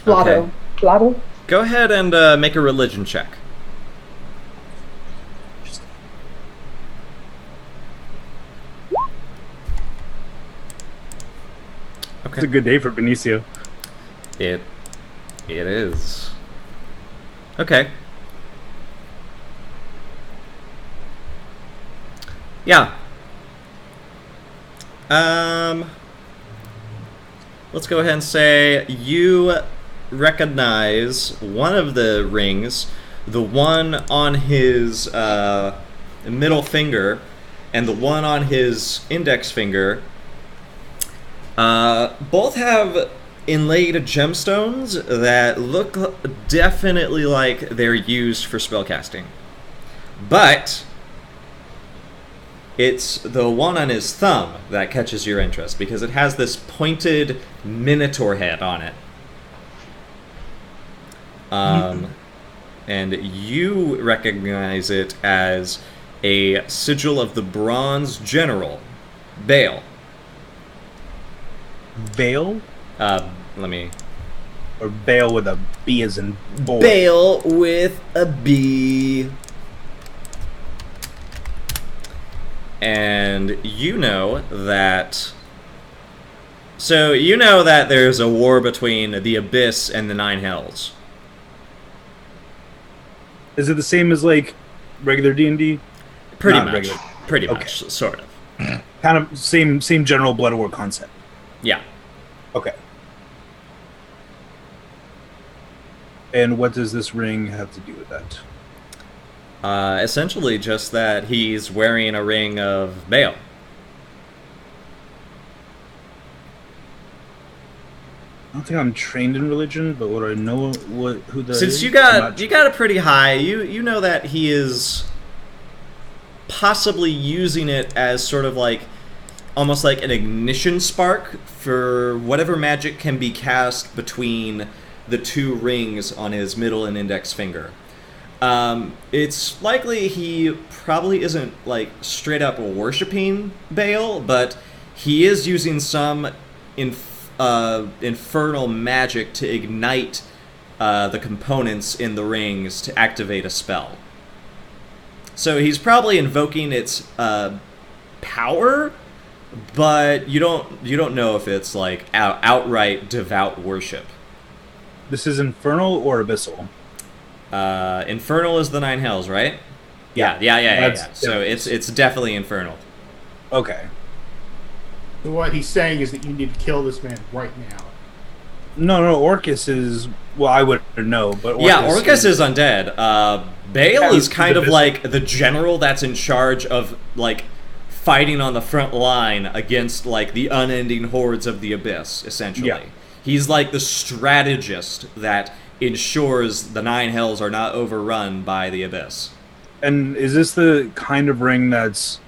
Blotto.
Okay.
Blotto?
Go ahead and make a religion check.
It's a good day for Benicio.
It is. Okay. Yeah. Let's go ahead and say you recognize one of the rings, the one on his middle finger and the one on his index finger. Both have inlaid gemstones that look definitely like they're used for spellcasting. But it's the one on his thumb that catches your interest because it has this pointed minotaur head on it. And you recognize it as a sigil of the Bronze General, Baal.
Baal?
Let me...
Or Baal with a B as in boy?
Baal with a B. And you know that... So, you know that there's a war between the Abyss and the Nine Hells.
Is it the same as, like, regular D&D?
Pretty
Not
much.
regular.
Pretty
Okay.
much, sort of.
Kind of same general Blood War concept.
Yeah.
Okay. And what does this ring have to do with that?
Essentially just that he's wearing a ring of Baal.
I don't think I'm trained in religion, but what I know who that
Since
is,
you
I'm
got
not
you got a pretty high, you know that he is possibly using it as sort of like almost like an ignition spark for whatever magic can be cast between the two rings on his middle and index finger. It's likely he probably isn't like straight up worshipping Baal, but he is using some infernal magic to ignite the components in the rings to activate a spell. So he's probably invoking its power, but you don't know if it's like outright devout worship.
This is infernal or abyssal?
Infernal is the Nine Hells, right?
Yeah.
Yeah. So it's definitely infernal.
Okay.
So what he's saying is that you need to kill this man right now.
No, Orcus is... Well, I wouldn't know, but Orcus...
Yeah, Orcus is undead. Baal is kind of
abyssal.
like the general that's in charge of, like, fighting on the front line against, like, the unending hordes of the Abyss, essentially.
Yeah.
He's like the strategist that ensures the Nine Hells are not overrun by the Abyss.
And is this the kind of ring that's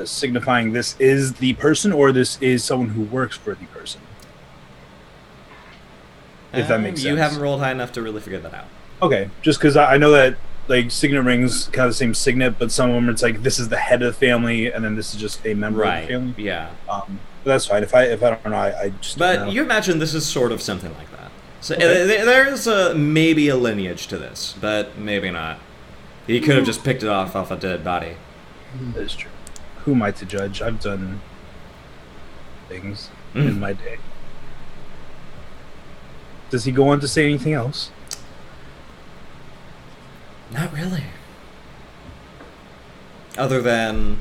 signifying this is the person, or this is someone who works for the person? If that makes sense.
You haven't rolled high enough to really figure that out.
Okay, just because I know that like signet rings kind of the same signet, but some of them it's like this is the head of the family, and then this is just a member of the family.
Yeah.
But that's fine. If I don't know, I just.
But
don't know.
you imagine this is sort of something like that. So
Okay.
there's maybe a lineage to this, but maybe not. He could have just picked it off a dead body.
That is true. Who am I to judge? I've done things in my day. Does he go on to say anything else?
Not really. Other than...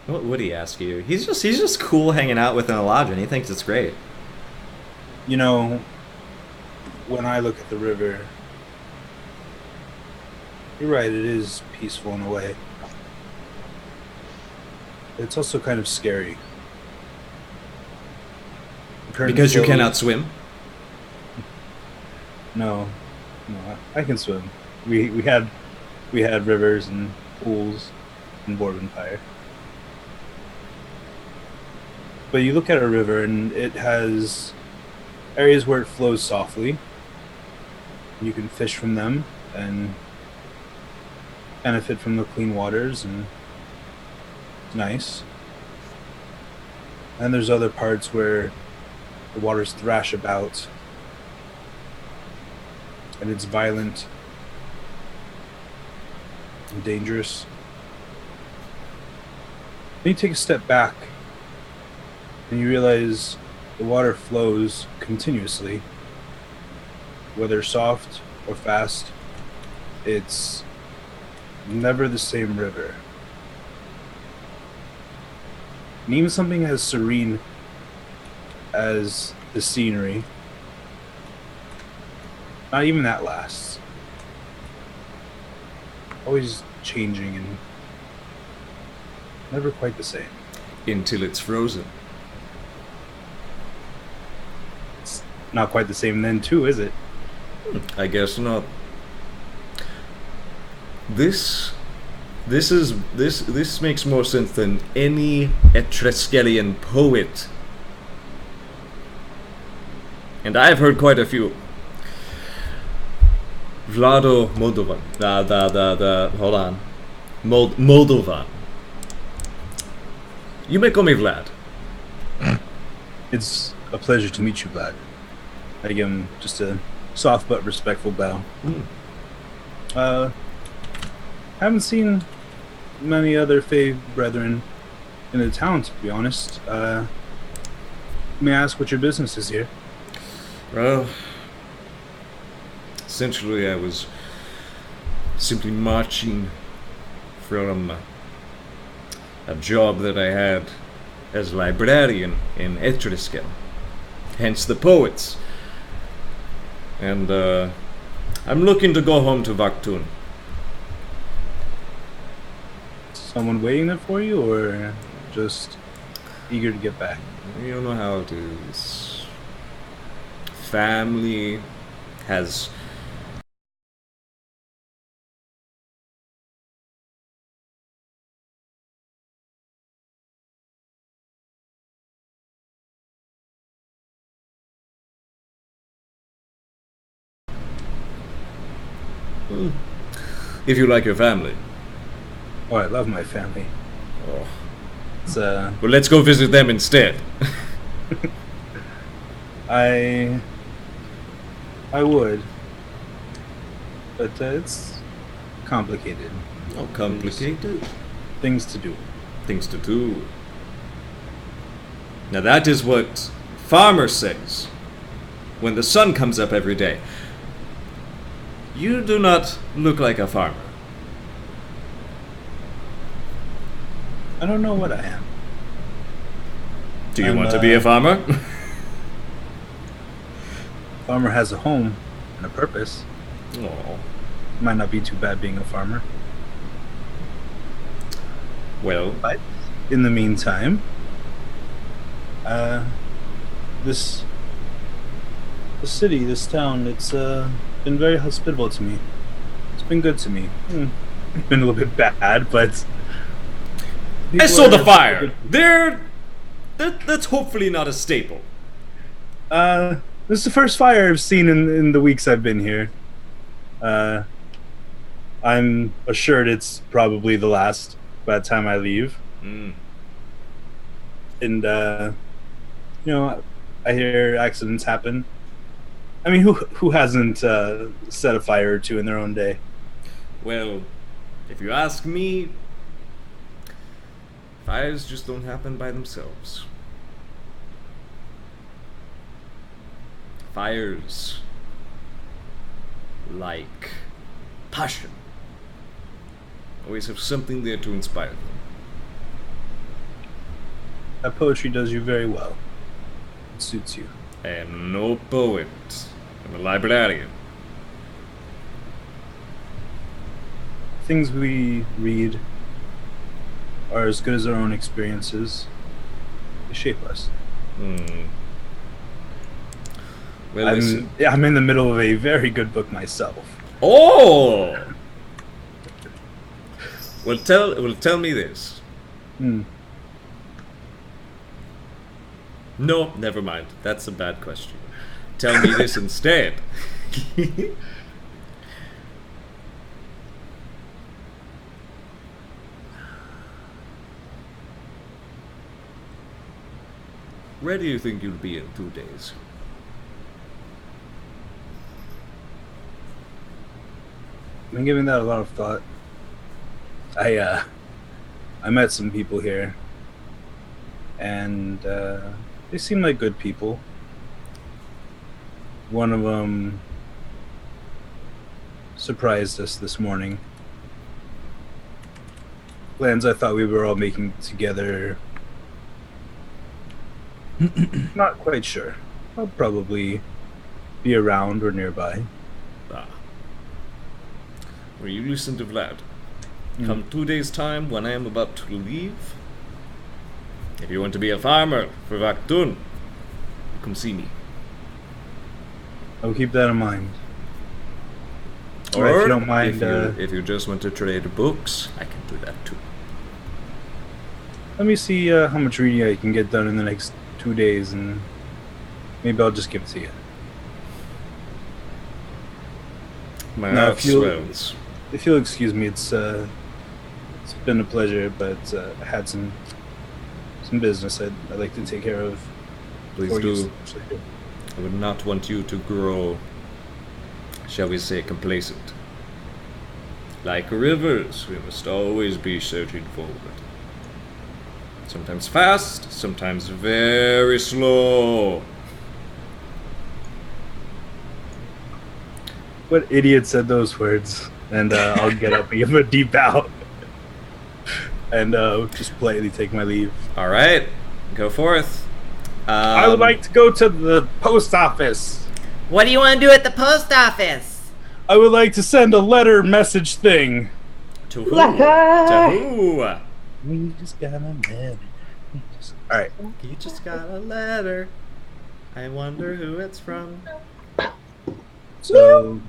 What would he ask you? He's just cool hanging out with an Eladrin. He thinks it's great.
You know, when I look at the river, you're right, it is peaceful in a way. It's also kind of scary.
Because you cannot swim?
No. No, I can swim. We had rivers and pools in Borbenfire. But you look at a river and it has areas where it flows softly. You can fish from them and benefit from the clean waters, and it's nice. And there's other parts where the waters thrash about and it's violent and dangerous. Then you take a step back and you realize the water flows continuously, whether soft or fast. It's never the same river. And even something as serene as the scenery, not even that lasts. Always changing and never quite the same.
Until it's frozen.
It's not quite the same then too, is it?
I guess not. This makes more sense than any Etruscan poet. And I've heard quite a few. Vlado Moldovan. Hold on. Moldovan. You may call me Vlad.
It's a pleasure to meet you, Vlad. I give him just a soft but respectful bow. Haven't seen many other Fae brethren in the town, to be honest. May I ask what your business is here?
Well, essentially I was simply marching from a job that I had as librarian in Etruscan, hence the poets. And I'm looking to go home to Vaktun.
Someone waiting there for you, or just eager to get back?
You know how it is. Family has if you like your family.
Oh, I love my family.
Oh.
It's
Well, let's go visit them instead.
I would, but it's complicated.
Oh, complicated.
Things to do.
Things to do. Now that is what Farmer says when the sun comes up every day. You do not look like a farmer.
I don't know what I am.
Do you
I'm,
want to be a farmer?
Farmer has a home and a purpose.
Oh.
Might not be too bad being a farmer.
Well,
But in the meantime, this city, this town, it's been very hospitable to me. It's been good to me. It's been a little bit bad, but
I saw the
people are
fire.
good.
That's hopefully not a staple.
This is the first fire I've seen in the weeks I've been here. I'm assured it's probably the last by the time I leave.
Mm.
And I hear accidents happen. I mean, who hasn't set a fire or two in their own day?
Well, if you ask me, fires just don't happen by themselves. Fires, like passion, always have something there to inspire them.
That poetry does you very well. It suits you.
I am no poet. I'm a librarian.
Things we read are as good as our own experiences. They shape us.
Well, listen.
I'm in the middle of a very good book myself.
Oh! Well, tell me this. No, never mind. That's a bad question. Tell me this instead. Where do you think you'll be in 2 days?
I've been giving that a lot of thought. I met some people here, and they seem like good people. One of them surprised us this morning. Plans I thought we were all making together. Not quite sure. I'll probably be around or nearby.
Ah. Well, you listen to Vlad. Come 2 days' time, when I am about to leave, if you want to be a farmer for Vaktun, come see me.
I'll keep that in mind.
Or
if you don't mind,
if you just want to trade books, I can do that too.
let me see how much reading I can get done in the next 2 days, and maybe I'll just give it to you.
My
Now,
heart swells.
If you'll excuse me, it's been a pleasure, but I had some business I'd like to take care of.
Please
before you
do.
sleep.
I would not want you to grow, shall we say, complacent. Like rivers, we must always be surging forward. Sometimes fast, sometimes very slow.
What idiot said those words? And I'll get up and give him a deep bow. And just politely take my leave.
All right, go forth.
I would like to go to the post office.
What do you want to do at the post office?
I would like to send a letter message thing.
To who? To who?
We just got a letter. All right.
You just got a letter. I wonder who it's from.
So,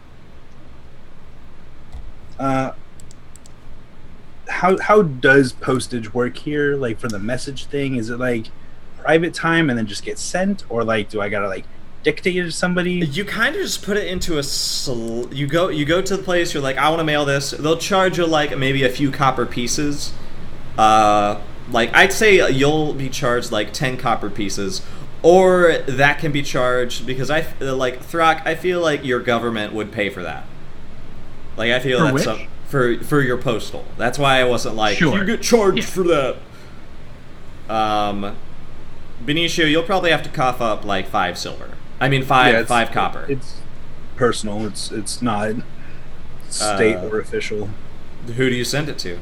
how does postage work here? Like for the message thing, is it like private time and then just get sent, or like do I gotta like dictate it to somebody?
You kind of just put it into a. You go to the place. You're like, I want to mail this. They'll charge you like maybe a few copper pieces. Like I'd say you'll be charged like 10 copper pieces, or that can be charged because Thrak. I feel like your government would pay for that. Like I feel
For
that's
which?
for your postal. That's why I wasn't like
Sure.
you get charged
Yeah.
for that. Benicio, you'll probably have to cough up like 5 silver. I mean five copper.
It's personal. It's not state or official.
Who do you send it to?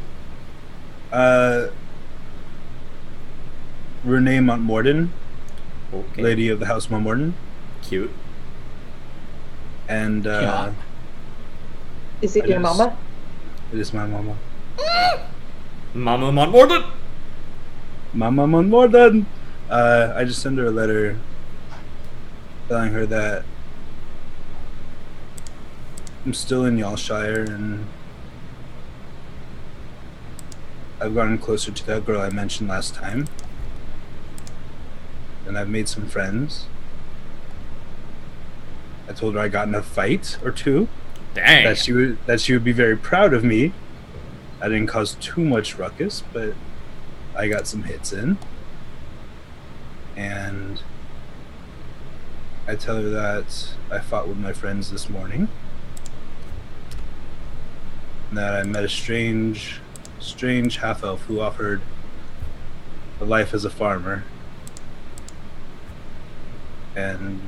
Renee Montmorden,
Okay.
lady of the House Montmorden,
Cute.
and
Yeah.
Is it your
just-
mama?
it is my mama.
Mama Montmorden.
Mama Montmorden. I just send her a letter telling her that I'm still in Yalshire and I've gotten closer to that girl I mentioned last time. And I've made some friends. I told her I got in a fight or two.
Dang.
That she would be very proud of me. I didn't cause too much ruckus, but I got some hits in. And I tell her that I fought with my friends this morning. And that I met a strange half-elf who offered a life as a farmer. And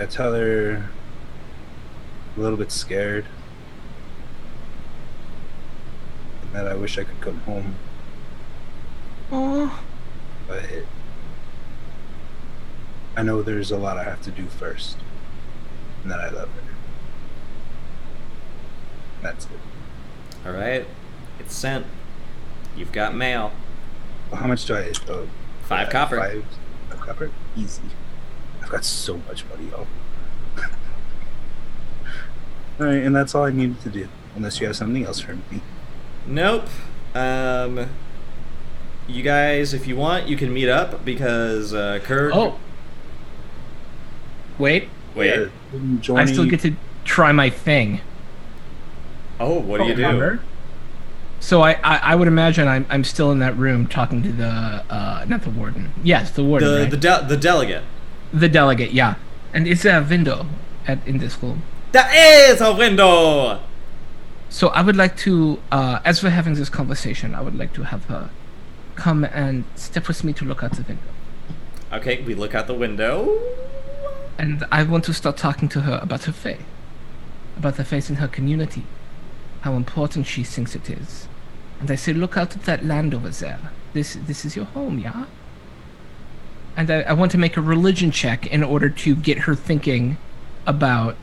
I tell her a little bit scared and that I wish I could come home,
Aw.
but I know there's a lot I have to do first, and that I love her. That's it.
All right. It's sent. You've got mail.
Well, how much do I owe?
5 copper.
5 copper? Easy. I've got so much money, y'all. All right, and that's all I needed to do. Unless you have something else for me.
Nope. You guys, if you want, you can meet up because Kirk.
Oh. Wait.
Wait.
I still get to try my thing.
Oh, what do you do?
So I would imagine I'm still in that room talking to the not the warden. Yes, the warden. Right?
The delegate.
The delegate, yeah. And is there a window in this room?
There is a window.
So I would like to, as we're having this conversation, I would like to have her come and step with me to look out the window.
Okay, we look out the window.
And I want to start talking to her about her faith. About the faith in her community. How important she thinks it is. And I say, look out at that land over there. This is your home, yeah? And I want to make a religion check in order to get her thinking about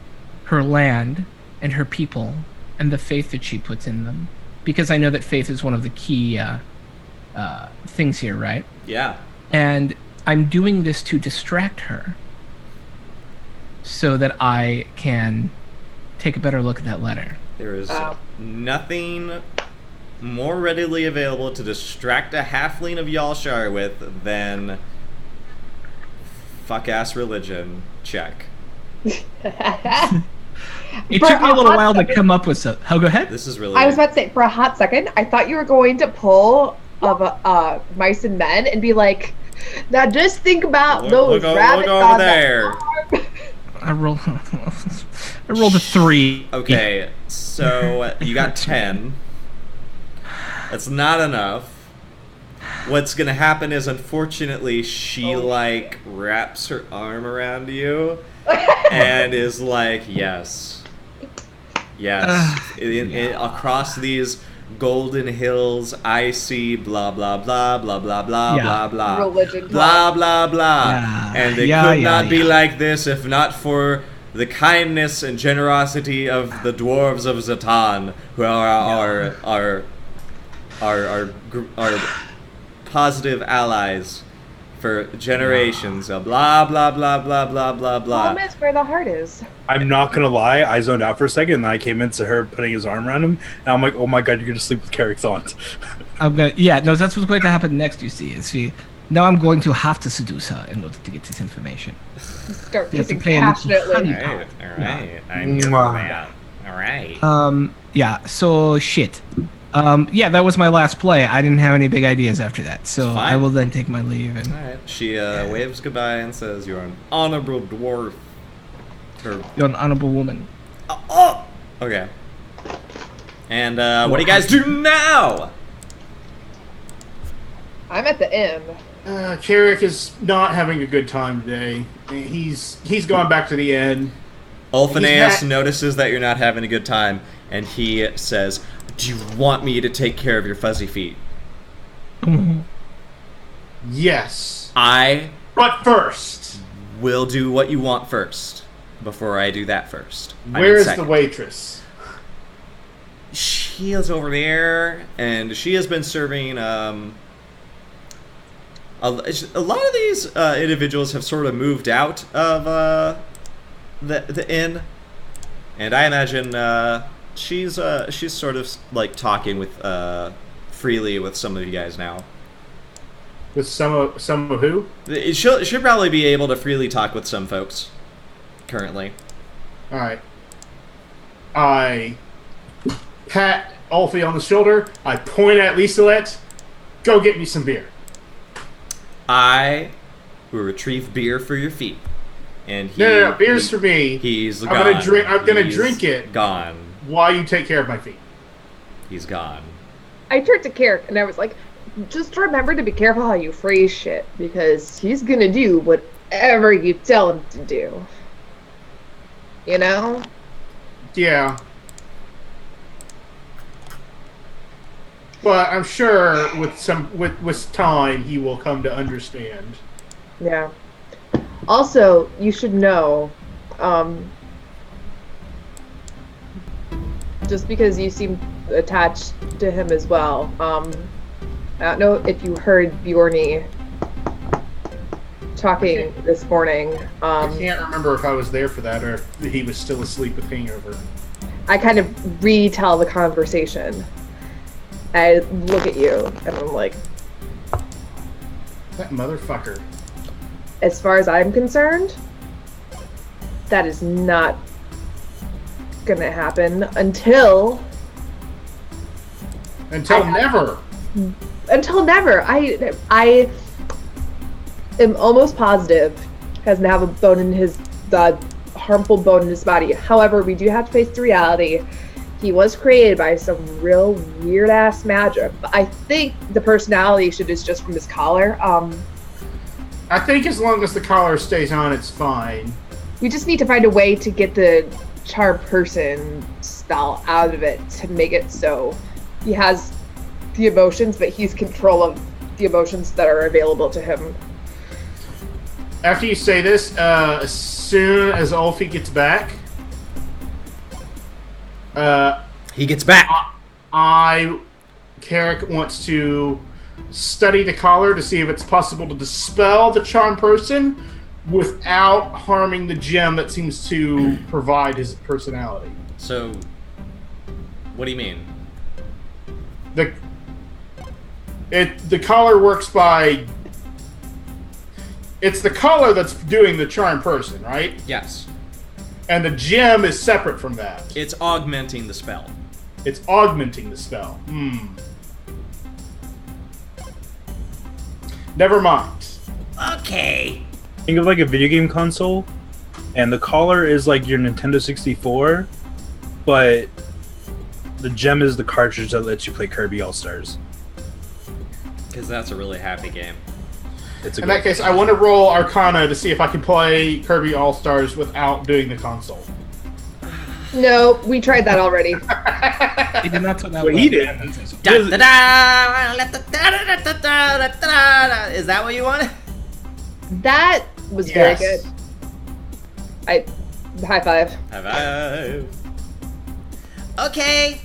her land and her people and the faith that she puts in them. Because I know that faith is one of the key things here, right?
Yeah.
And I'm doing this to distract her so that I can take a better look at that letter.
There is nothing more readily available to distract a halfling of Yalshar with than fuck-ass religion check.
It took me a little while to come up with some. Oh, go ahead.
This is really...
I was about to say, for a hot second, I thought you were going to pull of Mice and Men and be like, now just think about those rabbits
look over
on
there.
I rolled a 3.
Okay, so you got 10. That's not enough. What's gonna happen is, unfortunately, she wraps her arm around you and is like, yes, across these golden hills, I see blah blah blah blah blah blah blah blah
religion
blah blah blah, and it could not be like this if not for the kindness and generosity of the dwarves of Zatan, who are our positive allies for generations. Blah blah blah blah blah blah blah.
Home is where the heart is.
I'm not gonna lie, I zoned out for a second, and I came into her putting his arm around him, and I'm like, oh my god, you're gonna sleep with Carrick's aunt.
That's what's going to happen next, you see. Now I'm going to have to seduce her in order to get this information.
Start kissing passionately.
Alright. I'm here for that. Alright.
Yeah, so shit. That was my last play. I didn't have any big ideas after that, so I will then take my leave. And
alright. She waves goodbye and says, "You're an honorable dwarf."
You're an honorable woman.
Oh! Okay. And what do you guys do now?
I'm at the inn.
Carrick is not having a good time today. He's gone back to the inn.
Ulfineus notices that you're not having a good time, and he says, "Do you want me to take care of your fuzzy feet?"
Yes.
But
first,
will do what you want first. Before I do that first.
Where is the waitress?
She is over there, and she has been serving. A lot of these individuals have sort of moved out of the inn, and I imagine she's sort of like talking with freely with some of you guys now.
With some of who?
She'll probably be able to freely talk with some folks currently.
All right. I pat Ulfie on the shoulder. I point at Liselet. Go get me some beer.
I will retrieve beer for your feet. And
no, beer's for me.
He's gone.
I'm gonna drink it.
Gone.
While you take care of my feet.
He's gone.
I turned to Carrick and I was like, just remember to be careful how you phrase shit, because he's gonna do whatever you tell him to do. You know?
Yeah. But I'm sure with time he will come to understand.
Yeah. Also, you should know, just because you seem attached to him as well, I don't know if you heard Bjorny talking this morning.
I can't remember if I was there for that or if he was still asleep with hangover.
I kind of retell the conversation. I look at you and I'm like,
That motherfucker.
as far as I'm concerned, that is not gonna happen until
never.
Until never. I am almost positive he doesn't have a bone in his harmful bone in his body. However, we do have to face the reality. He was created by some real weird ass magic. But I think the personality should is just from his collar.
I think as long as the collar stays on, it's fine.
We just need to find a way to get the charm person spell out of it to make it so he has the emotions, but he's control of the emotions that are available to him.
After you say this, as soon as Ulfie gets back,
He gets back.
Carrick wants to study the collar to see if it's possible to dispel the charm person without harming the gem that seems to provide his personality.
So, what do you mean?
The collar works by... It's the collar that's doing the charm person, right?
Yes.
And the gem is separate from that.
It's augmenting the spell.
It's augmenting the spell. Never mind.
Okay.
Think of like a video game console, and the collar is like your Nintendo 64, but the gem is the cartridge that lets you play Kirby All-Stars.
Because that's a really happy game.
It's a
In that case, I want to roll Arcana to see if I can play Kirby All-Stars without doing the console.
No, we tried that already.
He did not turn out
Well,
well.
he did.
Is that what you want?
That was
Yes.
very good. High five.
High five.
Okay.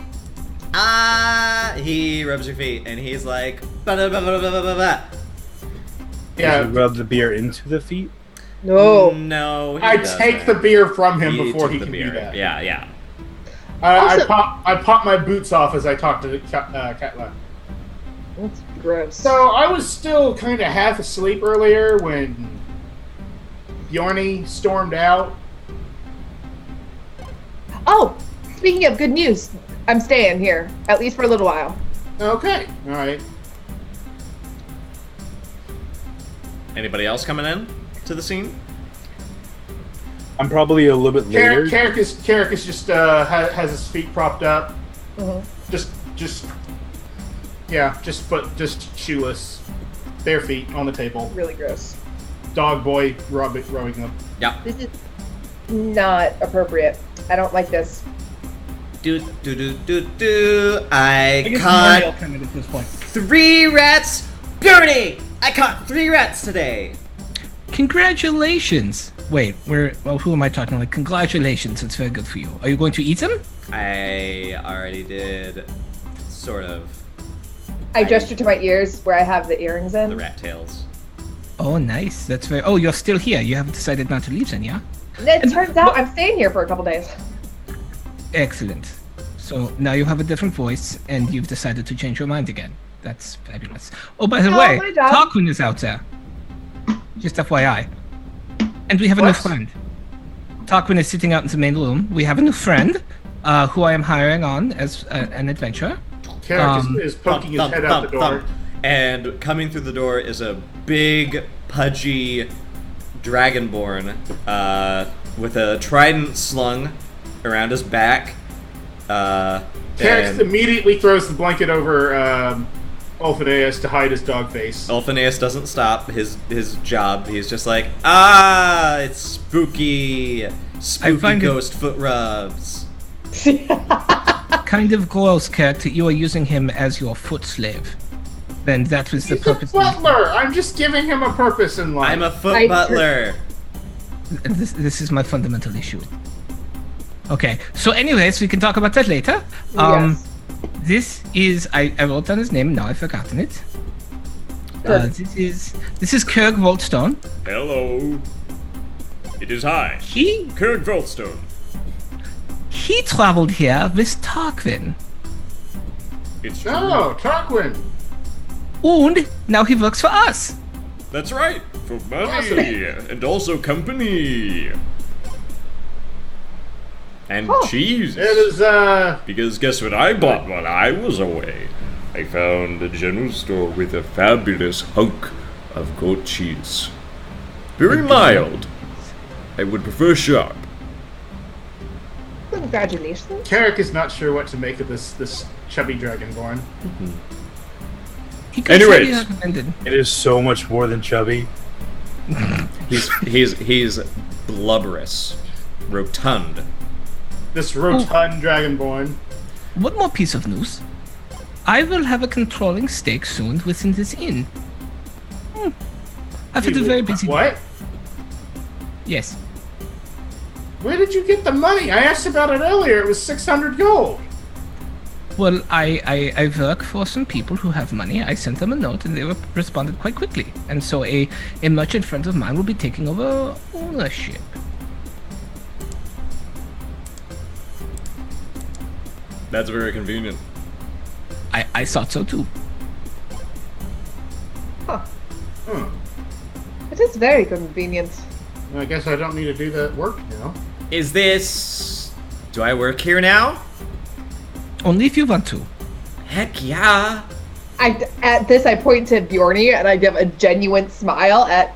He rubs your feet and he's like, "Ba-da-ba-ba-ba-ba-ba."
Yeah.
Yeah,
Rub the beer into the feet.
No.
No, he
I
doesn't.
take the beer from him
You
before
took
he
the
can
beer.
do that.
Yeah.
Also-
I pop my boots off as I talk to Katla.
That's gross.
So I was still kind of half asleep earlier when Bjorny stormed out.
Oh, speaking of good news, I'm staying here, at least for a little while.
Okay, all right.
Anybody else coming in to the scene?
I'm probably a little bit later.
Carrick is just has his feet propped up.
Mhm.
Just shoeless, bare feet on the table.
Really gross.
Dog boy rubbing them.
Yeah.
This is not appropriate. I don't like this.
I
I guess
caught
Muriel coming at this point.
3 rats. Purity! I caught 3 rats today.
Congratulations. Wait, who am I talking like? Congratulations, it's very good for you. Are you going to eat them?
I already did, sort of,
I gesture to my ears where I have the earrings in.
the rat tails.
Oh, nice. That's very. Oh, you're still here. You haven't decided not to leave then, yeah?
It turns out I'm staying here for a couple days.
Excellent. So now you have a different voice, and you've decided to change your mind again. That's fabulous. Oh, by the
No,
way,
my job.
Tarquin is out there. Just FYI. And we have a new
What?
friend. Tarquin is sitting out in the main room. We have a new friend, who I am hiring on as an adventurer.
Carrick is poking his head out the door.
And coming through the door is a big, pudgy dragonborn with a trident slung around his back.
Carrick
And
immediately throws the blanket over Ulfideus to hide his dog face.
Ulfineus doesn't stop his job. He's just like, it's spooky
find it-
ghost foot rubs.
Kind of gross, character. You are using him as your foot slave. Then that was the
He's a
purpose.
butler. I'm just giving him a purpose in life.
I'm a foot
I-
butler.
This is my fundamental issue. Okay, so anyways, we can talk about that later.
Yes.
This is I wrote down his name and now I've forgotten it. This is Kirk Voltstone.
Hello. It is I,
He
Kirk Voltstone.
traveled here with Tarquin,
It's true.
Oh, Tarquin.
and now he works for us.
That's right. For money and also company. And cheese.
It is,
Because guess what I bought while I was away? I found a general store with a fabulous hunk of goat cheese. Very mild. I would prefer sharp.
Congratulations.
Carrick is not sure what to make of this chubby dragonborn.
He could say
Anyways.
he recommended.
It is so much more than chubby.
He's blubberous, rotund.
This rotund dragonborn.
One more piece of news. I will have a controlling stake soon within this inn. I've had a very busy day.
What?
Yes.
Where did you get the money? I asked about it earlier. It was 600 gold.
Well, I work for some people who have money. I sent them a note and they responded quite quickly. And so a merchant friend of mine will be taking over ownership.
That's very convenient.
I thought so too.
It is very convenient.
I guess I don't need to do that work now.
Is this... Do I work here now?
Only if you want to.
Heck yeah.
At this, I point to Bjorny and I give a genuine smile and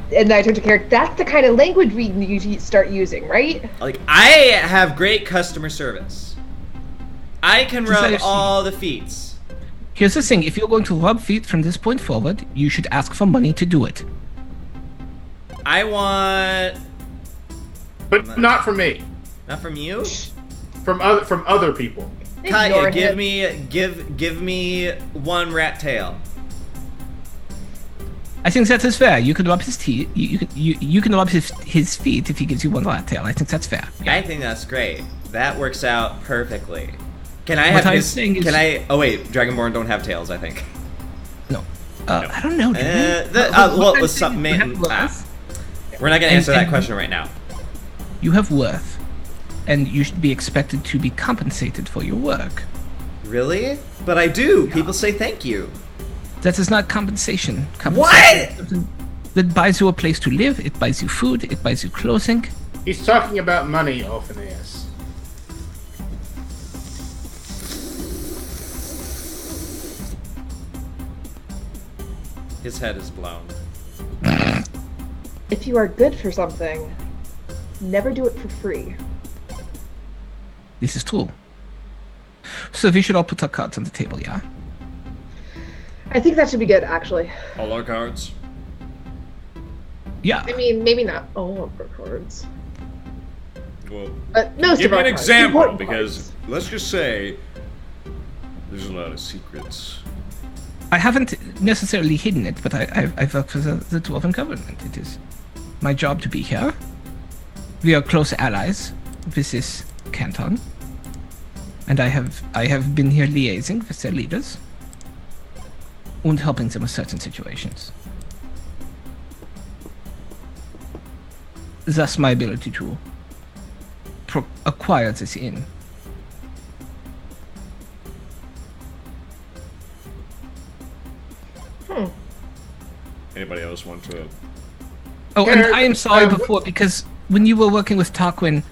then I turn to Carrick. That's the kind of language we need to start using, right?
Like, I have great customer service. I can rub all the feets.
Here's the thing, if you're going to rub feet from this point forward, you should ask for money to do it.
I want...
But not from me.
Not from you?
From other people.
Katya,
Ignore
give me one rat tail.
I think that is fair. You can rub his teeth. You can rub his feet if he gives you one rat tail. I think that's fair.
I think that's great. That works out perfectly. Can I
What
have
I'm
his...
saying is-
Can I... Oh wait, Dragonborn don't have tails, I think.
No. I don't know. Do they?
Well,
I'm
with
saying
some...
is you have worth,
We're not gonna answer that question right now.
You have worth, and you should be expected to be compensated for your work.
Really? But I do. People say thank you.
That is not compensation.
What?
Compensation is something that buys you a place to live. It buys you food. It buys you clothing.
He's talking about money, Ophineus.
His head is blown.
If you are good for something, never do it for free.
This is true. So we should all put our cards on the table, yeah?
I think that should be good, actually.
All our cards.
Yeah.
I mean, maybe not all of our cards,
Well,
but most
give
of
me
our
an
cards.
example,
Important
because
cards.
let's just say there's a lot of secrets.
I haven't necessarily hidden it, but I work for the Dwarven government. It is my job to be here. We are close allies with this canton. And I have been here liaising with their leaders and helping them with certain situations. Thus my ability to acquire this inn.
Anybody else want to?
Oh, and
Eric,
I am sorry before, because when you were working with Tarquin,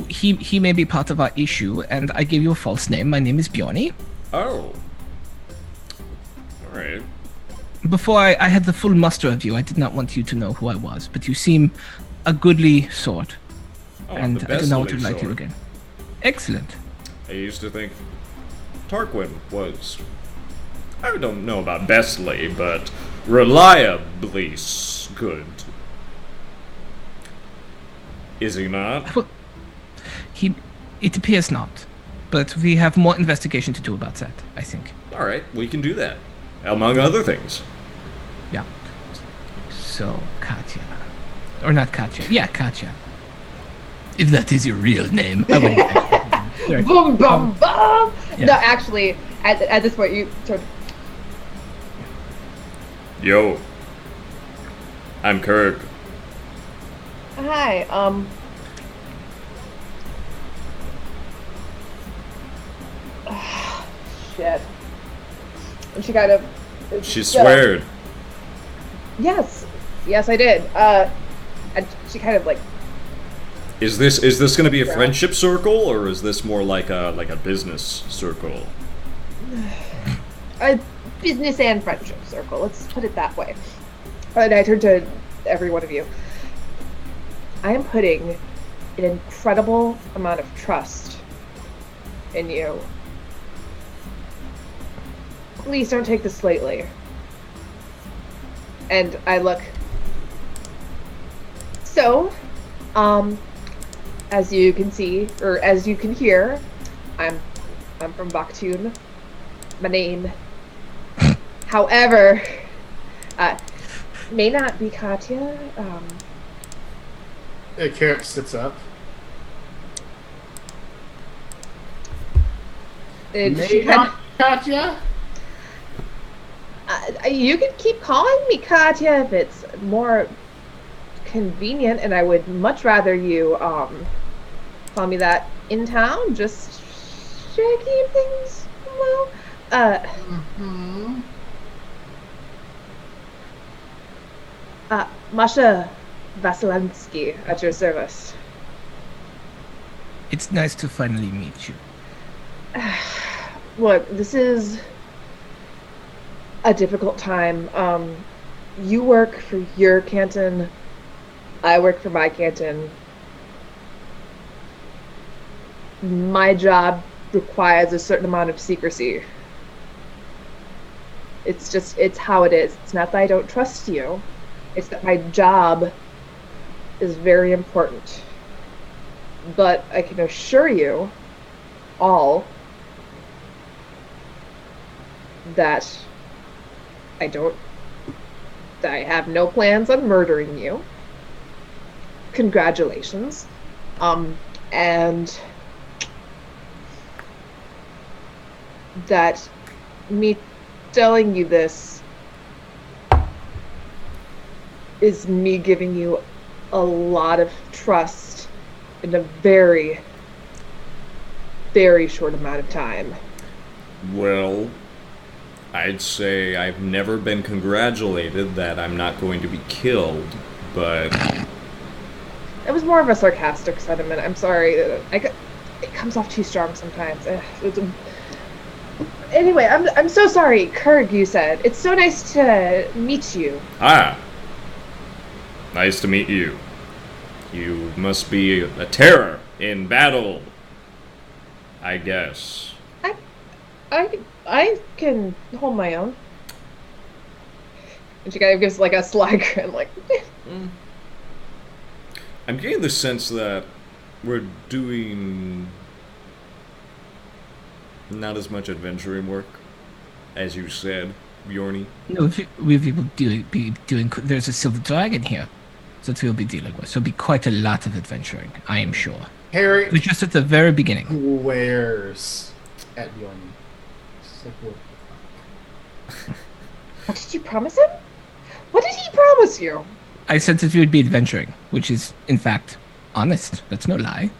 he may be part of our issue, and I gave you a false name. My name is Bjorny.
Oh. All right.
Before I had the full muster of you, I did not want you to know who I was, but you seem a goodly sort,
Oh,
and
the
I don't know what to
bestly
like you
sort.
again. Excellent.
I used to think Tarquin was, I don't know about bestly, but reliably good. Is he not?
It appears not, but we have more investigation to do about that, I think.
All right, we can do that, among other things.
Yeah. So, Katya. Or not Katya. Yeah, Katya. If that is your real name. I wouldn't. Sorry.
Boom, boom, boom!
Yeah.
No, actually, at this point, you sort of
Yo. I'm Kirk.
Hi, shit. And she kind of...
She sweared.
Yes. Yes, I did. And she kind of, like...
Is this gonna be a friendship circle, or is this more like a business circle?
A business and friendship circle, let's put it that way. And I turn to every one of you. I am putting an incredible amount of trust in you. Please don't take this lightly. And I look. So, as you can see, or as you can hear, I'm from Baktun. My name, however, may not be Katya.
Carrot sits up. May not Katya?
You can keep calling me Katya if it's more convenient, and I would much rather you call me that in town, just to keep things well. Masha Vasilensky at your service.
It's nice to finally meet you.
Look, this is a difficult time. You work for your canton, I work for my canton. My job requires a certain amount of secrecy. It's how it is. It's not that I don't trust you. It's that my job is very important. But I can assure you all that I have no plans on murdering you. Congratulations. And that me telling you this is me giving you a lot of trust in a very, very short amount of time.
Well, I'd say I've never been congratulated that I'm not going to be killed, but...
It was more of a sarcastic sentiment. I'm sorry. It comes off too strong sometimes. Anyway, I'm so sorry. Kurg, you said. It's so nice to meet you.
Ah! Nice to meet you. You must be a terror in battle, I guess.
I can hold my own. And she kind of gives like a sly grin, like...
I'm getting the sense that we're doing not as much adventuring work as you said, Bjorny.
No, we will be doing. There's a silver dragon here that we'll be dealing with. So it'll be quite a lot of adventuring, I am sure.
Harry
We're just at the very beginning.
glares at Bjorn. Just like, what the fuck?
What did you promise him? What did he promise you?
I said that we would be adventuring, which is, in fact, honest. That's no lie.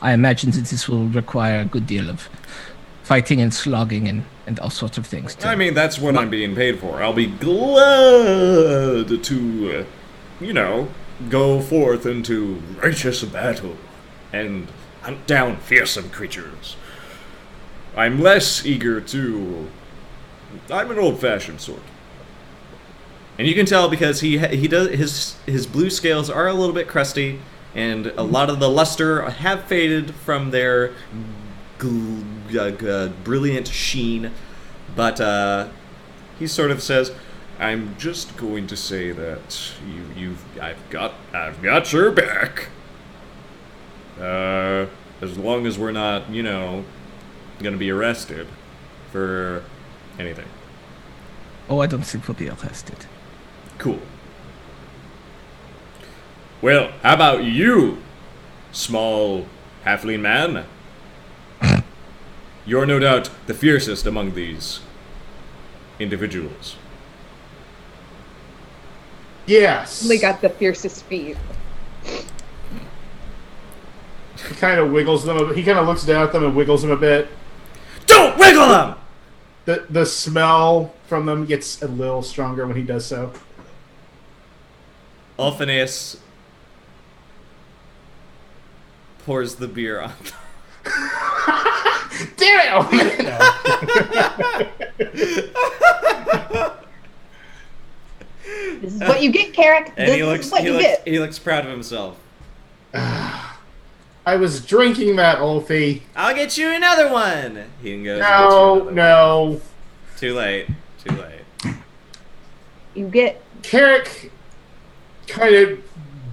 I imagine that this will require a good deal of fighting and slogging and all sorts of things.
I mean, that's what I'm being paid for. I'll be glad to, go forth into righteous battle and hunt down fearsome creatures. I'm less eager to... I'm an old-fashioned sort. And you can tell because he does his blue scales are a little bit crusty, and a lot of the luster have faded from their brilliant sheen. But he sort of says, "I'm just going to say that I've got your back. As long as we're not, gonna be arrested for anything."
Oh, I don't think we'll be arrested.
Cool. Well, how about you, small halfling man? You're no doubt the fiercest among these individuals.
Yes.
Only got the fiercest feet.
He kind of wiggles them. He kind of looks down at them and wiggles them a bit.
Don't wiggle them!
The smell from them gets a little stronger when he does so.
Ulfineus pours the beer on.
Damn it!
This is what you get, Carrick.
And
This
he looks
is what you get.
he looks proud of himself.
I was drinking that, Ulfie.
I'll get you another one. He goes.
No.
Too late. Too late.
You get.
Carrick kind of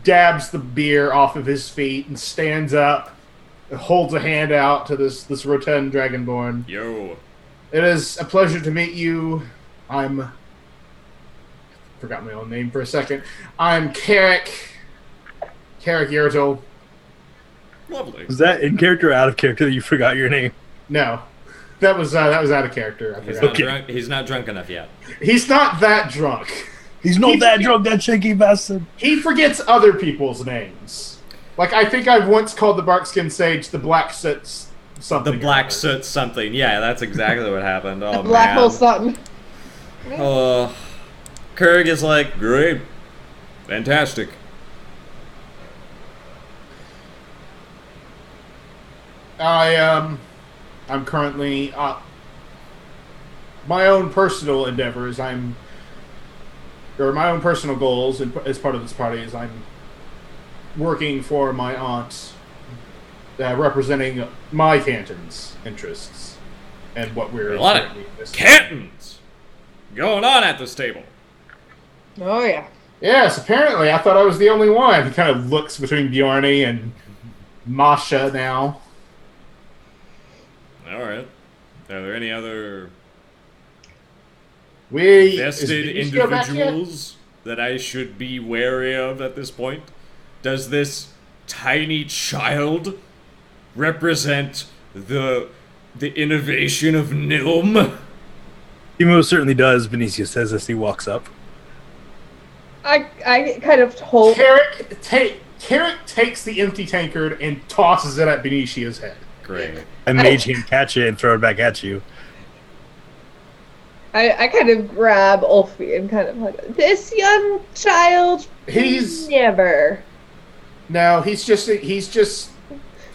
dabs the beer off of his feet and stands up, holds a hand out to this rotund dragonborn.
Yo.
It is a pleasure to meet you. Forgot my own name for a second. I'm Carrick Yurtle.
Lovely.
Was that in character or out of character that you forgot your name?
No. That was out of character. I
He's
forgot.
not drunk. He's not drunk enough yet.
He's not that drunk.
He's not that drunk, that shaky bastard.
He forgets other people's names. Like, I think I've once called the Barkskin Sage the Black Soot something.
The black soot something. Yeah, that's exactly what happened. Oh,
The black
man.
hole something.
Oh, Kurg is like,
Great. Fantastic.
I'm currently my own personal endeavors. My own personal goals as part of this party is I'm working for my aunt, representing my canton's interests and what we're
A lot of cantons going on at this table.
Oh, yeah.
Yes, apparently. I thought I was the only one. He kind of looks between Bjarni and Masha now.
All right. Are there any other
Is
vested
Benicio back yet?
individuals that I should be wary of at this point? Does this tiny child represent the innovation of Nilm?
He most certainly does, Benicio says as he walks up.
I kind of hold.
Carrick takes the empty tankard and tosses it at Benicio's head.
Great.
And Mage Hand catch it and throw it back at you.
I kind of grab Ulfie and kind of like, this young child.
He's
never.
No, he's just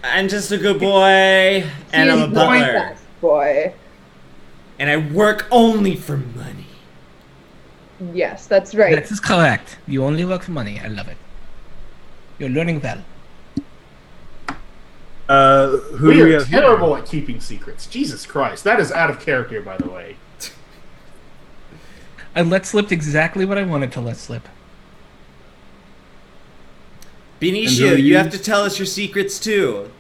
I'm just a good boy, and I'm a
He's the
butler,
best boy.
and I work only for money.
Yes, that's right.
That is correct. You only work for money. I love it. You're learning well.
Who
we
do we
are
have here?
terrible at keeping secrets. Jesus Christ, that is out of character, by the way.
I let slip exactly what I wanted to let slip.
Benicio,
And
you have to tell us your secrets too.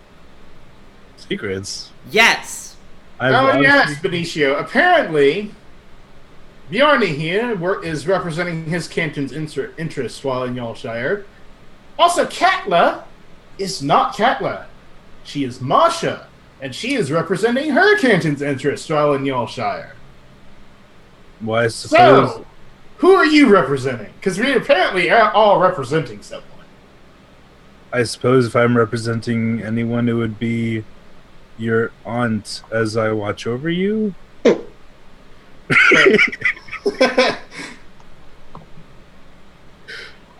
Secrets.
Yes.
I've
Yes, Benicio. Apparently, Bjarni here is representing his canton's interests while in Yalshire. Also, Katla is not Katla. She is Masha, and she is representing her canton's interests while in Yalshire.
Well, I suppose.
So, who are you representing? Because we apparently are all representing someone.
I suppose if I'm representing anyone, it would be your aunt as I watch over you.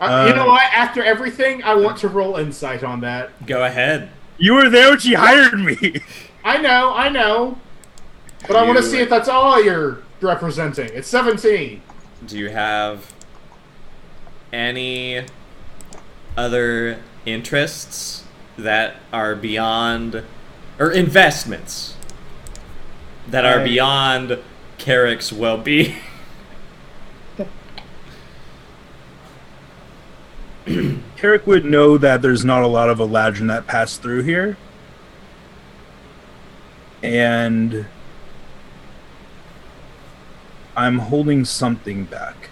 You know what? After everything, I want to roll insight on that.
Go ahead.
You were there when she hired me.
I know. But I want to see if that's all you're representing. It's 17.
Do you have any other interests that are beyond, or investments that are beyond Carrick's well-being?
Carrick would know that there's not a lot of Eladrin that pass through here. And I'm holding something back.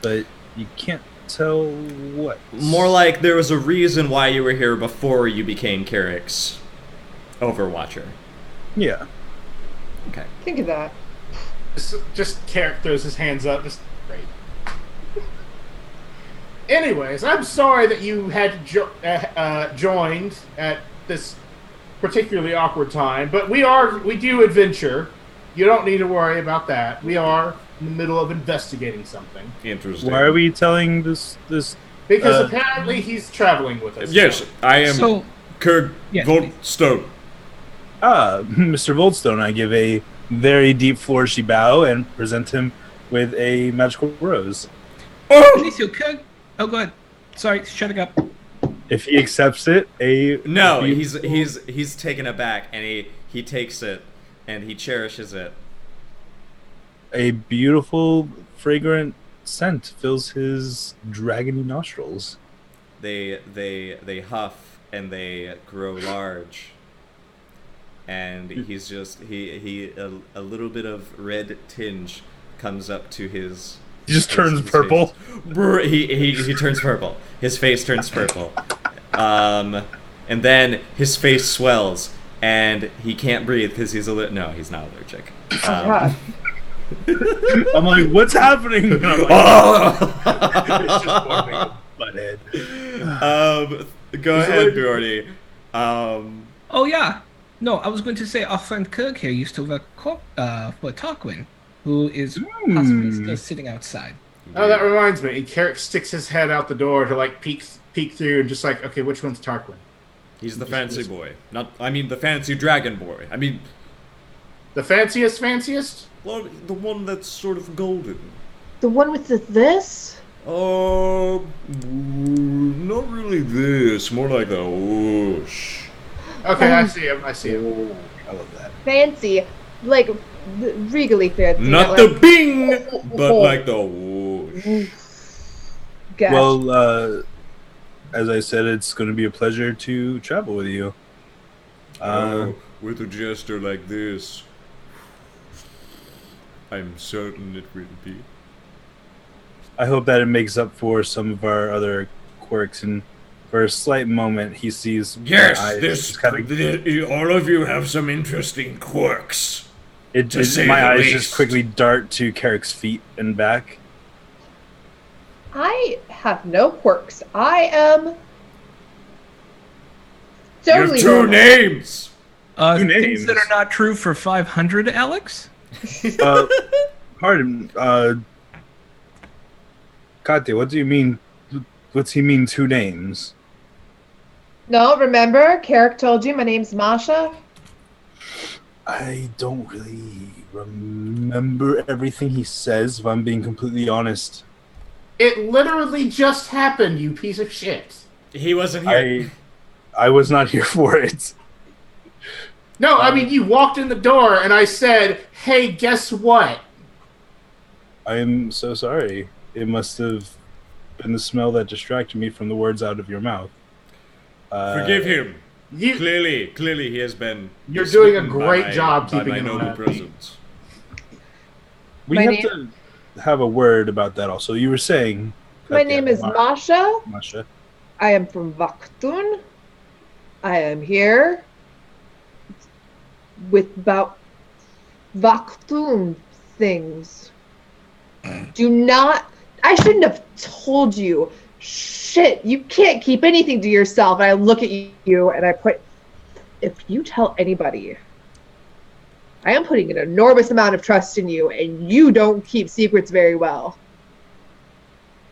But you can't tell what.
More like there was a reason why you were here before you became Carrick's Overwatcher.
Yeah.
Okay.
Think of that.
Just Carrick throws his hands up. Just great. Anyways, I'm sorry that you had to joined at this particularly awkward time, but we do adventure. You don't need to worry about that. We are in the middle of investigating something.
Interesting.
Why are we telling this?
Because apparently he's traveling with us.
Yes, I am Kirk Voltstone.
Mr. Voltstone, I give a very deep flourishy bow and present him with a magical rose.
Benicio, oh, go ahead. Sorry, shutting up.
If he accepts it,
he's taken aback, and he takes it and he cherishes it.
A beautiful, fragrant scent fills his dragony nostrils.
They huff and they grow large, and he's just a little bit of red tinge comes up to his.
He just turns purple.
He turns purple. His face turns purple, and then his face swells, and he can't breathe because he's no, he's not allergic.
I'm like, what's happening? And I'm like, it's just forming a butthead.
Go ahead, Bjorny.
Oh yeah, no, I was going to say our friend Kirk here used to work for Tarquin, who is possibly still sitting outside.
Oh, that reminds me. And Carrick sticks his head out the door to like peek through and just like, okay, which one's Tarquin?
He's the fancy boy. The fancy dragon boy.
The fanciest?
Well, the one that's sort of golden.
The one with this?
Not really this. More like the whoosh.
Okay, I see him.
Oh, I love that.
Fancy. Like, regally fancy.
Not the bing, but like the whoosh.
Gosh.
Well, as I said, it's going to be a pleasure to travel with you.
With a gesture like this, I'm certain it will be.
I hope that it makes up for some of our other quirks, and for a slight moment, he sees.
Yes, all of you have some interesting quirks.
My eyes just quickly dart to Carrick's feet and back.
I have no quirks. I am
You
totally
have two names.
Two names
Things that are not true for 500, Alex.
Pardon, Kate, what do you mean? What's he mean? Two names?
No, remember? Carrick told you my name's Masha.
I don't really remember everything he says, if I'm being completely honest.
It literally just happened, you piece of shit.
He wasn't here.
I was not here for it.
No, I mean, you walked in the door and I said, hey, guess what?
I am so sorry. It must have been the smell that distracted me from the words out of your mouth.
Forgive him.
Clearly he has been.
You're doing a great job keeping him
noble
happy.
presence.
We have to have a word about that also. You were saying...
My name is Masha.
Masha.
I am from Vaktun. I am here with about Vaktun things. Do not... I shouldn't have told you. Shit, you can't keep anything to yourself. And I look at you and I put... If you tell anybody, I am putting an enormous amount of trust in you, and you don't keep secrets very well.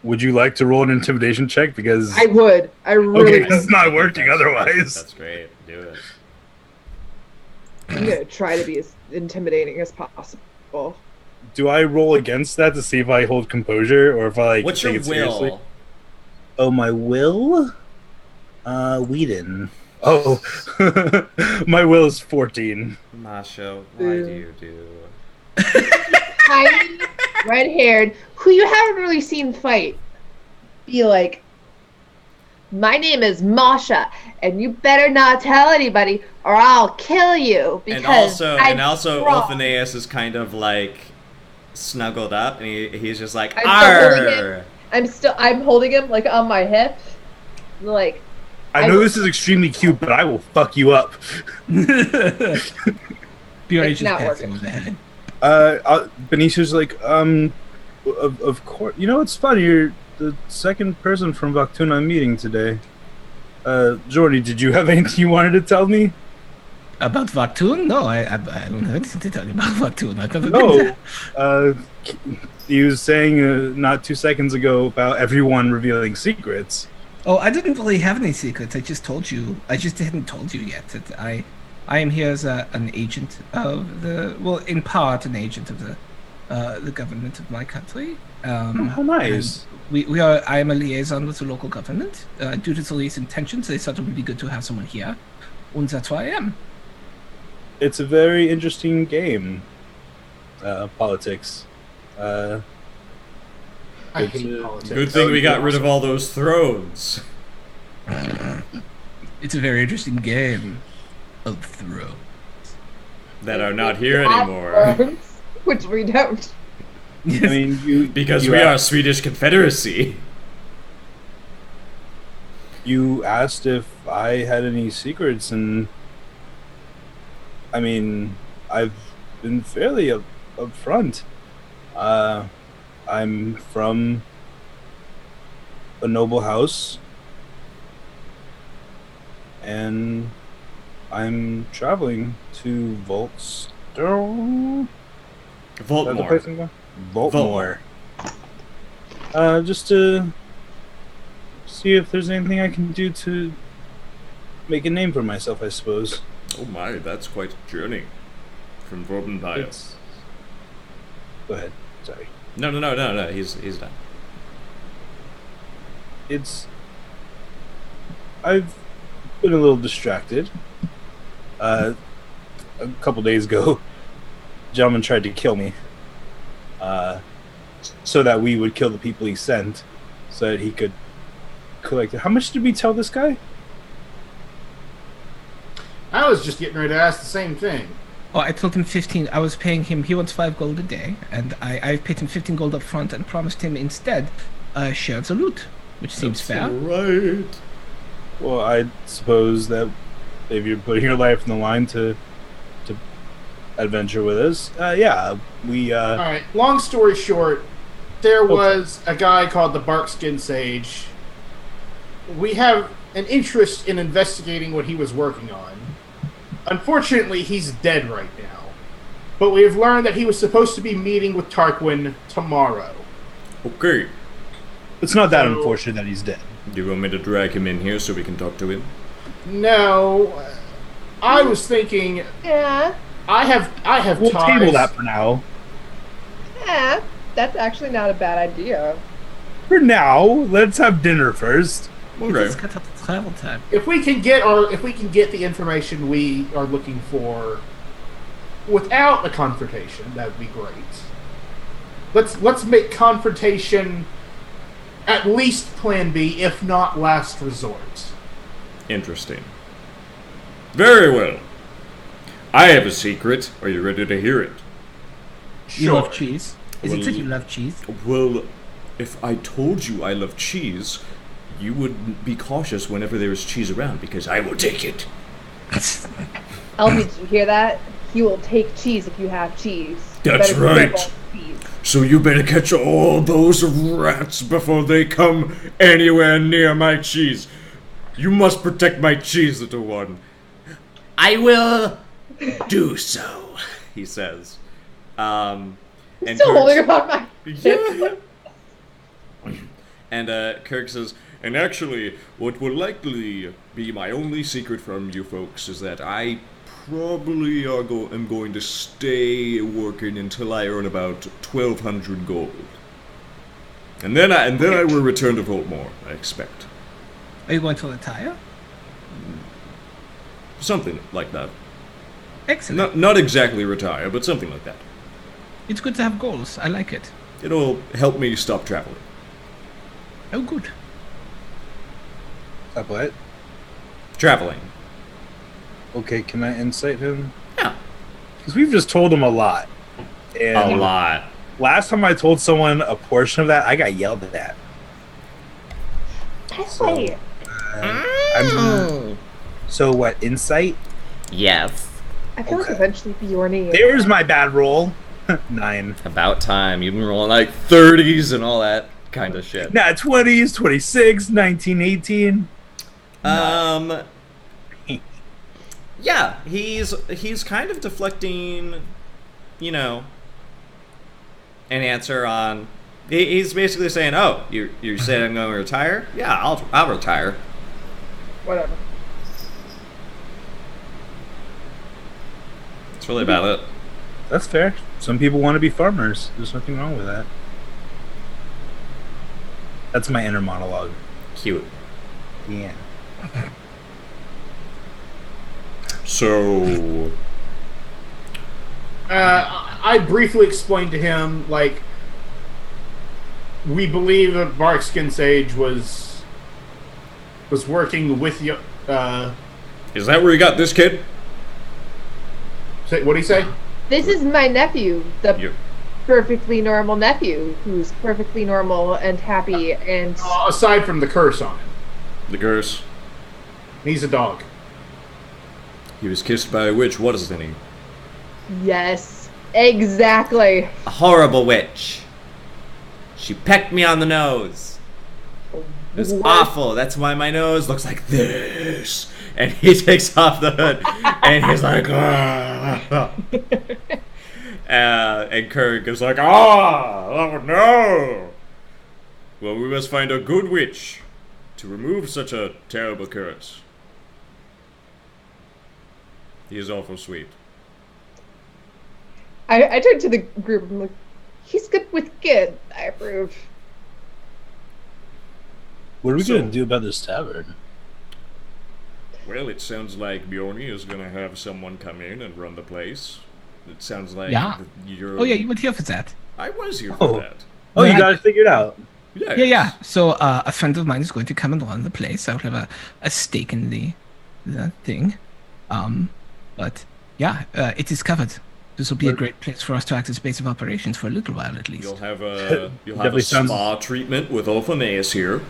Would you like to roll an intimidation check? Because
I would. I really
Okay, it's not working otherwise.
That's great. Do it.
I'm gonna try to be as intimidating as possible.
Do I roll against that to see if I hold composure or if I like
What's
take
your
it seriously?
will?
Oh, my will? Whedon. Oh, my will is 14.
Masha, why do you do?
Tiny, red-haired, who you haven't really seen fight, be like, my name is Masha, and you better not tell anybody, or I'll kill you. Because
and also, Ulfineus is kind of like snuggled up, and he's just like, "Arr!"
I'm holding him like on my hip, like.
I know this is extremely cute, but I will fuck you up.
Bjorn
It's
just
not
pats
working.
him on the head.
Benicio's like, of course. You know, it's funny. the second person from Vaktuna I'm meeting today. Jordy, did you have anything you wanted to tell me?
About Vaktun? No, I don't have anything to tell you about Vaktun. I've never been
No.
there.
He was saying not 2 seconds ago about everyone revealing secrets.
Oh, I didn't really have any secrets. I just told you. I just hadn't told you yet that I am here as an agent of the, well, in part an agent of the government of my country.
How nice.
We are. I am a liaison with the local government. Due to the recent tensions, they thought it would be good to have someone here, and that's why I am.
It's a very interesting game. Politics.
I hate politics.
Good thing we got rid of all those thrones.
It's a very interesting game of throw.
That are not here anymore.
Which we don't.
I mean,
Because we are Swedish Confederacy.
You asked if I had any secrets, and I mean, I've been fairly upfront. I'm from a noble house, and I'm traveling to Voltstone.
Voltmore.
Voltmore. Just to see if there's anything I can do to make a name for myself, I suppose.
Oh my, that's quite a journey. From Vorbenpire.
Go ahead. Sorry.
No. He's done.
I've been a little distracted. A couple days ago, a gentleman tried to kill me. So that we would kill the people he sent, so that he could collect it. How much did we tell this guy?
I was just getting ready to ask the same thing.
Oh, I told him 15. I was paying him. He wants 5 gold a day, and I paid him 15 gold up front and promised him instead a share of the loot, which seems fair.
Right.
Well, I suppose that if you're putting your life on the line to adventure with us, yeah, we.
All right. Long story short, there was a guy called the Barkskin Sage. We have an interest in investigating what he was working on. Unfortunately, he's dead right now. But we have learned that he was supposed to be meeting with Tarquin tomorrow.
Okay.
It's not that unfortunate that he's dead.
Do you want me to drag him in here so we can talk to him?
No, I was thinking.
Yeah.
I have.
We'll
ties.
table that for now.
Yeah. That's actually not a bad idea.
For now, let's have dinner first.
Let's cut out the travel time.
If we can get the information we are looking for without a confrontation, that would be great. Let's make confrontation at least plan B, if not last resort.
Interesting. Very well. I have a secret. Are you ready to hear it?
Sure.
You love cheese? Is it
Well,
that you love cheese?
Well, if I told you I love cheese, you would be cautious whenever there is cheese around, because I will take it.
Elby, did you hear that? He will take cheese if you have cheese. You
That's
better
right.
careful with cheese.
So you better catch all those rats before they come anywhere near my cheese. You must protect my cheese, little one.
I will do
So, he says. And
Still holding him on my
Yeah.
And Kirk says,
And actually, what will likely be my only secret from you folks is that I probably am going to stay working until I earn about 1,200 gold. And then I will return to Voltmore, I expect.
Are you going to retire?
Something like that.
Excellent.
Not exactly retire, but something like that.
It's good to have goals. I like it.
It'll help me stop traveling.
Oh, good.
Stop what?
traveling.
Okay, can I insight him?
Yeah.
Because we've just told him a lot. And
A lot.
Last time I told someone a portion of that, I got yelled at. So, so what, insight?
Yes.
I feel like
Okay.
eventually Bjorny.
There's my bad roll. 9.
About time. You've been rolling like 30s and all that. kind of shit.
Nah, 20s, 26, 1918.
Yeah, he's kind of deflecting, you know, an answer on. He's basically saying, "Oh, you're saying I'm going to retire? Yeah, I'll retire."
Whatever.
That's really about it.
That's fair. Some people want to be farmers. There's nothing wrong with that. That's my inner monologue.
Cute.
Yeah.
So,
I briefly explained to him, like, we believe that Barkskin Sage was working with you.
is that where you got this kid?
What do you say?
This is my nephew, the
You-
perfectly normal nephew, who's perfectly normal and happy and
Aside from the curse on him,
The curse.
he's a dog.
He was kissed by a witch. What is the name?
yes, exactly.
A horrible witch. She pecked me on the nose. It was
What?
awful. That's why my nose looks like this. And he takes off the hood, and he's like, "Ah."
And Kirk is like, oh no! Well, we must find a good witch to remove such a terrible curse. He is awful sweet.
I turned to the group and I'm like, he's good with kids. I approve.
What are we
So-
gonna do about this tavern?
Well, it sounds like Bjorny is gonna have someone come in and run the place. It sounds like
Yeah.
you're.
Oh yeah, you were here for that.
I was here
Oh.
for that.
Oh, you
Yeah.
got it figured out.
Yes.
Yeah. So a friend of mine is going to come and run the place. I'll have a stake in the thing. But yeah, it is covered. This will be a great place for us to act as base of operations for a little while at least.
You'll have a
Definitely sounds-
spa treatment with Ophaneus here.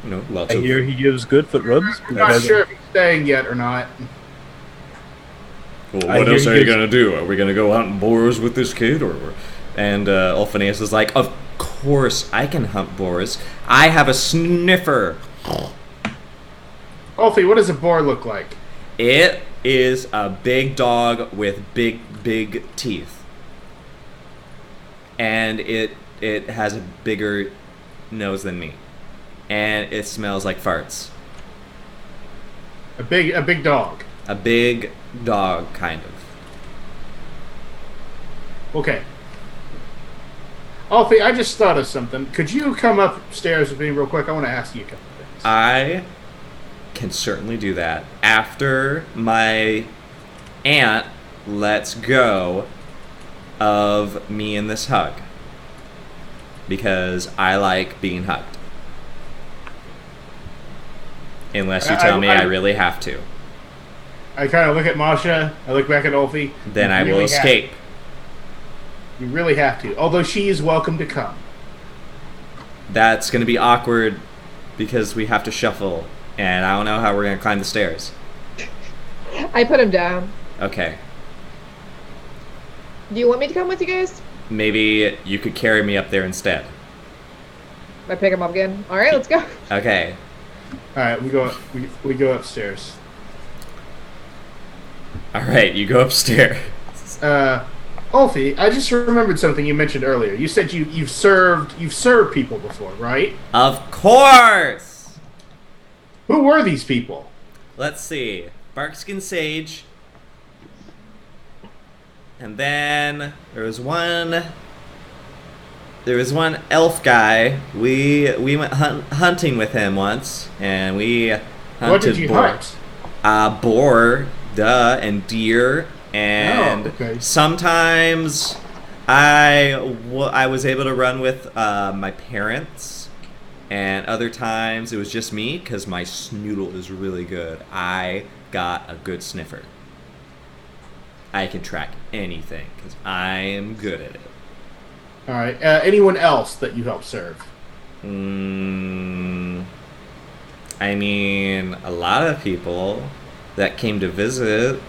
You know, lots
I
of.
hear he gives good foot rubs.
I'm not sure if he's staying yet or not.
Well,
I
what
hear
else
he
are you
gives-
gonna do? Are we gonna go hunting boars with this kid, or?
And Ophaneus is like, "Of course I can hunt boars. I have a sniffer."
Alfie, what does a boar look like?
It is a big dog with big teeth. And it has a bigger nose than me. And it smells like farts.
A big dog.
A big dog, kind of.
Okay. Alfie, I just thought of something. Could you come upstairs with me real quick? I want to ask you a couple things.
I can certainly do that. After my aunt lets go of me in this hug. Because I like being hugged. Unless you tell me I really have to.
I kind of look at Masha. I look back at Alfie.
Then
You
I will
really
escape.
You really have to. Although she is welcome to come.
That's going to be awkward because we have to shuffle. And I don't know how we're going to climb the stairs.
I put him down.
Okay.
Do you want me to come with you guys?
Maybe you could carry me up there instead.
I pick him up again. All right, let's go.
Okay.
All right, we go upstairs.
Alright, you go upstairs.
Alfie, I just remembered something you mentioned earlier. You said you've served people before, right?
Of course!
Who were these people?
Let's see. Barkskin Sage. And then there was one elf guy. We went hunting with him once, and we hunted
What did you
boar.
hunt?
Boar, and deer, and
Oh, okay.
sometimes I was able to run with my parents, and other times it was just me because my snoodle is really good. I got a good sniffer. I can track anything because I am good at it.
All right. Anyone else that you helped serve?
I mean, a lot of people that came to visit,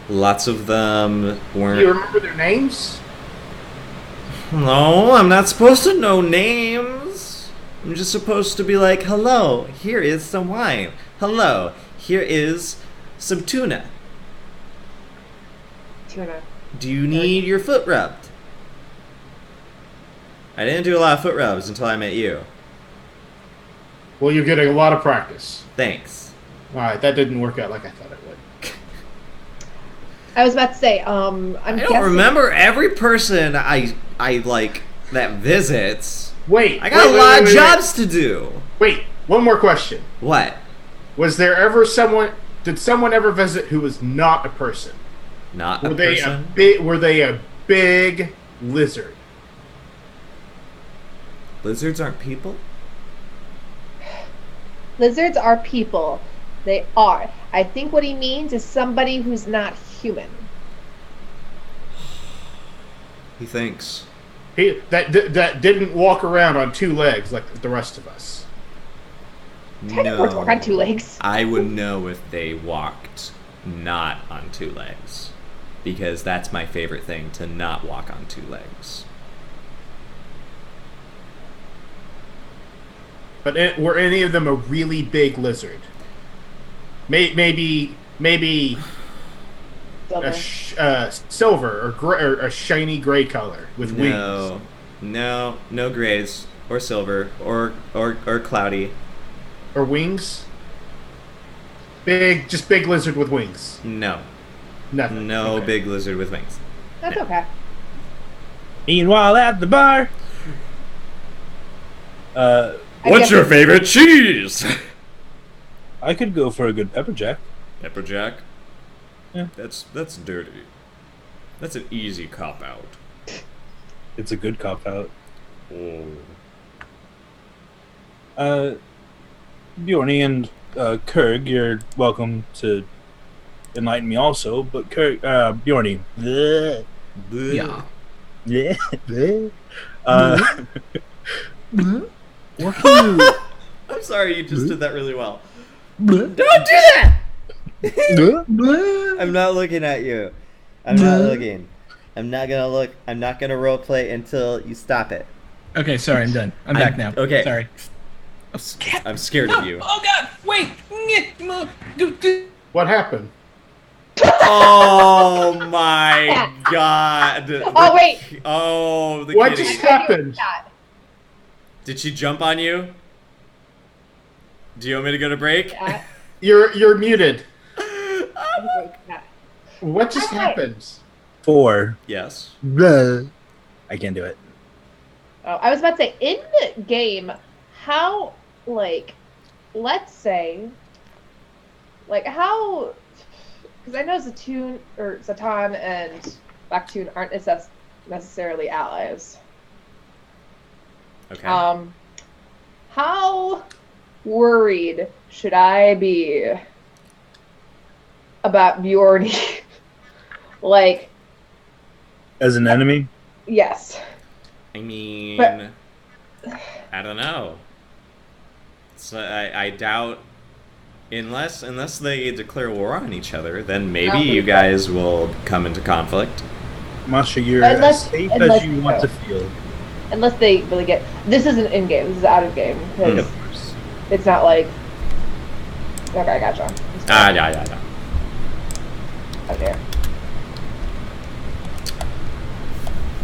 lots of them
Do you
weren't.
remember their names?
No, I'm not supposed to know names. I'm just supposed to be like, hello, here is some wine. Hello, here is some tuna.
Tuna.
Do you need your foot rubbed? I didn't do a lot of foot rubs until I met you.
Well, you're getting a lot of practice.
Thanks.
All right, that didn't work out like I thought it would.
I was about to say,
I don't remember every person I like that visits.
Wait,
I got a lot of jobs to do.
Wait, one more question.
What?
Was there ever someone? Did someone ever visit who was not a person?
Not
Were
a
they
person?
Were they a big lizard?
Lizards aren't people?
Lizards are people. They are. I think what he means is somebody who's not human.
He thinks.
That didn't walk around on two legs like the rest of us.
Technically, walk on two legs.
I would know if they walked not on two legs. Because that's my favorite thing, to not walk on two legs.
But were any of them a really big lizard? Maybe silver or gray, or a shiny gray color with wings.
No grays or silver or cloudy.
Or wings? Just big lizard with wings.
No.
Nothing.
No
Okay.
big lizard with wings.
That's okay.
Meanwhile, at the bar.
What's your favorite cheese?
I could go for a good pepper jack.
Pepper jack?
Yeah.
That's dirty. That's an easy cop out.
It's a good cop out.
Oh.
Bjorny and Kurg, you're welcome to enlighten me also, but Kurg, Bjorny. Bleh.
Yeah.
Bleh. Bleh. What can you...
I'm sorry, you just did that really well.
Bleh.
Don't do that!
Bleh.
Bleh.
I'm not looking at you. I'm not looking. I'm not gonna look. I'm not gonna roleplay until you stop it.
Okay, sorry, I'm done. I'm back now.
okay.
Sorry.
I'm scared of you.
Oh God! Wait.
What happened?
Oh my god.
Oh, wait.
Oh, the
What
kitty.
just happened?
Did she jump on you? Do you want me to go to break?
Yeah.
You're muted.
Yeah.
What just happened?
4.
Yes.
Bleh. I can't do it.
Oh, I was about to say, in the game, how, like, let's say, like, how, because I know Zatan and Baktoon aren't necessarily allies.
Okay.
How worried should I be about Bjorny? Like,
As an enemy?
yes.
I mean,
But-
I don't know. So I doubt, unless they declare war on each other, then maybe you guys will come into conflict.
Masha, you're
Unless-
as safe
unless-
as you want to feel.
Unless they really get. This isn't in game. This is out of game. Because
Of course.
it's not like. Okay, I gotcha.
Yeah.
Okay.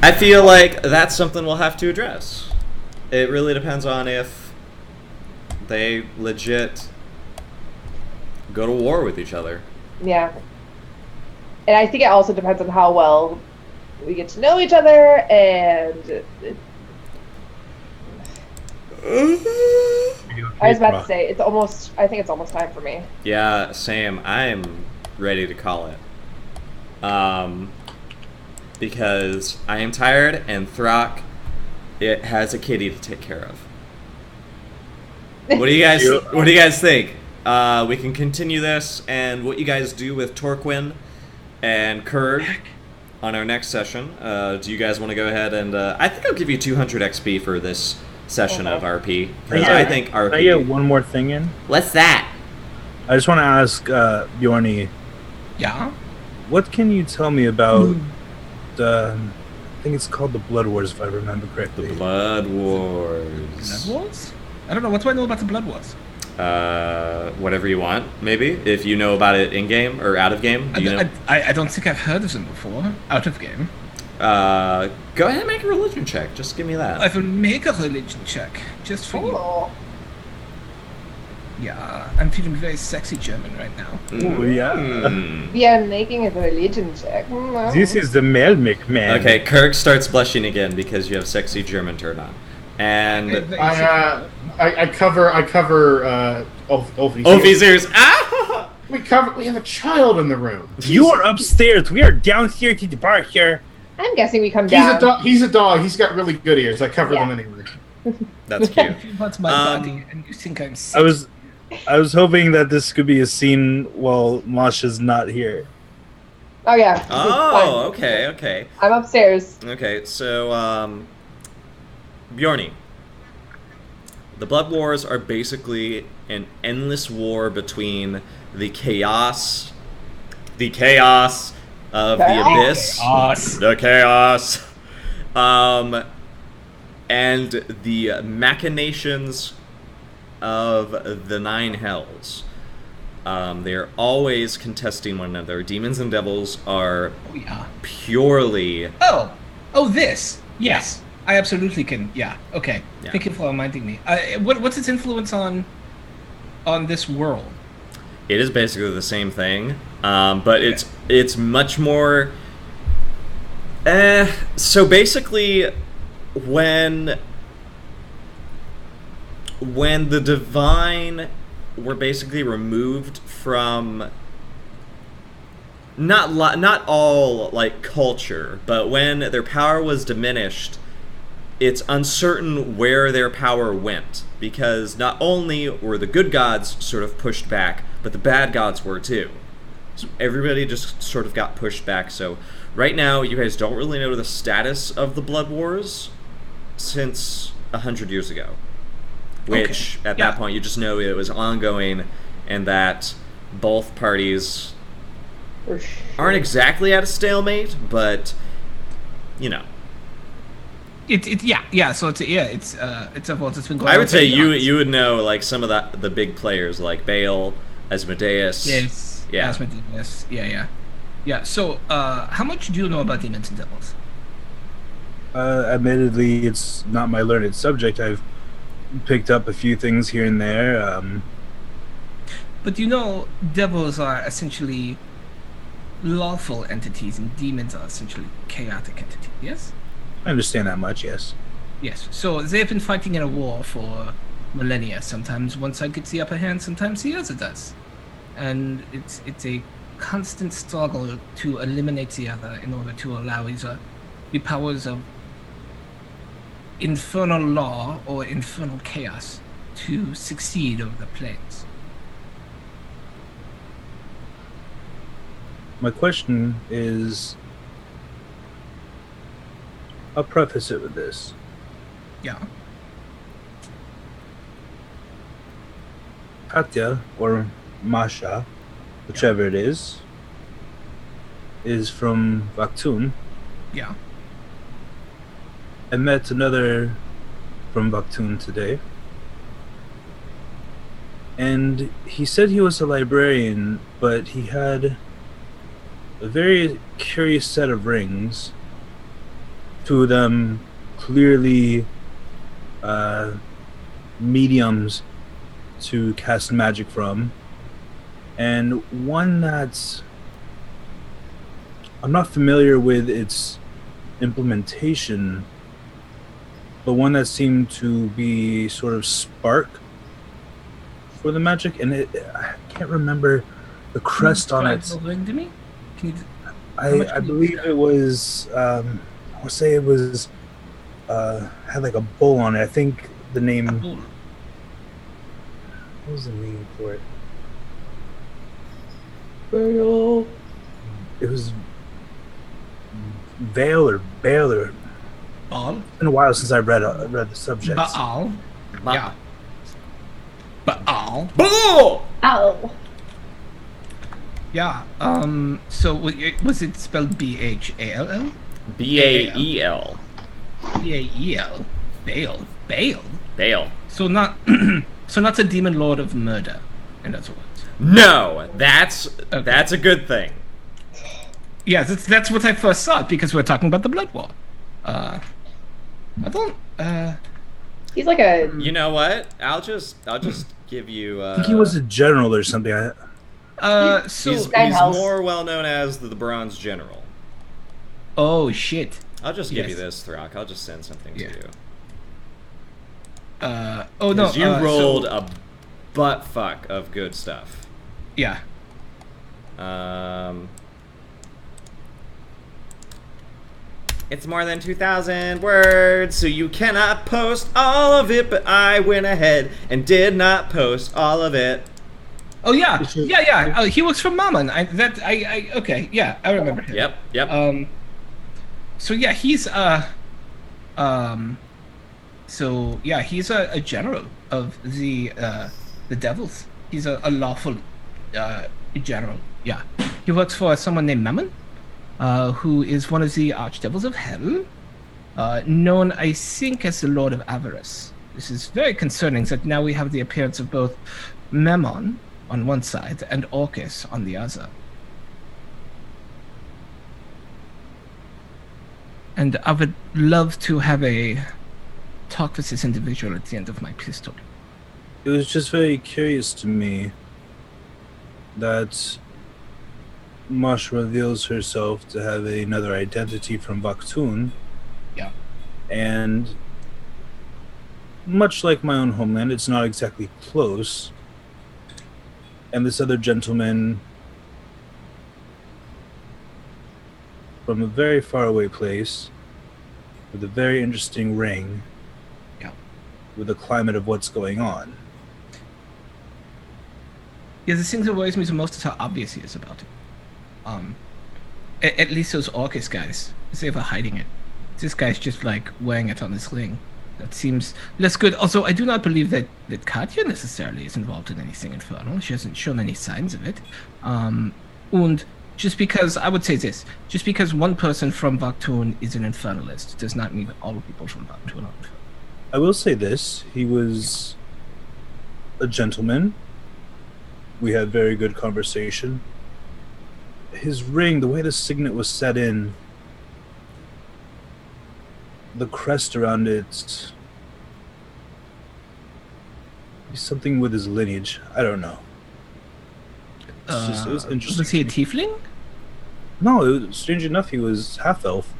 I feel like that's something we'll have to address. It really depends on if they legit go to war with each other.
Yeah. And I think it also depends on how well we get to know each other and. I was about to say, I think it's almost time for me.
Yeah, same. I'm ready to call it. Because I am tired and Throck, it has a kitty to take care of. What do you guys think? We can continue this, and what you guys do with Torquin and Kurg on our next session. Do you guys want to go ahead and I think I'll give you 200 XP for this session of RP, because I think RP.
Can I get one more thing in?
What's that?
I just want to ask Bjorny,
Yeah.
what can you tell me about think it's called the Blood Wars, if I remember correctly.
The Blood Wars.
Blood Wars? I don't know. What do I know about the Blood Wars?
Whatever you want, maybe. If you know about it in game or out of game, do you know?
I don't think I've heard of them before. Out of game.
Go ahead and make a religion check. Just give me that.
I will make a religion check just for you.
Cool.
Yeah, I'm feeling very sexy German right now.
Oh, yeah.
We are making a religion check.
This is the Melmic man.
Okay, Kirk starts blushing again because you have sexy German turned on. And
I cover Ulfi's
Ulfi's ears. Ah!
We have a child in the room.
You are upstairs. We are downstairs at the bar here.
I'm guessing we come down.
He's a dog. He's got really good ears. I cover them anyway.
That's cute.
If you want my body and you think I'm sexy.
I was hoping that this could be a scene while Masha's not here.
Oh yeah.
Oh, okay.
I'm upstairs.
Okay, so Bjorny. The Blood Wars are basically an endless war between the chaos of the abyss, the chaos, and the machinations of the Nine Hells. They are always contesting one another. Demons and devils are purely...
This. Yes. I absolutely can. Yeah. Okay. Yeah. Thank you for reminding me. What's its influence on this world?
It is basically the same thing, but it's much more... So basically, when the divine were basically removed from not all like culture, but when their power was diminished, it's uncertain where their power went, because not only were the good gods sort of pushed back, but the bad gods were too. So everybody just sort of got pushed back. So right now, you guys don't really know the status of the Blood Wars since 100 years ago. Which, at that point, you just know it was ongoing, and that both parties aren't exactly at a stalemate, but, you know.
So it's been going on.
I would say you would know, like, some of the big players, like Baal, Asmodeus.
Yes.
Yeah.
Asmodeus. Yeah. So, how much do you know about demons and devils?
Admittedly, it's not my learned subject. I've picked up a few things here and there.
But you know, devils are essentially lawful entities, and demons are essentially chaotic entities. Yes.
I understand that much. Yes.
Yes. So they've been fighting in a war for millennia. Sometimes one side gets the upper hand, sometimes the other does, and it's a constant struggle to eliminate the other in order to allow the powers of infernal law or infernal chaos to succeed over the planes.
My question is, I'll preface it with this.
Yeah.
Katya, or Masha, whichever it is from Vaktun.
Yeah.
I met another from Vaktun today, and he said he was a librarian, but he had a very curious set of rings. Two of them clearly mediums to cast magic from, and one that's I'm not familiar with its implementation, but one that seemed to be sort of spark for the magic, and I can't remember the crest on it.
To me?
I believe it was I'll say it was had like a bull on it. I think the name, what was the name for it? It was Baal or
Baal?
It's been a while since I read the subject.
Baal. Yeah. Baal.
Baal.
Ow.
Yeah. So was it spelled Bhall?
Bael.
Bael. Baal. Baal.
Bael.
So not a demon lord of murder, in other words.
No, that's a good thing.
Yeah, that's what I first thought because we're talking about the Blood War. I don't.
He's like a.
You know what? I'll just give you.
I think he was a general or something.
So
he's
House.
more well known as the Bronze General.
Oh shit.
I'll just give you
Yes.
this, Throck. I'll just send something to you.
Oh no.
You rolled a butt fuck of good stuff.
Yeah.
It's more than 2,000 words, so you cannot post all of it, but I went ahead and did not post all of it.
Oh yeah. Yeah. He works for Mammon. Okay. Yeah, I remember him.
Yep.
So yeah, he's so yeah, he's a general of the devils. He's a lawful general. Yeah, he works for someone named Mammon, who is one of the archdevils of hell, known, I think, as the Lord of Avarice. This is very concerning that now we have the appearance of both Mammon on one side and Orcus on the other. And I would love to have a talk with this individual at the end of my pistol.
It was just very curious to me that Mosh reveals herself to have another identity from Baktun.
Yeah.
And much like my own homeland, it's not exactly close. And this other gentleman from a very far away place with a very interesting ring.
Yeah.
With the climate of what's going on.
Yeah, the thing that worries me the most is how obvious he is about it. At least those Orcus guys, they were hiding it. This guy's just like wearing it on his ring. That seems less good. Also, I do not believe that Katya necessarily is involved in anything infernal. She hasn't shown any signs of it. And just because, I would say this, just because one person from Baktun is an infernalist does not mean that all people from Baktun are infernal.
I will say this, he was a gentleman. We had very good conversation. His ring, the way the signet was set in, the crest around it, something with his lineage. I don't know. It was interesting.
Was he a tiefling?
No, strange enough, he was half-elf.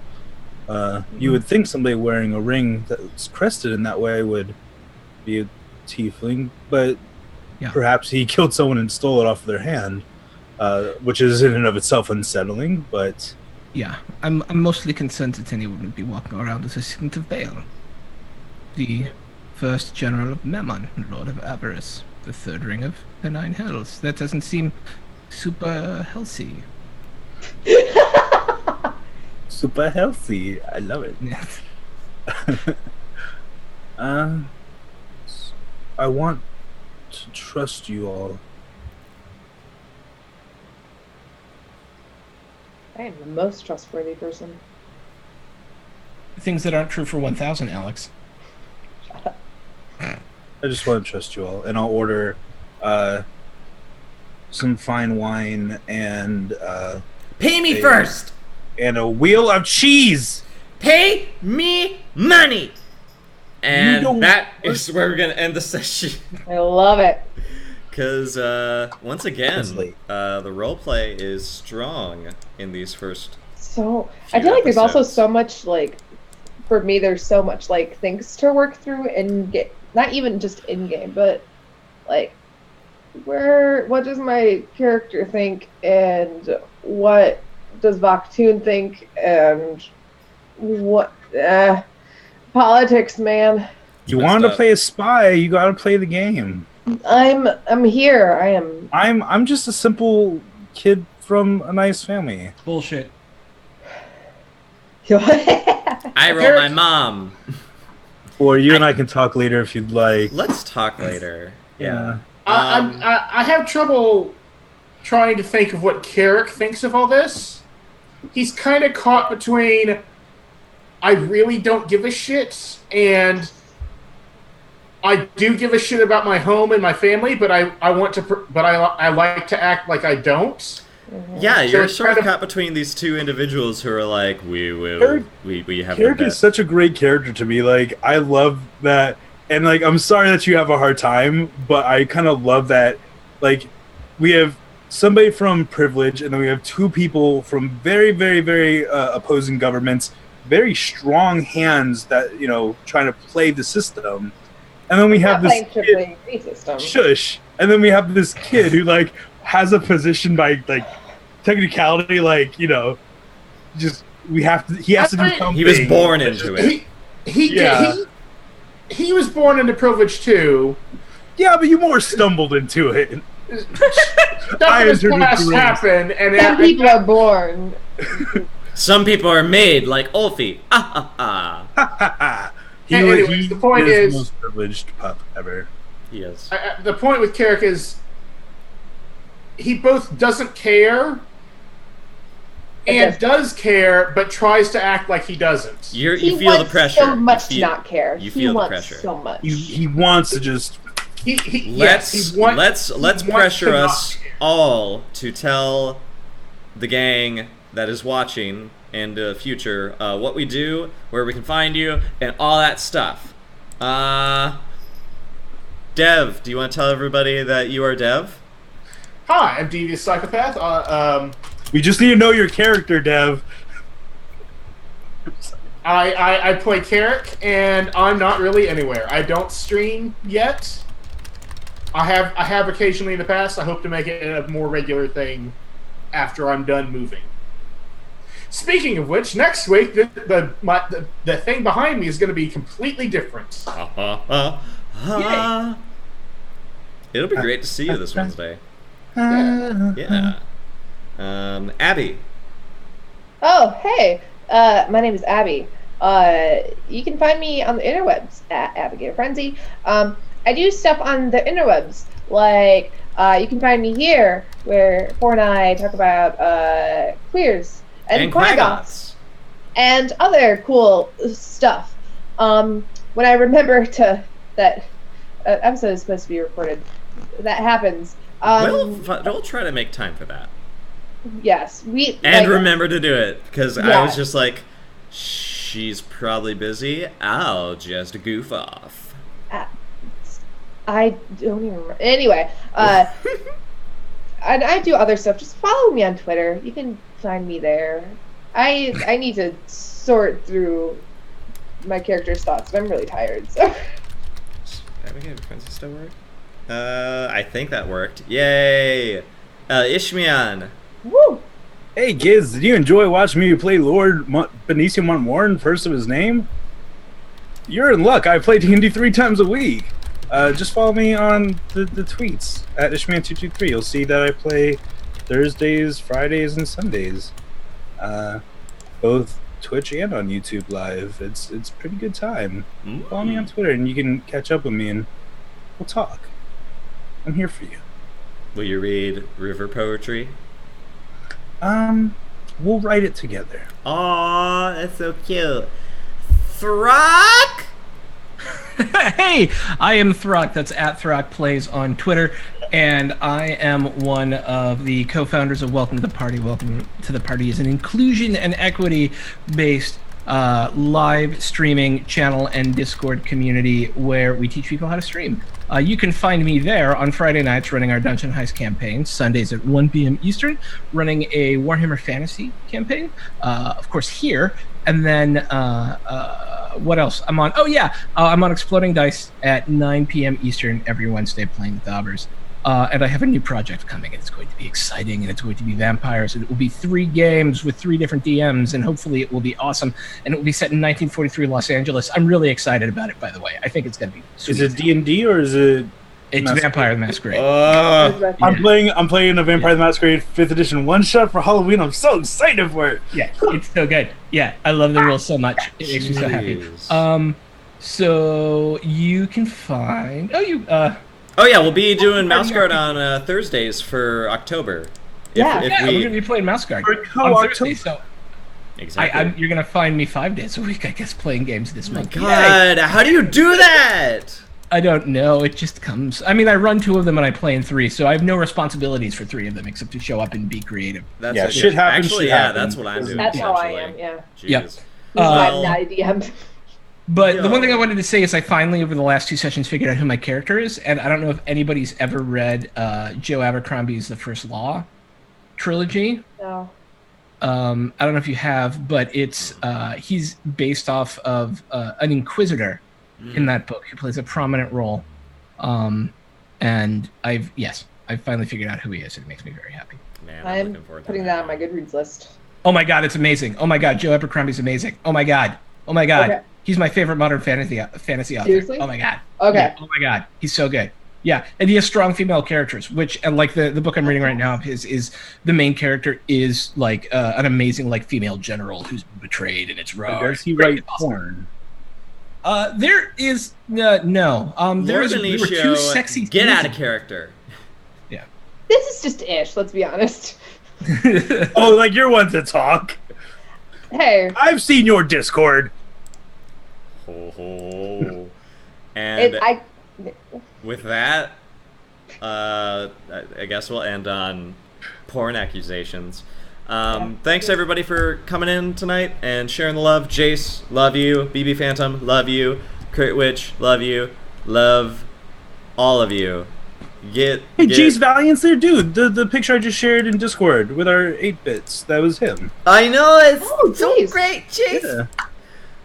You would think somebody wearing a ring that's crested in that way would be a tiefling, but
yeah.
Perhaps he killed someone and stole it off of their hand, which is in and of itself unsettling, but...
Yeah, I'm mostly concerned that anyone would be walking around as a signet of Baal. The first general of Mammon, Lord of Avarice, the third ring of the Nine Hells. That doesn't seem super healthy.
Super healthy. I love it. I want to trust you all.
I am the most trustworthy person.
Things that aren't true for 1,000, Alex.
Shut up.
I just want to trust you all, and I'll order some fine wine and
Pay me first!
and a wheel of cheese.
Pay me money!
And that is where we're going to end the session.
I love it.
Because, once again,
Honestly.
the roleplay is strong in these first...
So
Few
I feel like there's also
episodes.
so much like, for me, there's so much like things to work through and get, not even just in game, but like, what does my character think, and what does Baktun think, and what politics, man.
You wanted to play a spy, you got to play the game.
I'm here. I am.
I'm just a simple kid from a nice family.
Bullshit.
I wrote my mom.
Or you and I can talk later if you'd like.
Let's talk later. Yeah.
I have trouble trying to think of what Carrick thinks of all this. He's kind of caught between I really don't give a shit, and I do give a shit about my home and my family, but I like to act like I don't.
Yeah,
So
you're
it's
sort of
kind of-
caught between these two individuals who are like, we have
Carrick
the
is
best.
such a great character to me. Like, I love that, and like, I'm sorry that you have a hard time, but I kind of love that. Like, we have somebody from privilege, and then we have two people from very, very, very opposing governments, very strong hands that trying to play the system, and then we have this kid, shush, and then we have this kid who like has a position by like technicality, like just he has to do something.
He was born into it.
He was born into privilege too.
Yeah, but you more stumbled into it.
That's what happened, and
Some people are born.
Some people are made like Ulfi. Ah, ah, ah.
Anyways, the point is
the most privileged pup ever.
He is.
The point with Carrick is he both doesn't care and does care, but tries to act like he doesn't.
You
He
feel the
wants
pressure.
so much
you
to not care.
You
He
feel the
wants
pressure.
so much.
He wants to just.
Let's pressure us all to tell the gang that is watching and future what we do, where we can find you, and all that stuff. Dev, do you want to tell everybody that you are Dev?
Hi, I'm Devious Psychopath.
We just need to know your character, Dev.
I play Carrick, and I'm not really anywhere. I don't stream yet. I have occasionally in the past. I hope to make it a more regular thing after I'm done moving. Speaking of which, next week the thing behind me is going to be completely different.
It'll be great to see you this Wednesday.
Yeah.
Abby.
Oh, hey. My name is Abby. You can find me on the interwebs at Abigail Frenzy. I do stuff on the interwebs, like you can find me here, where Four and I talk about queers and quaggoths and other cool stuff. When I remember that episode is supposed to be recorded, that happens.
We'll try to make time for that.
Yes,
and remember to do it, because I was just like, she's probably busy. I'll just goof off.
I don't even remember. Anyway, and I do other stuff. Just follow me on Twitter. You can find me there. I need to sort through my character's thoughts, but I'm really tired. So.
Abigail Frenzy still work? I think that worked. Yay! Ishmian.
Woo!
Hey kids, did you enjoy watching me play Lord Benicio Montmorton, first of his name? You're in luck. I play D&D 3 times a week. Just follow me on the tweets at Ishmian223. You'll see that I play Thursdays, Fridays, and Sundays. Both Twitch and on YouTube Live. It's a pretty good time. Follow me on Twitter and you can catch up with me and we'll talk. I'm here for you.
Will you read river poetry?
We'll write it together.
Aw, that's so cute. Throck!
Hey, I am Throck. That's at Throck Plays on Twitter, and I am one of the co-founders of Welcome to the Party. Welcome to the Party is an inclusion and equity-based live streaming channel and Discord community where we teach people how to stream. You can find me there on Friday nights running our Dungeon Heist campaign, Sundays at 1 p.m. Eastern, running a Warhammer Fantasy campaign, of course here, and then what else? I'm on Exploding Dice at 9 p.m. Eastern every Wednesday playing with Albers. And I have a new project coming, and it's going to be exciting, and it's going to be vampires, and it will be 3 games with 3 different DMs, and hopefully it will be awesome, and it will be set in 1943 Los Angeles. I'm really excited about it, by the way. I think it's going to be sweet.
Is it D&D or is it...
It's Vampire the Masquerade.
I'm playing a Vampire the Masquerade 5th edition one-shot for Halloween. I'm so excited for it.
Yeah, it's so good. Yeah, I love the rules so much. It makes me so happy. So you can find...
Oh yeah, we'll be doing Mouse Guard on Thursdays for October.
We're going to be playing Mouse Guard on Thursday. So
Exactly.
You're gonna find me 5 days a week, I guess, playing games this month.
God, how do you do that?
I don't know. It just comes. I mean, I run 2 of them and I play in 3, so I have no responsibilities for 3 of them except to show up and be creative.
That's
Yeah, shit happens,
Actually,
shit
yeah,
happens.
that's what I'm doing.
That's how I
essentially.
am. Yeah.
Yep.
Jeez.
I'm not a DM.
But the
Yo.
one thing I wanted to say is I finally, over the last 2 sessions, figured out who my character is, and I don't know if anybody's ever read Joe Abercrombie's The First Law trilogy.
No.
I don't know if you have, but it's he's based off of an inquisitor in that book who plays a prominent role. And I've finally figured out who he is, and it makes me very happy.
Man,
I'm
looking forward to
putting that on my Goodreads list.
Oh my god, it's amazing. Oh my god, Joe Abercrombie's amazing. Oh my god.
Okay.
He's my favorite modern fantasy author.
Seriously?
Oh my god.
Okay.
Yeah, oh my god, he's so good. Yeah, and he has strong female characters, which, and like the book I'm reading right now is the main character is like an amazing like female general who's been betrayed, and it's raw.
Does he
It's great.
write porn?
There is no. There
Lord
were 2
Benicio,
sexy.
get out of character.
This is just ish, let's be honest.
Oh, like you're one to talk.
Hey,
I've seen your Discord.
Ho, ho. And with that, I guess we'll end on porn accusations. Thanks everybody for coming in tonight and sharing the love. Jace, love you. BB Phantom, love you. Kurt Witch, love you. Love all of you.
Hey, G's Valiant's there, dude. The picture I just shared in Discord with our 8-bits, that was him.
I know, it's
so
great, Jace.
Yeah.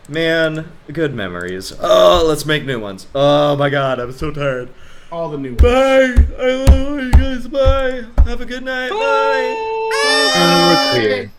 Man, good memories. Oh, let's make new ones. Oh my god, I'm so tired.
All the new.
Bye. I love you guys. Bye. Have a good night. Bye.
We're clear.